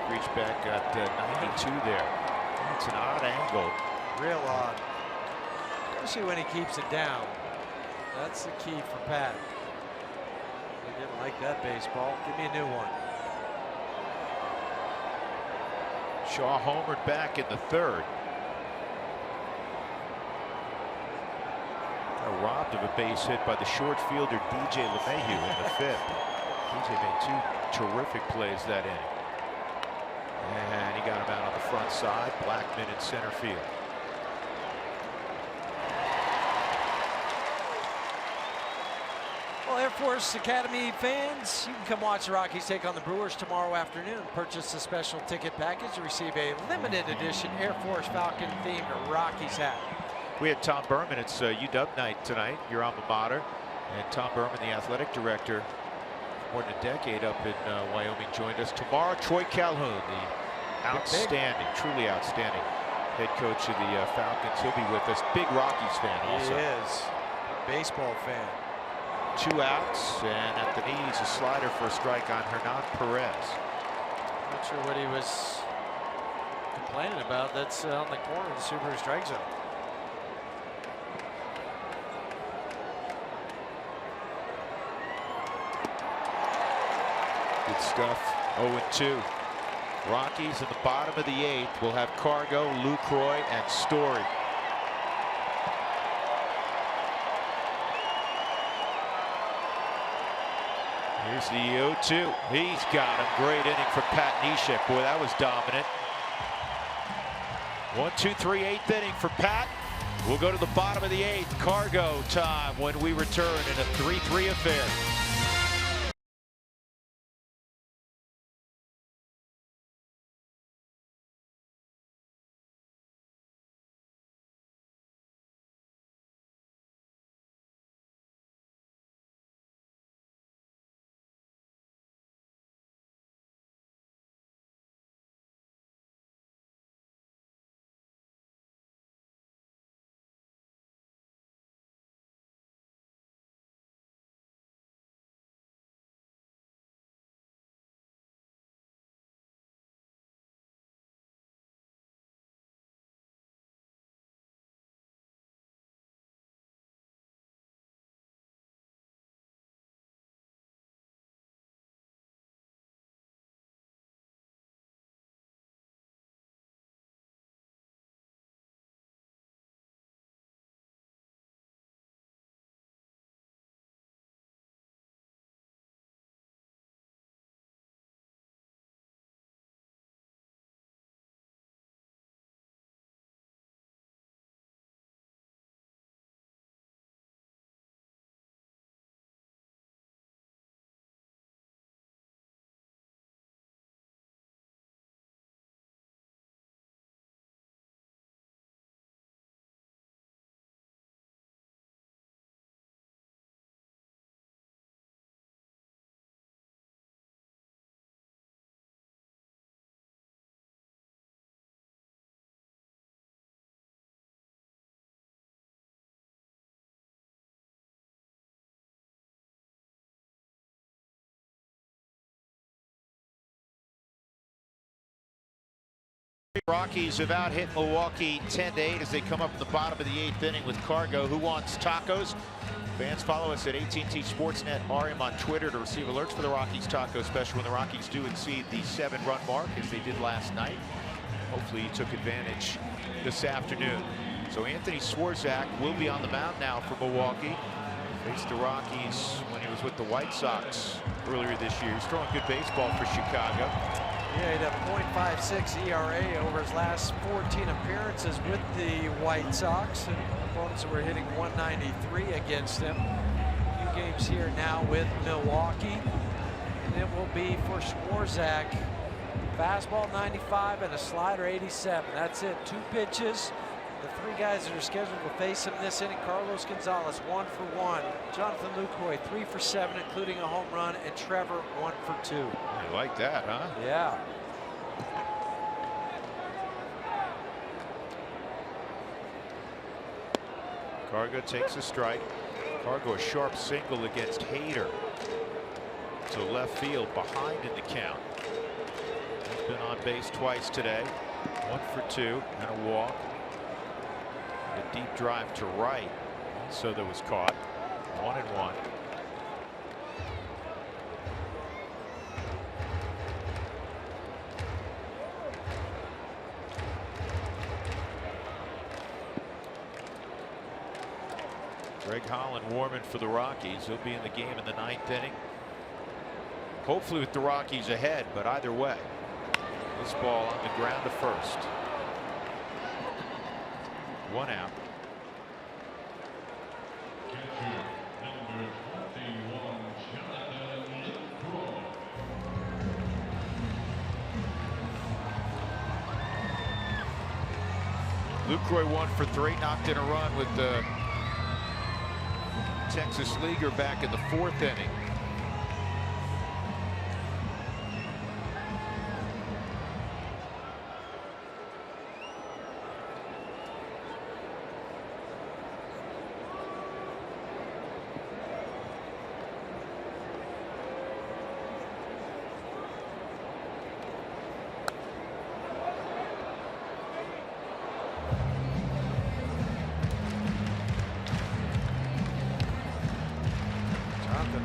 Reach back at 92 there. It's an odd angle. Real odd. Especially when he keeps it down. That's the key for Pat. He didn't like that baseball. Give me a new one. Shaw homered back in the 3rd. Robbed of a base hit by the short fielder DJ LeMahieu in the 5th. DJ made 2 terrific plays that inning. And he got him out on the front side. Blackman in center field. Well, Air Force Academy fans, you can come watch the Rockies take on the Brewers tomorrow afternoon. Purchase a special ticket package to receive a limited edition Air Force Falcon themed Rockies hat. We had Tom Berman. It's UW night tonight, your alma mater. And Tom Berman, the athletic director, more than a decade up in Wyoming, joined us. Tomorrow, Troy Calhoun, the outstanding, truly outstanding head coach of the Falcons. He'll be with us. Big Rockies fan also. He is. Baseball fan. 2 outs, and at the knees, a slider for a strike on Hernan Perez. Not sure what he was complaining about. That's on the corner of the Subaru strike zone. Good stuff. 0-2. Rockies in the bottom of the 8th will have Cargo, Lucroy, and Story. Here's the 0-2. He's got him. Great inning for Pat Neshek. Boy, that was dominant. 1-2-3, 8th inning for Pat. We'll go to the bottom of the 8th. Cargo time when we return in a 3-3 affair. Rockies have out hit Milwaukee 10-8 as they come up in the bottom of the 8th inning with Cargo. Who wants tacos? Fans, follow us at AT Sportsnet RM on Twitter to receive alerts for the Rockies taco special when the Rockies do exceed the 7-run mark as they did last night. Hopefully he took advantage this afternoon. So Anthony Swarzak will be on the mound now for Milwaukee. Faced the Rockies when he was with the White Sox earlier this year. He's throwing good baseball for Chicago. Yeah, he'd have .56 ERA over his last 14 appearances with the White Sox, and opponents were hitting .193 against him. A few games here now with Milwaukee, and it will be for Swarzak. Fastball 95 and a slider 87. That's it. 2 pitches. The 3 guys that are scheduled to face him this inning: Carlos Gonzalez 1 for 1, Jonathan Lucroy 3 for 7, including a home run, and Trevor 1 for 2. You like that, huh? Yeah. Cargo takes a strike. Cargo a sharp single against Hader to left field behind in the count. He's been on base twice today. 1 for 2 and a walk. A deep drive to right, so that was caught. 1-1. Greg Holland warming for the Rockies. He'll be in the game in the 9th inning. Hopefully with the Rockies ahead, but either way, this ball on the ground to first. 1 out. Lucroy 1 for 3, knocked in a run with the Texas leaguer back in the 4th inning.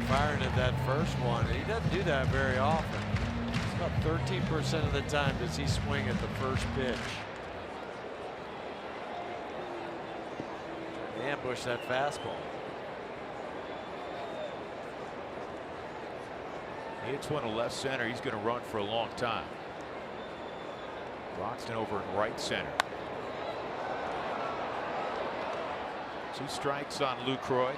Firing at that first one. He doesn't do that very often. It's about 13% of the time does he swing at the first pitch. Ambush that fastball. Hits one to left center. He's going to run for a long time. Broxton over in right center. 2 strikes on Lucroy.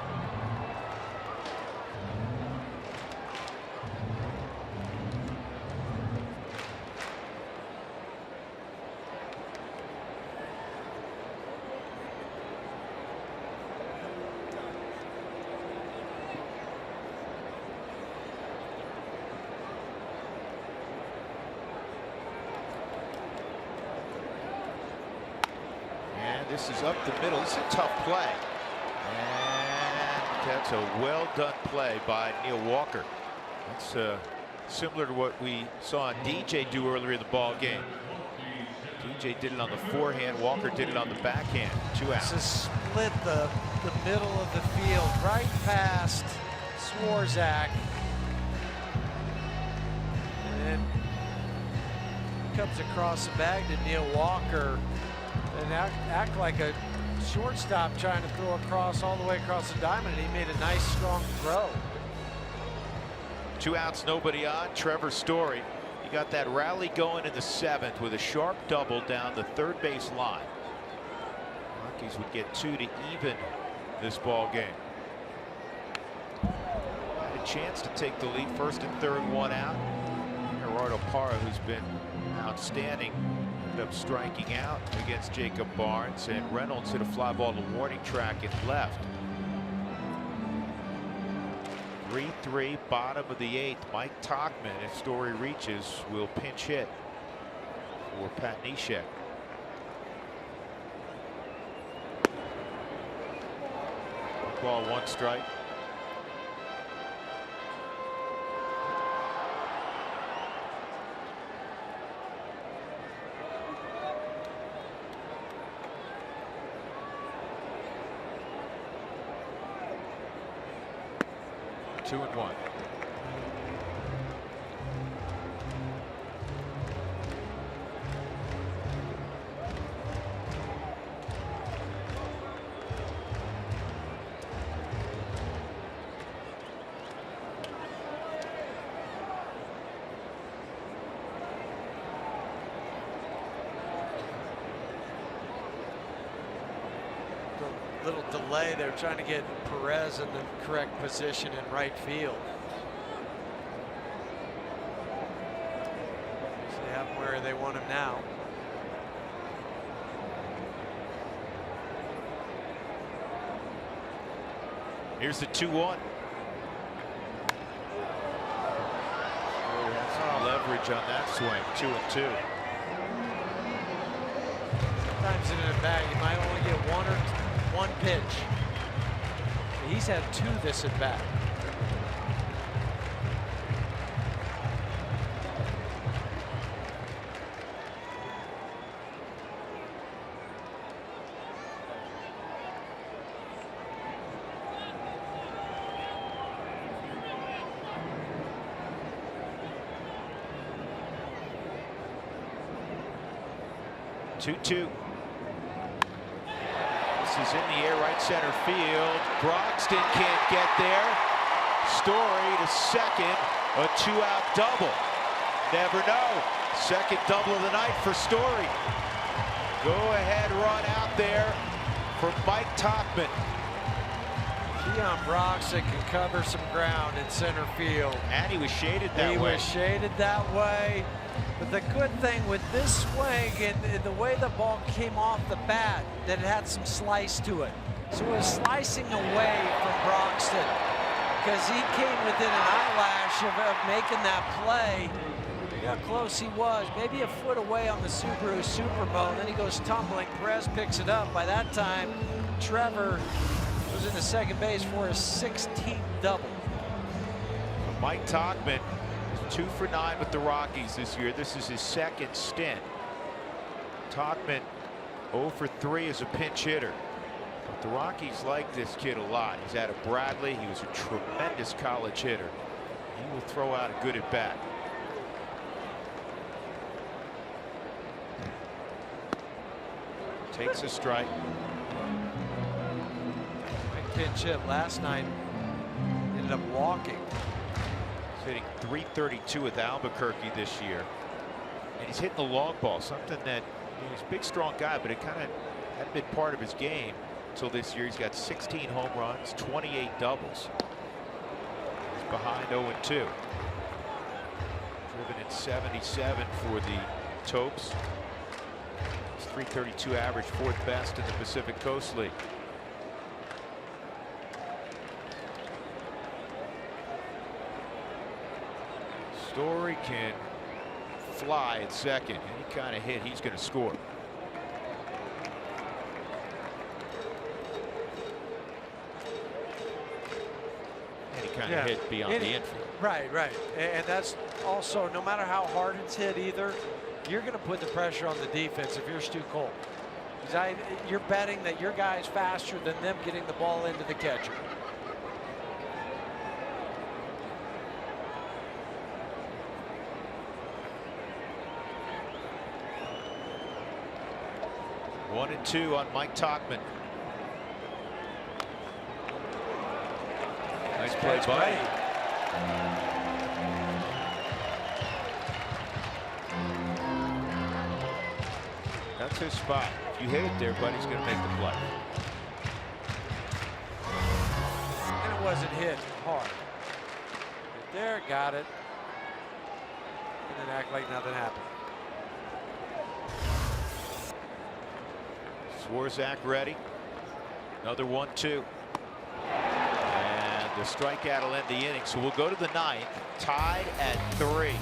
This is up the middle. This is a tough play. And that's a well done play by Neil Walker. That's similar to what we saw DJ do earlier in the ball game. DJ did it on the forehand. Walker did it on the backhand. 2 outs. This is split the middle of the field right past Swarzak. And then comes across the bag to Neil Walker. And act like a shortstop trying to throw across all the way across the diamond, and he made a nice strong throw. 2 outs, nobody on. Trevor Story. He got that rally going in the 7th with a sharp double down the third base line. Rockies would get 2 to even this ball game. Had a chance to take the lead. 1st and 3rd, 1 out. Gerardo Parra, who's been outstanding, ended up striking out against Jacob Barnes, and Reynolds hit a fly ball to the warning track and left. 3-3, bottom of the 8th. Mike Tauchman, if Story reaches, will pinch hit for Pat Neshek. Ball, 1 strike. Two and 1. Little delay. They're trying to get Perez in the correct position in right field. So they have him where they want him now. Here's the 2-1. Some leverage on that swing. 2-2. Sometimes in a bag you might only get one pitch. He's had 2 this at bat. Two. This is in the air, right center field. Broxton can't get there. Story to second, a 2-out double. Never know. Second double of the night for Story. Go ahead run out there for Mike Tauchman. Keon Broxton can cover some ground in center field. And he was shaded that way. He was shaded that way. But the good thing with this swing and the way the ball came off the bat, that it had some slice to it. So it was slicing away from Broxton because he came within an eyelash of making that play. Look how close he was, maybe a foot away on the Subaru Supermo, and then he goes tumbling. Perez picks it up. By that time, Trevor was in the second base for his 16th double. Mike Tauchman is 2 for 9 with the Rockies this year. This is his second stint. Tauchman 0 for 3 as a pinch hitter. But the Rockies like this kid a lot. He's out of Bradley. He was a tremendous college hitter. He will throw out a good at bat. Takes a strike. Pinch hit last night, ended up walking. He's hitting .332 with Albuquerque this year. And he's hitting the long ball, something that, he's a big, strong guy, but it kind of hadn't been part of his game until this year. He's got 16 home runs, 28 doubles. He's behind 0-2. Driven at 77 for the Topes. His .332 average, 4th best in the Pacific Coast League. Story can fly at second. Any kind of hit, he's going to score. Any kind of hit beyond the infield. Right. And that's also, no matter how hard it's hit either, you're going to put the pressure on the defense if you're Stu Cole. You're betting that your guy's faster than them getting the ball into the catcher. One and two on Mike Tauchman. Nice play, buddy. That's his spot. If you hit it there, buddy's going to make the play. And it wasn't hit hard. Right there, got it. And then act like nothing happened. Swarzak ready. Another 1-2. And the strikeout will end the inning. So we'll go to the 9th, tied at 3.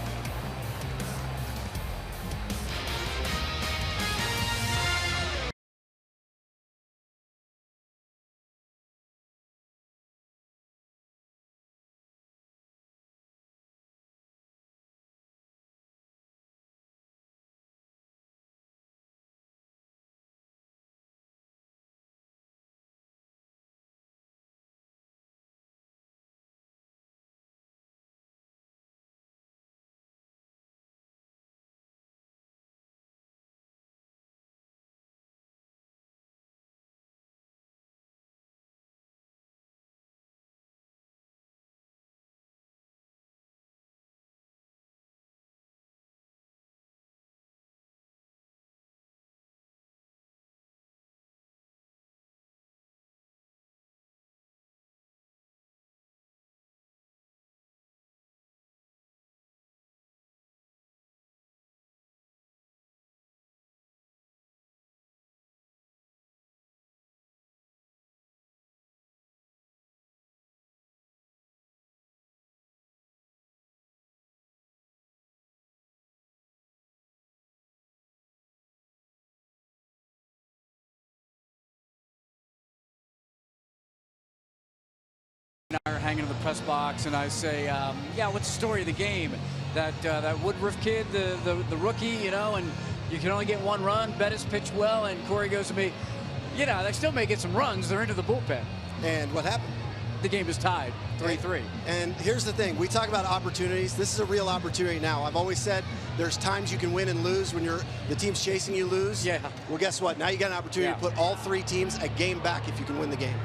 Are hanging in the press box, and I say, yeah, what's the story of the game? That Woodruff kid, the rookie, you know, and you can only get 1 run. Bettis pitched well, and Corey goes to me, you know, they still may get some runs. They're into the bullpen. And what happened? The game is tied, 3-3. And here's the thing: we talk about opportunities. This is a real opportunity now. I've always said there's times you can win and lose when the team's chasing you lose. Yeah. Well, guess what? Now you got an opportunity to put all 3 teams a game back if you can win the game.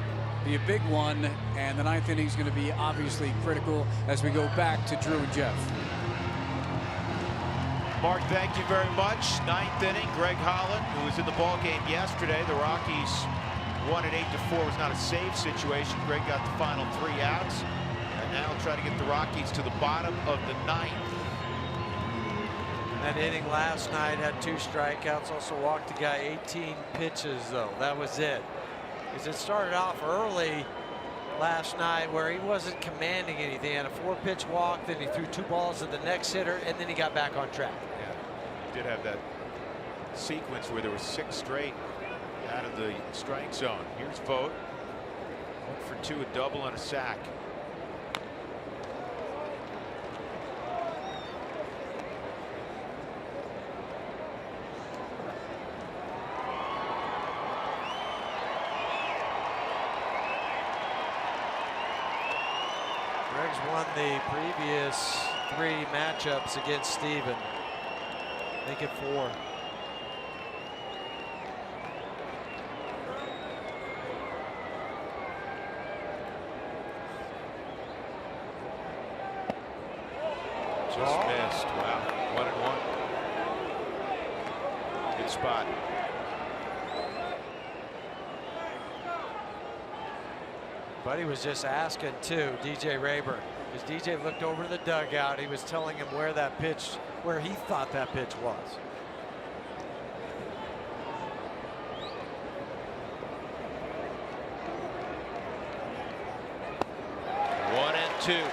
Be a big one, and the 9th inning is going to be obviously critical as we go back to Drew and Jeff. Mark, thank you very much. 9th inning, Greg Holland, who was in the ball game yesterday. The Rockies won at 8-4. Was not a save situation. Greg got the final 3 outs, and now try to get the Rockies to the bottom of the 9th. That inning last night had 2 strikeouts. Also walked the guy 18 pitches, though. That was it. Because it started off early last night where he wasn't commanding anything. He had a 4-pitch walk, then he threw 2 balls to the next hitter, and then he got back on track. Yeah, he did have that sequence where there was 6 straight out of the strike zone. Here's Vogt. 1 for 2, a double and a sack. Greg's won the previous 3 matchups against Steven. Make it 4. Just missed. Wow. 1-1. Good spot. Buddy was just asking too, DJ Rayburn, because DJ looked over to the dugout. He was telling him where he thought that pitch was. One and two.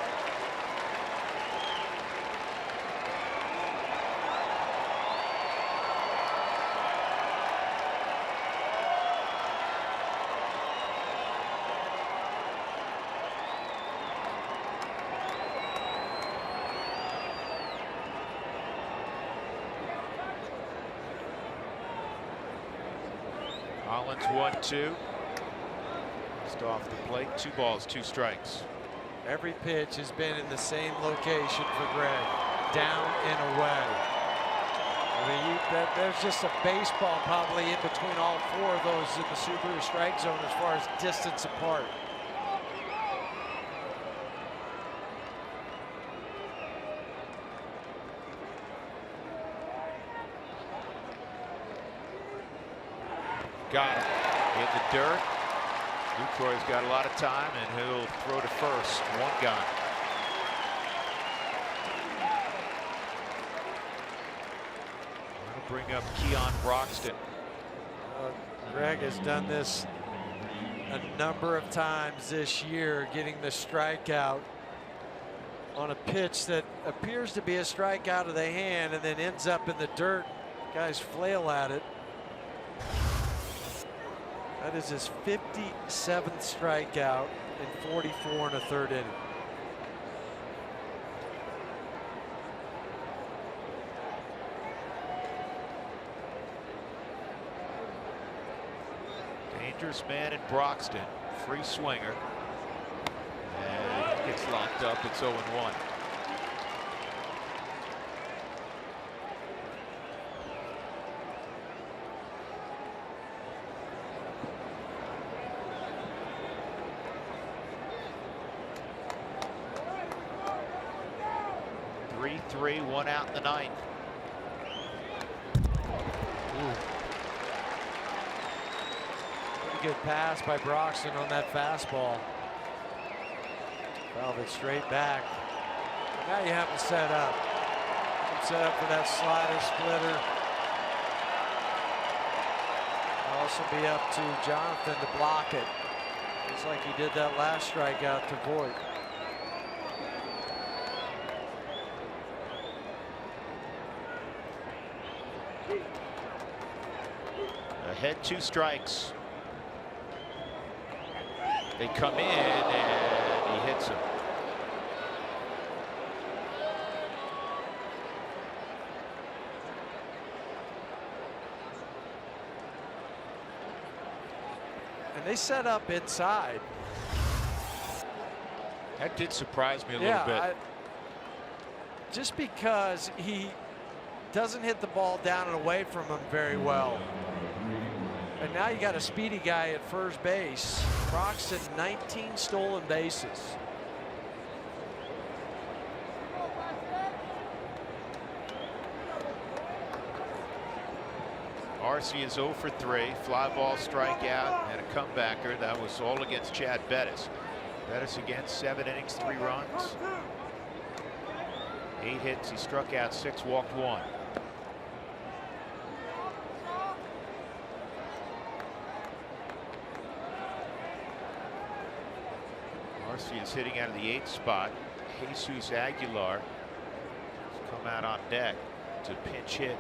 Collins 1-2. Just off the plate. 2 balls, 2 strikes. Every pitch has been in the same location for Greg, down and away. I mean, there's just a baseball probably in between all 4 of those in the super strike zone as far as distance apart. Got him in the dirt. Lucroy's got a lot of time, and he'll throw to first. 1 gone. That'll bring up Keon Broxton. Greg has done this a number of times this year, getting the strikeout on a pitch that appears to be a strikeout of the hand and then ends up in the dirt. Guys flail at it. That is his 57th strikeout in 44 and a third inning. Dangerous man in Broxton. Free swinger. And he gets locked up. It's 0-1. Three, 1 out in the 9th. Pretty good pass by Broxton on that fastball. Fouled it straight back. Now you have to set up. Set up for that slider splitter. It'll also be up to Jonathan to block it. Just like he did that last strikeout to Voigt. Ahead 2 strikes. They come in and he hits him. And they set up inside. That did surprise me a little bit. Just because he doesn't hit the ball down and away from him very well. And now you got a speedy guy at first base. Broxton, 19 stolen bases. Arce is 0 for 3. Fly ball, strikeout, and a comebacker. That was all against Chad Bettis. Bettis again, 7 innings, 3 runs. 8 hits. He struck out 6, walked 1. Arce is hitting out of the 8th spot. Jesus Aguilar has come out on deck to pinch hit.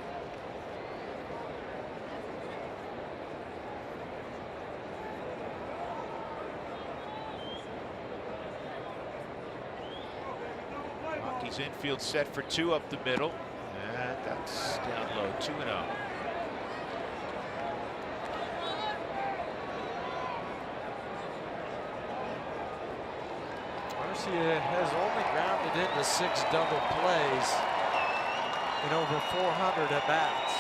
Rockies infield set for 2 up the middle, and that's down low. 2-0. Arce has only grounded into 6 double plays in over 400 at bats.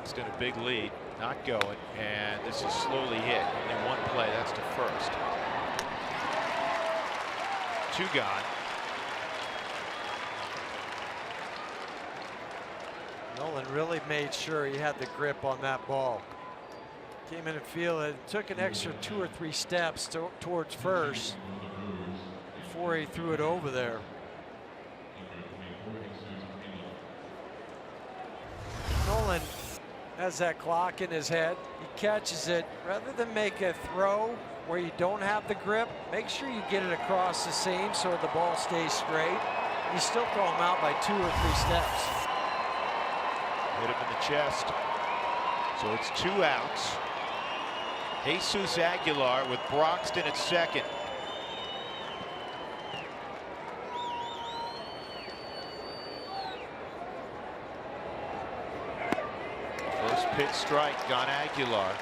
Broxton a big lead, not going, and this is slowly hit. Only one play, that's to first. 2 gone. Nolan really made sure he had the grip on that ball. Came in and fielded it. Took an extra 2 or 3 steps towards first before he threw it over there. Nolan has that clock in his head. He catches it. Rather than make a throw where you don't have the grip, make sure you get it across the seam so the ball stays straight. You still throw him out by 2 or 3 steps. Hit him in the chest. So it's 2 outs. Jesus Aguilar with Broxton at second. First pitch strike on Aguilar.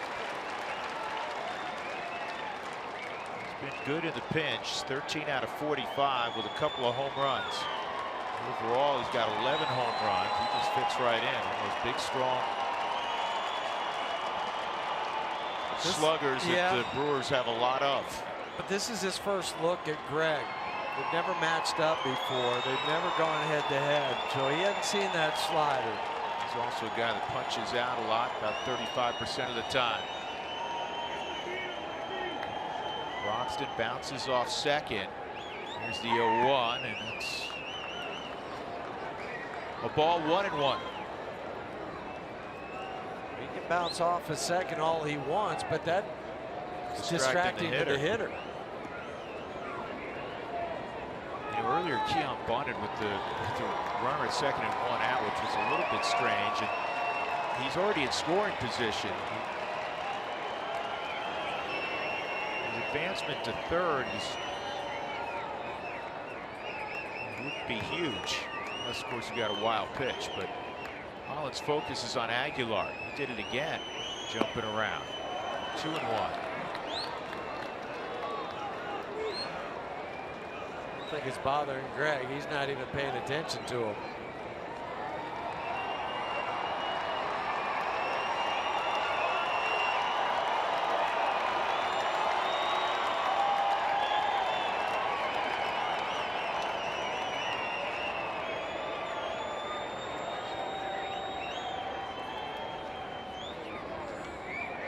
He's been good in the pinch. 13 out of 45 with a couple of home runs. Overall, he's got 11 home runs. He just fits right in. One of those big, strong sluggers that the Brewers have a lot of. But this is his first look at Greg. They've never matched up before. They've never gone head to head. So he hadn't seen that slider. He's also a guy that punches out a lot, about 35% of the time. Broxton bounces off second. Here's the 0-1, and it's a ball 1-1. He can bounce off a second all he wants, but that's distracting to the hitter. You know, earlier Keon bunted with the runner at second and 1 out, which was a little bit strange, and he's already in scoring position. His advancement to third would be huge. Unless, of course, you got a wild pitch, but Holland's focus is on Aguilar. He did it again, jumping around. 2-1. I think it's bothering Greg. He's not even paying attention to him.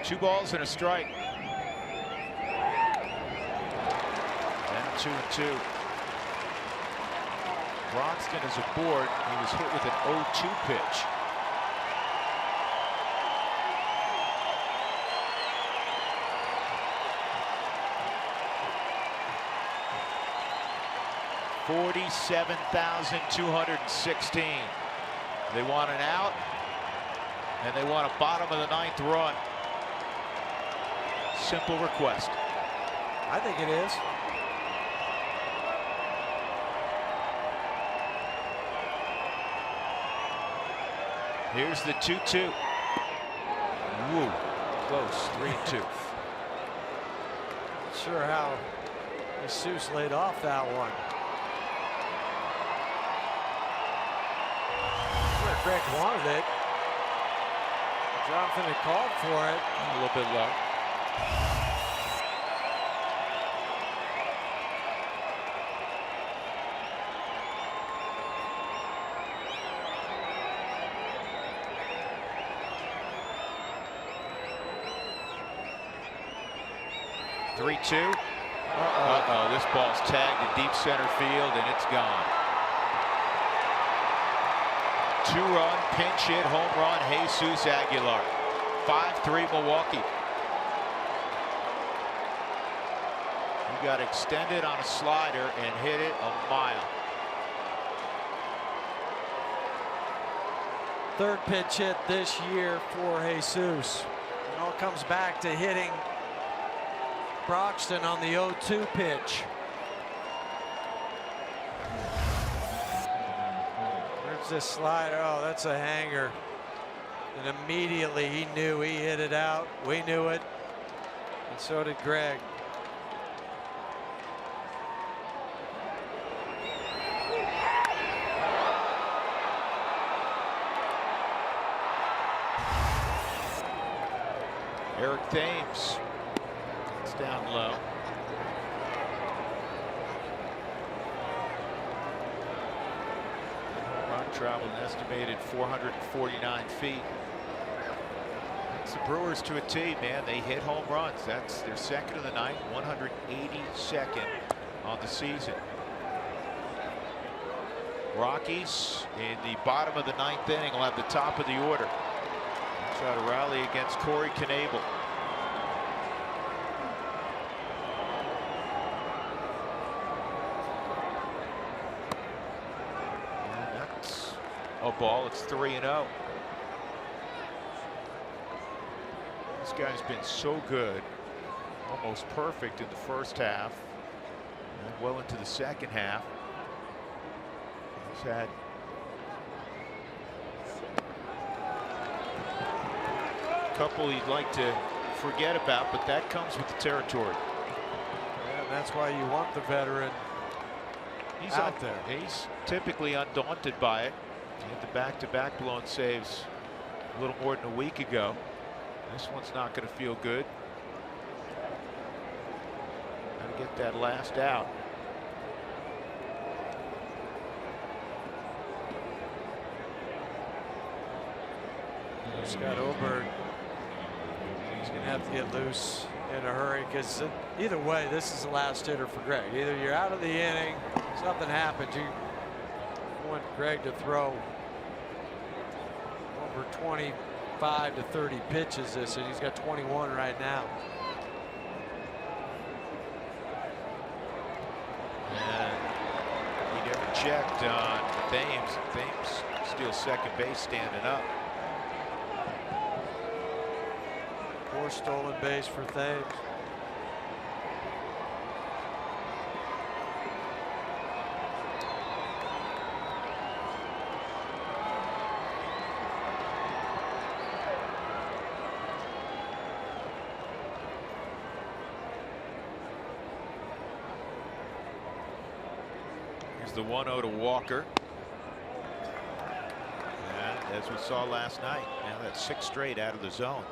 Two balls and a strike. Down 2-2. Broxton is aboard. He was hit with an 0-2 pitch. $47,216. They want an out, and they want a bottom of the 9th run. Simple request. I think it is. Here's the 2-2. Woo, close. 3-2. Not sure how Jesus laid off that one. Where Greg wanted it. Jonathan had called for it. A little bit low. This ball's tagged in deep center field, and it's gone. 2-run pinch hit home run, Jesus Aguilar. 5-3 Milwaukee. He got extended on a slider and hit it a mile. Third pitch hit this year for Jesus. It all comes back to hitting Broxton on the 0-2 pitch. There's this slider. Oh, that's a hanger. And immediately he knew he hit it out. We knew it. And so did Greg. Eric Thames. It's down low. Run traveled an estimated 449 feet. It's the Brewers to a T, man. They hit home runs. That's their second of the night, 182nd on the season. Rockies in the bottom of the ninth inning will have the top of the order. Try to rally against Corey Knebel. And that's a ball. It's 3-0. This guy's been so good, almost perfect in the first half, and well into the second half. He's had a couple he'd like to forget about, but that comes with the territory. Yeah, that's why you want the veteran. He's out there. He's typically undaunted by it. He had the back-to-back blown saves a little more than a week ago. This one's not going to feel good. Got to get that last out. Scott Oberg, he's going to have to get loose in a hurry, because either way, this is the last hitter for Greg. Either you're out of the inning, something happens. You want Greg to throw over 25 to 30 pitches this, and he's got 21 right now. And he never checked on Thames. Thames steals second base standing up. 4 stolen base for Thames. Here's the 1-0 to Walker. And as we saw last night, now that's 6 straight out of the zone.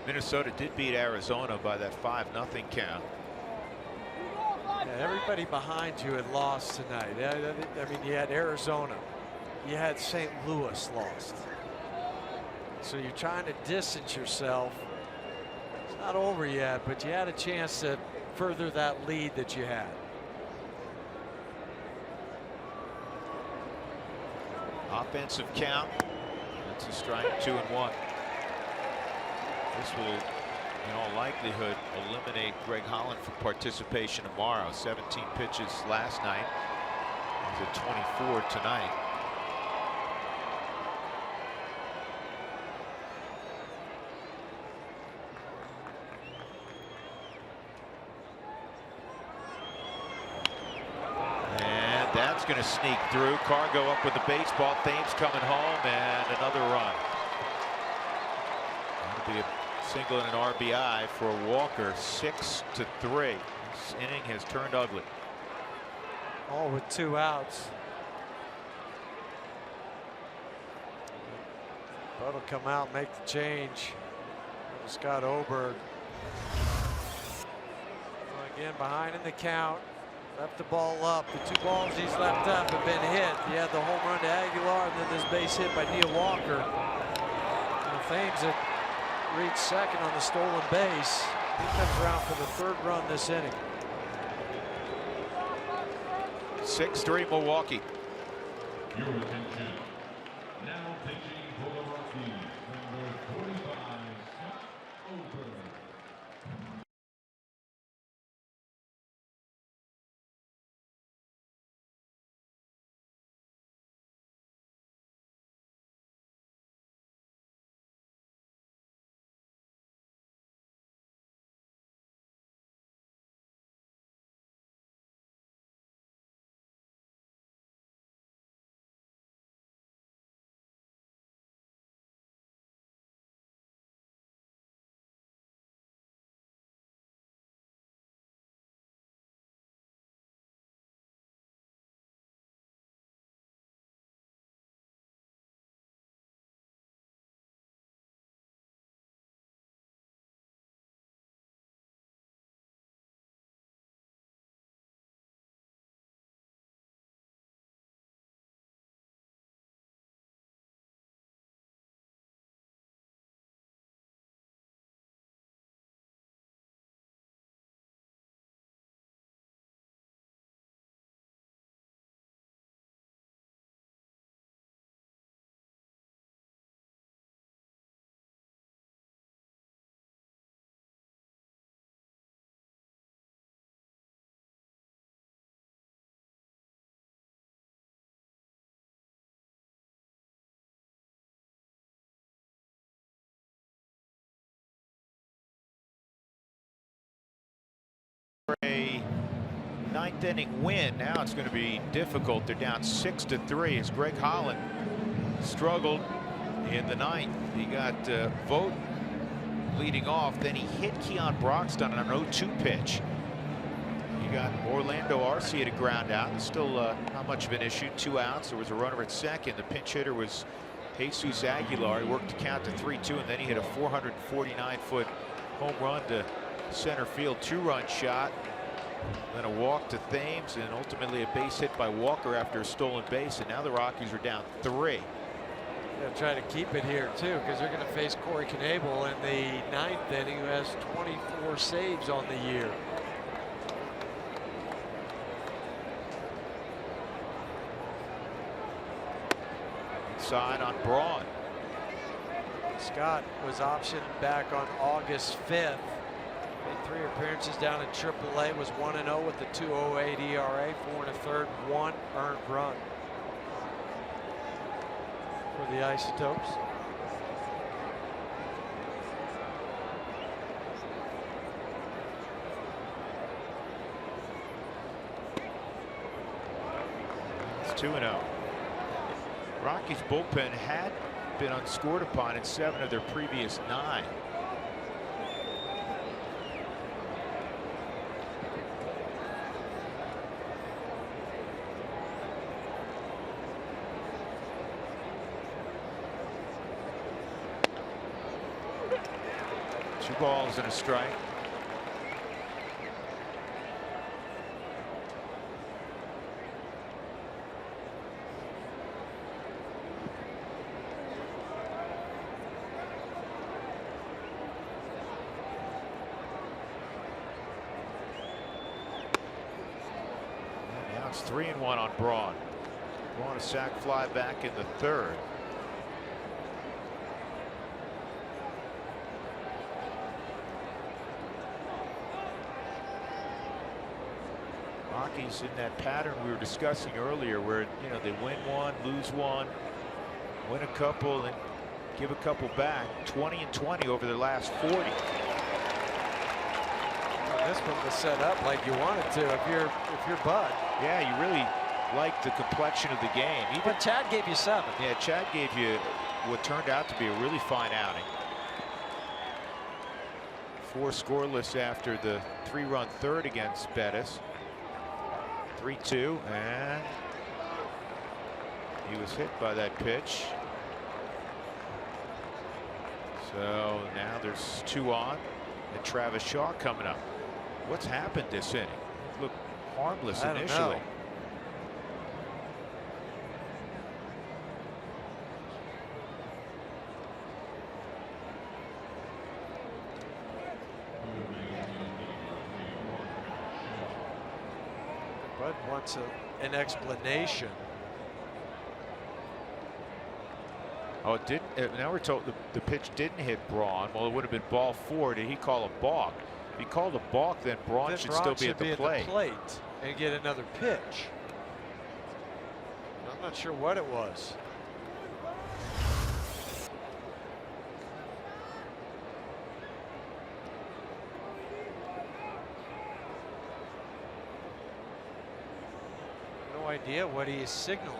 Minnesota did beat Arizona by that 5-0 count. Yeah, everybody behind you had lost tonight. I mean, you had Arizona, you had St. Louis lost. So you're trying to distance yourself. It's not over yet, but you had a chance to further that lead that you had. Offensive count. That's a strike, 2-1. This will, in all likelihood, eliminate Greg Holland from participation tomorrow. 17 pitches last night. He's at 24 tonight. And that's going to sneak through. Cargo up with the baseball. Thames coming home, and another run. That'll be a single and an RBI for Walker. 6-3. This inning has turned ugly. All with 2 outs. But'll come out, make the change. Scott Oberg. Again, behind in the count. Left the ball up. The 2 balls he's left up have been hit. He had the home run to Aguilar, and then this base hit by Neil Walker. And Thames had reached second on the stolen base. He comes around for the 3rd run this inning. 6-3 Milwaukee. Your attention. Now pitching for the Rockies, number 45, Scott Oberg. ninth inning win. Now it's going to be difficult. They're down 6-3 as Greg Holland struggled in the ninth. He got Vogt leading off. Then he hit Keon Broxton on an 0-2 pitch. You got Orlando Arcia at a ground out. It's still not much of an issue. 2 outs. There was a runner at second. The pinch hitter was Jesus Aguilar. He worked the count to 3-2, and then he hit a 449-foot home run to center field. 2-run shot. Then a walk to Thames, and ultimately a base hit by Walker after a stolen base. And now the Rockies are down 3. They'll try to keep it here too, because they're going to face Corey Knebel in the ninth inning, who has 24 saves on the year. Inside on Braun. Scott was optioned back on August 5th. Made 3 appearances down in AAA. Was 1-0 with the 2.08 ERA, 4 1/3, 1 earned run for the Isotopes. It's 2-0. Rockies bullpen had been unscored upon in 7 of their previous 9. Two balls and a strike. Now it's 3-1 on Braun. Braun a sac fly back in the 3rd. Rockies in that pattern we were discussing earlier, where they win 1, lose 1, win a couple, and give a couple back. 20-20 over their last 40. Well, this one was set up like you wanted to if you're Bud. Yeah, you really like the complexion of the game. But Chad gave you 7. Yeah, Chad gave you what turned out to be a really fine outing. 4 scoreless after the 3-run 3rd against Bettis. 3-2, and he was hit by that pitch. So now there's 2 on, and Travis Shaw coming up. What's happened this inning? Looked harmless initially. Know. Bud wants an explanation. Oh, it didn't. Now we're told the pitch didn't hit Braun. Well, it would have been ball 4. Did he call a balk? If he called a balk, then Braun should still be at the plate. And get another pitch. I'm not sure what it was. No idea what he is signaling.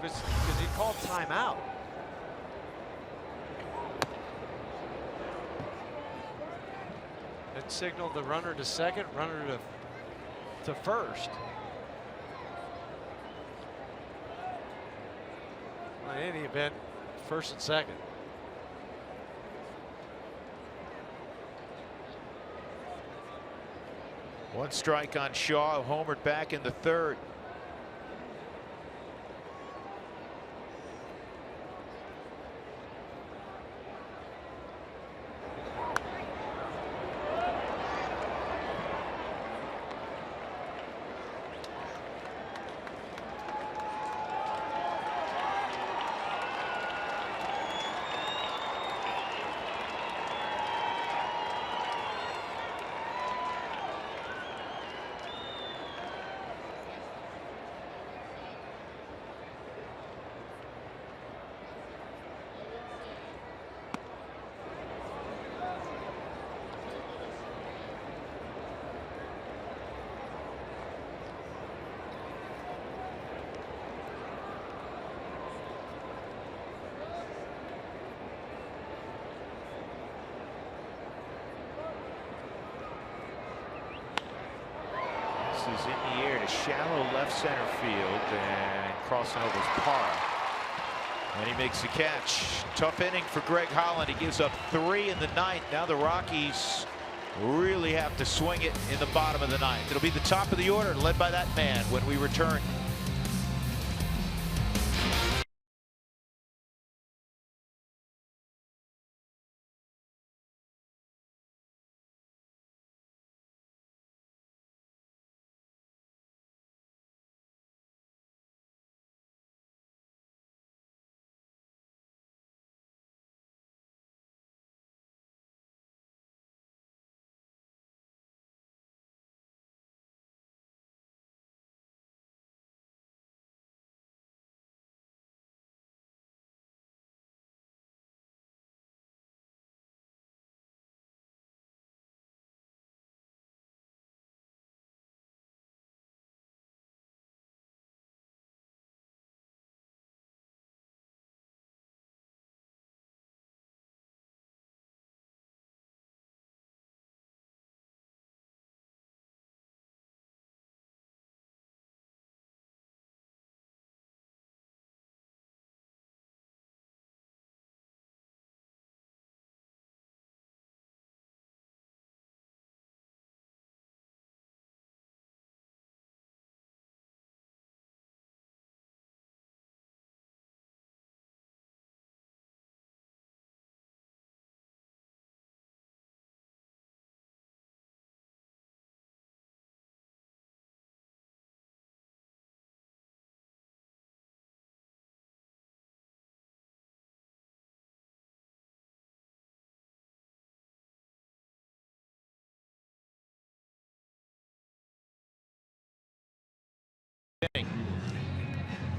Because he called timeout. It signaled the runner to second, runner to first. Well, in any event, first and second. One strike on Shaw, who homered back in the 3rd. is in the air to shallow left center field and crossing over is Parra. And he makes the catch. Tough inning for Greg Holland. He gives up 3 in the 9th. Now the Rockies really have to swing it in the bottom of the 9th. It'll be the top of the order led by that man when we return.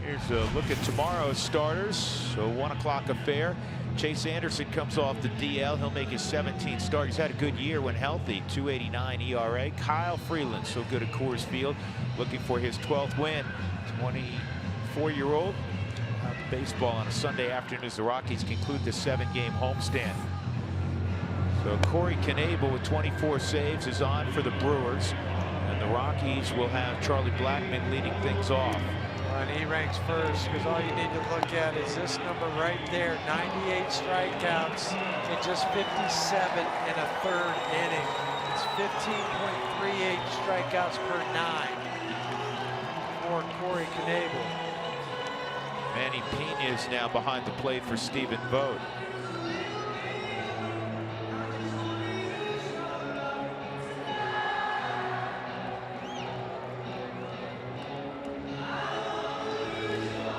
Here's a look at tomorrow's starters. So 1 o'clock affair. Chase Anderson comes off the DL. He'll make his 17th start. He's had a good year when healthy. 2.89 ERA. Kyle Freeland, so good at Coors Field, looking for his 12th win. 24-year-old out to baseball on a Sunday afternoon as the Rockies conclude the 7-game homestand. So Corey Knebel with 24 saves is on for the Brewers. And the Rockies will have Charlie Blackmon leading things off. And he ranks first because all you need to look at is this number right there, 98 strikeouts in just 57 and a third inning. It's 15.38 strikeouts per 9 for Corey Knebel. Manny Pena is now behind the plate for Stephen Vogt.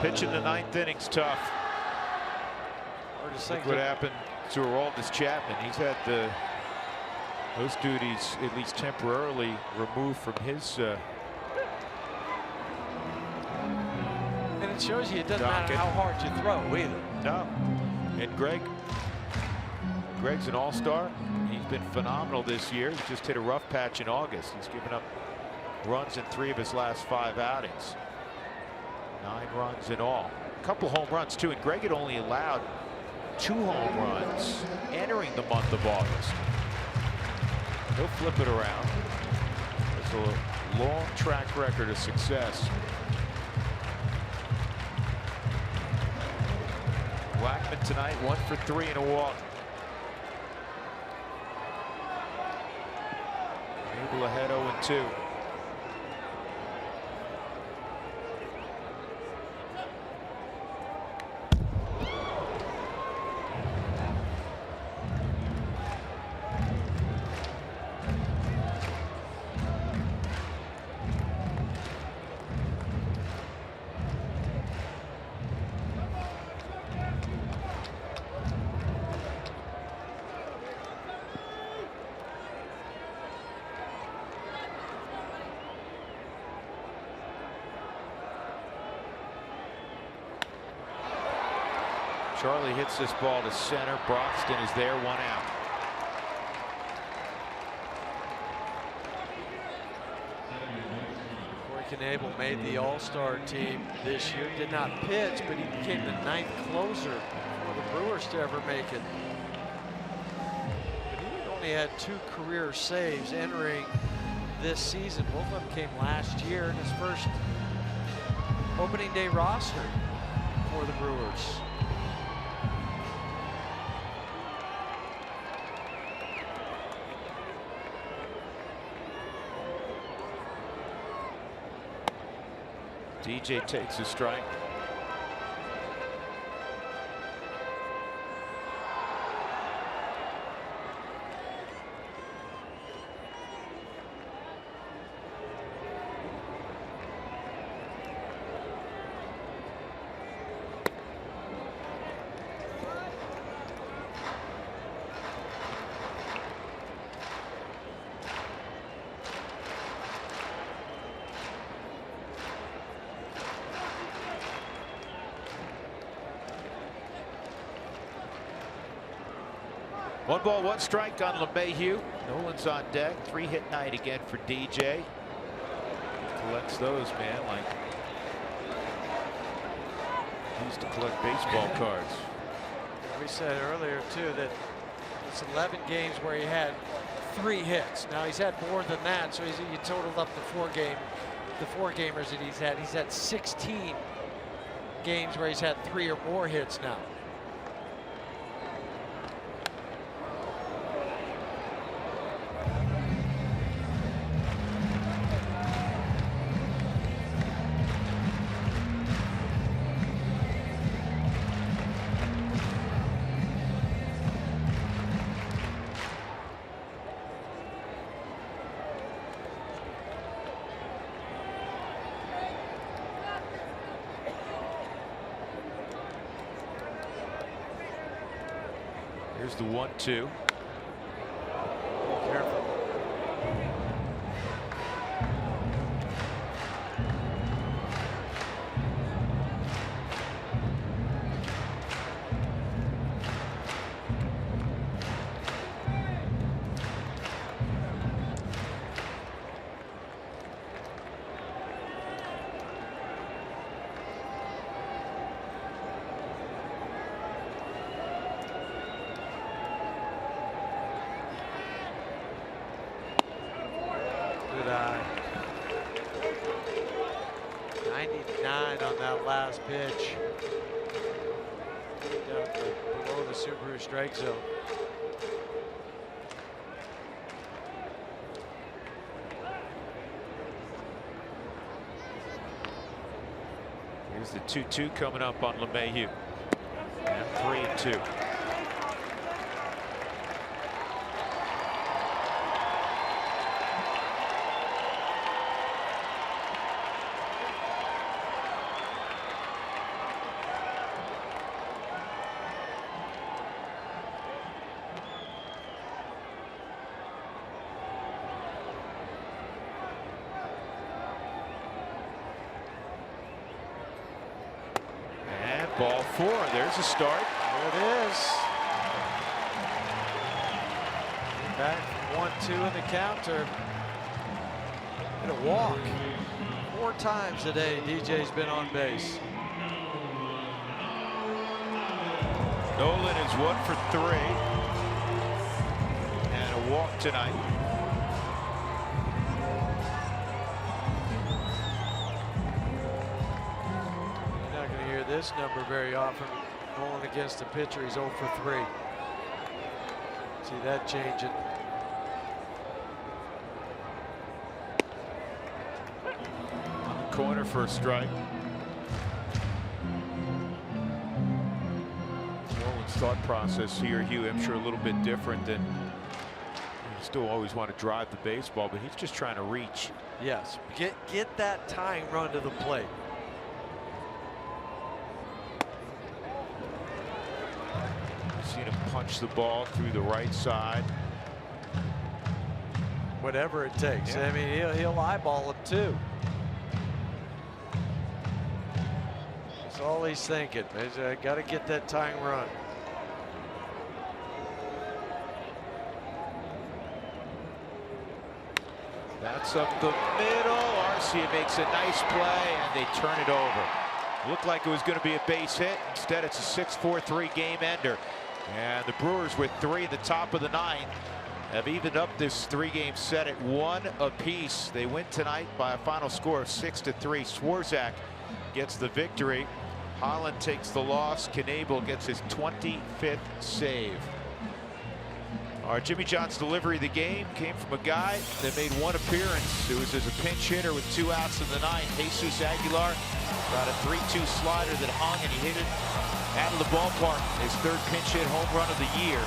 Pitching the 9th inning's tough. Look what happened to Aroldis Chapman. He's had those duties at least temporarily removed from his and it shows you it doesn't matter how hard you throw either. No. And Greg's an all-star. He's been phenomenal this year. He just hit a rough patch in August. He's given up runs in 3 of his last 5 outings. 9 runs in all. A couple home runs too, and Greg had only allowed 2 home runs entering the month of August. He'll flip it around. It's a long track record of success. Blackmon tonight 1 for 3 and a walk. Able ahead 0-2. Charlie hits this ball to center. Broxton is there, 1 out. Corey Knebel made the All-Star team this year. Did not pitch, but he became the 9th closer for the Brewers to ever make it. But he only had 2 career saves entering this season. Both of them came last year in his first opening day roster for the Brewers. DJ takes a strike. One ball, one strike on LeMahieu. Nolan's on deck. 3-hit night again for DJ. Collects those, man, like he used to collect baseball cards. We said earlier too that it's 11 games where he had 3 hits. Now he's had more than that, so you totaled up the four gamers that he's had. He's had 16 games where he's had 3 or more hits now. Here's the 1-2. Careful. Good eye. 99 on that last pitch. Down below the Subaru strike zone. Here's the 2-2 coming up on LeMahieu. And 3-2. Ball 4. There's a start. There it is. Back 1-2 in the counter. And a walk. 4 times today DJ's been on base. Nolan is 1 for 3. And a walk tonight. This number very often. Nolan against the pitcher, he's 0 for 3. See that changing. On the corner for a strike. Nolan's thought process here, Hugh, I'm sure a little bit different than you still always want to drive the baseball, but he's just trying to reach. Yes, get that tying run to the plate. Seen him punch the ball through the right side. Whatever it takes. Yeah. I mean, he'll eyeball it too. That's all he's thinking. He's got to get that tying run. That's up the middle. Arcia makes a nice play, and they turn it over. Looked like it was going to be a base hit. Instead, it's a 6-4-3 game ender. And the Brewers with 3 at the top of the 9th have evened up this 3-game set at 1 apiece. They win tonight by a final score of 6-3. Swarzak gets the victory. Holland takes the loss. Knebel gets his 25th save. Our Jimmy John's delivery of the game came from a guy that made 1 appearance. It was as a pinch hitter with 2 outs in the 9th. Jesus Aguilar got a 3-2 slider that hung, and he hit it out of the ballpark. His 3rd pinch hit home run of the year.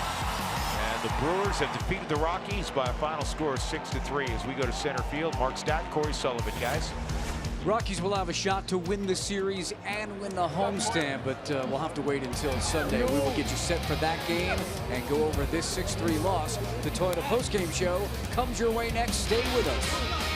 And the Brewers have defeated the Rockies by a final score of 6-3. As we go to center field, Mark Stott, Corey Sullivan, guys. Rockies will have a shot to win the series and win the homestand, but we'll have to wait until Sunday. We will get you set for that game and go over this 6-3 loss. The Toyota postgame show comes your way next. Stay with us.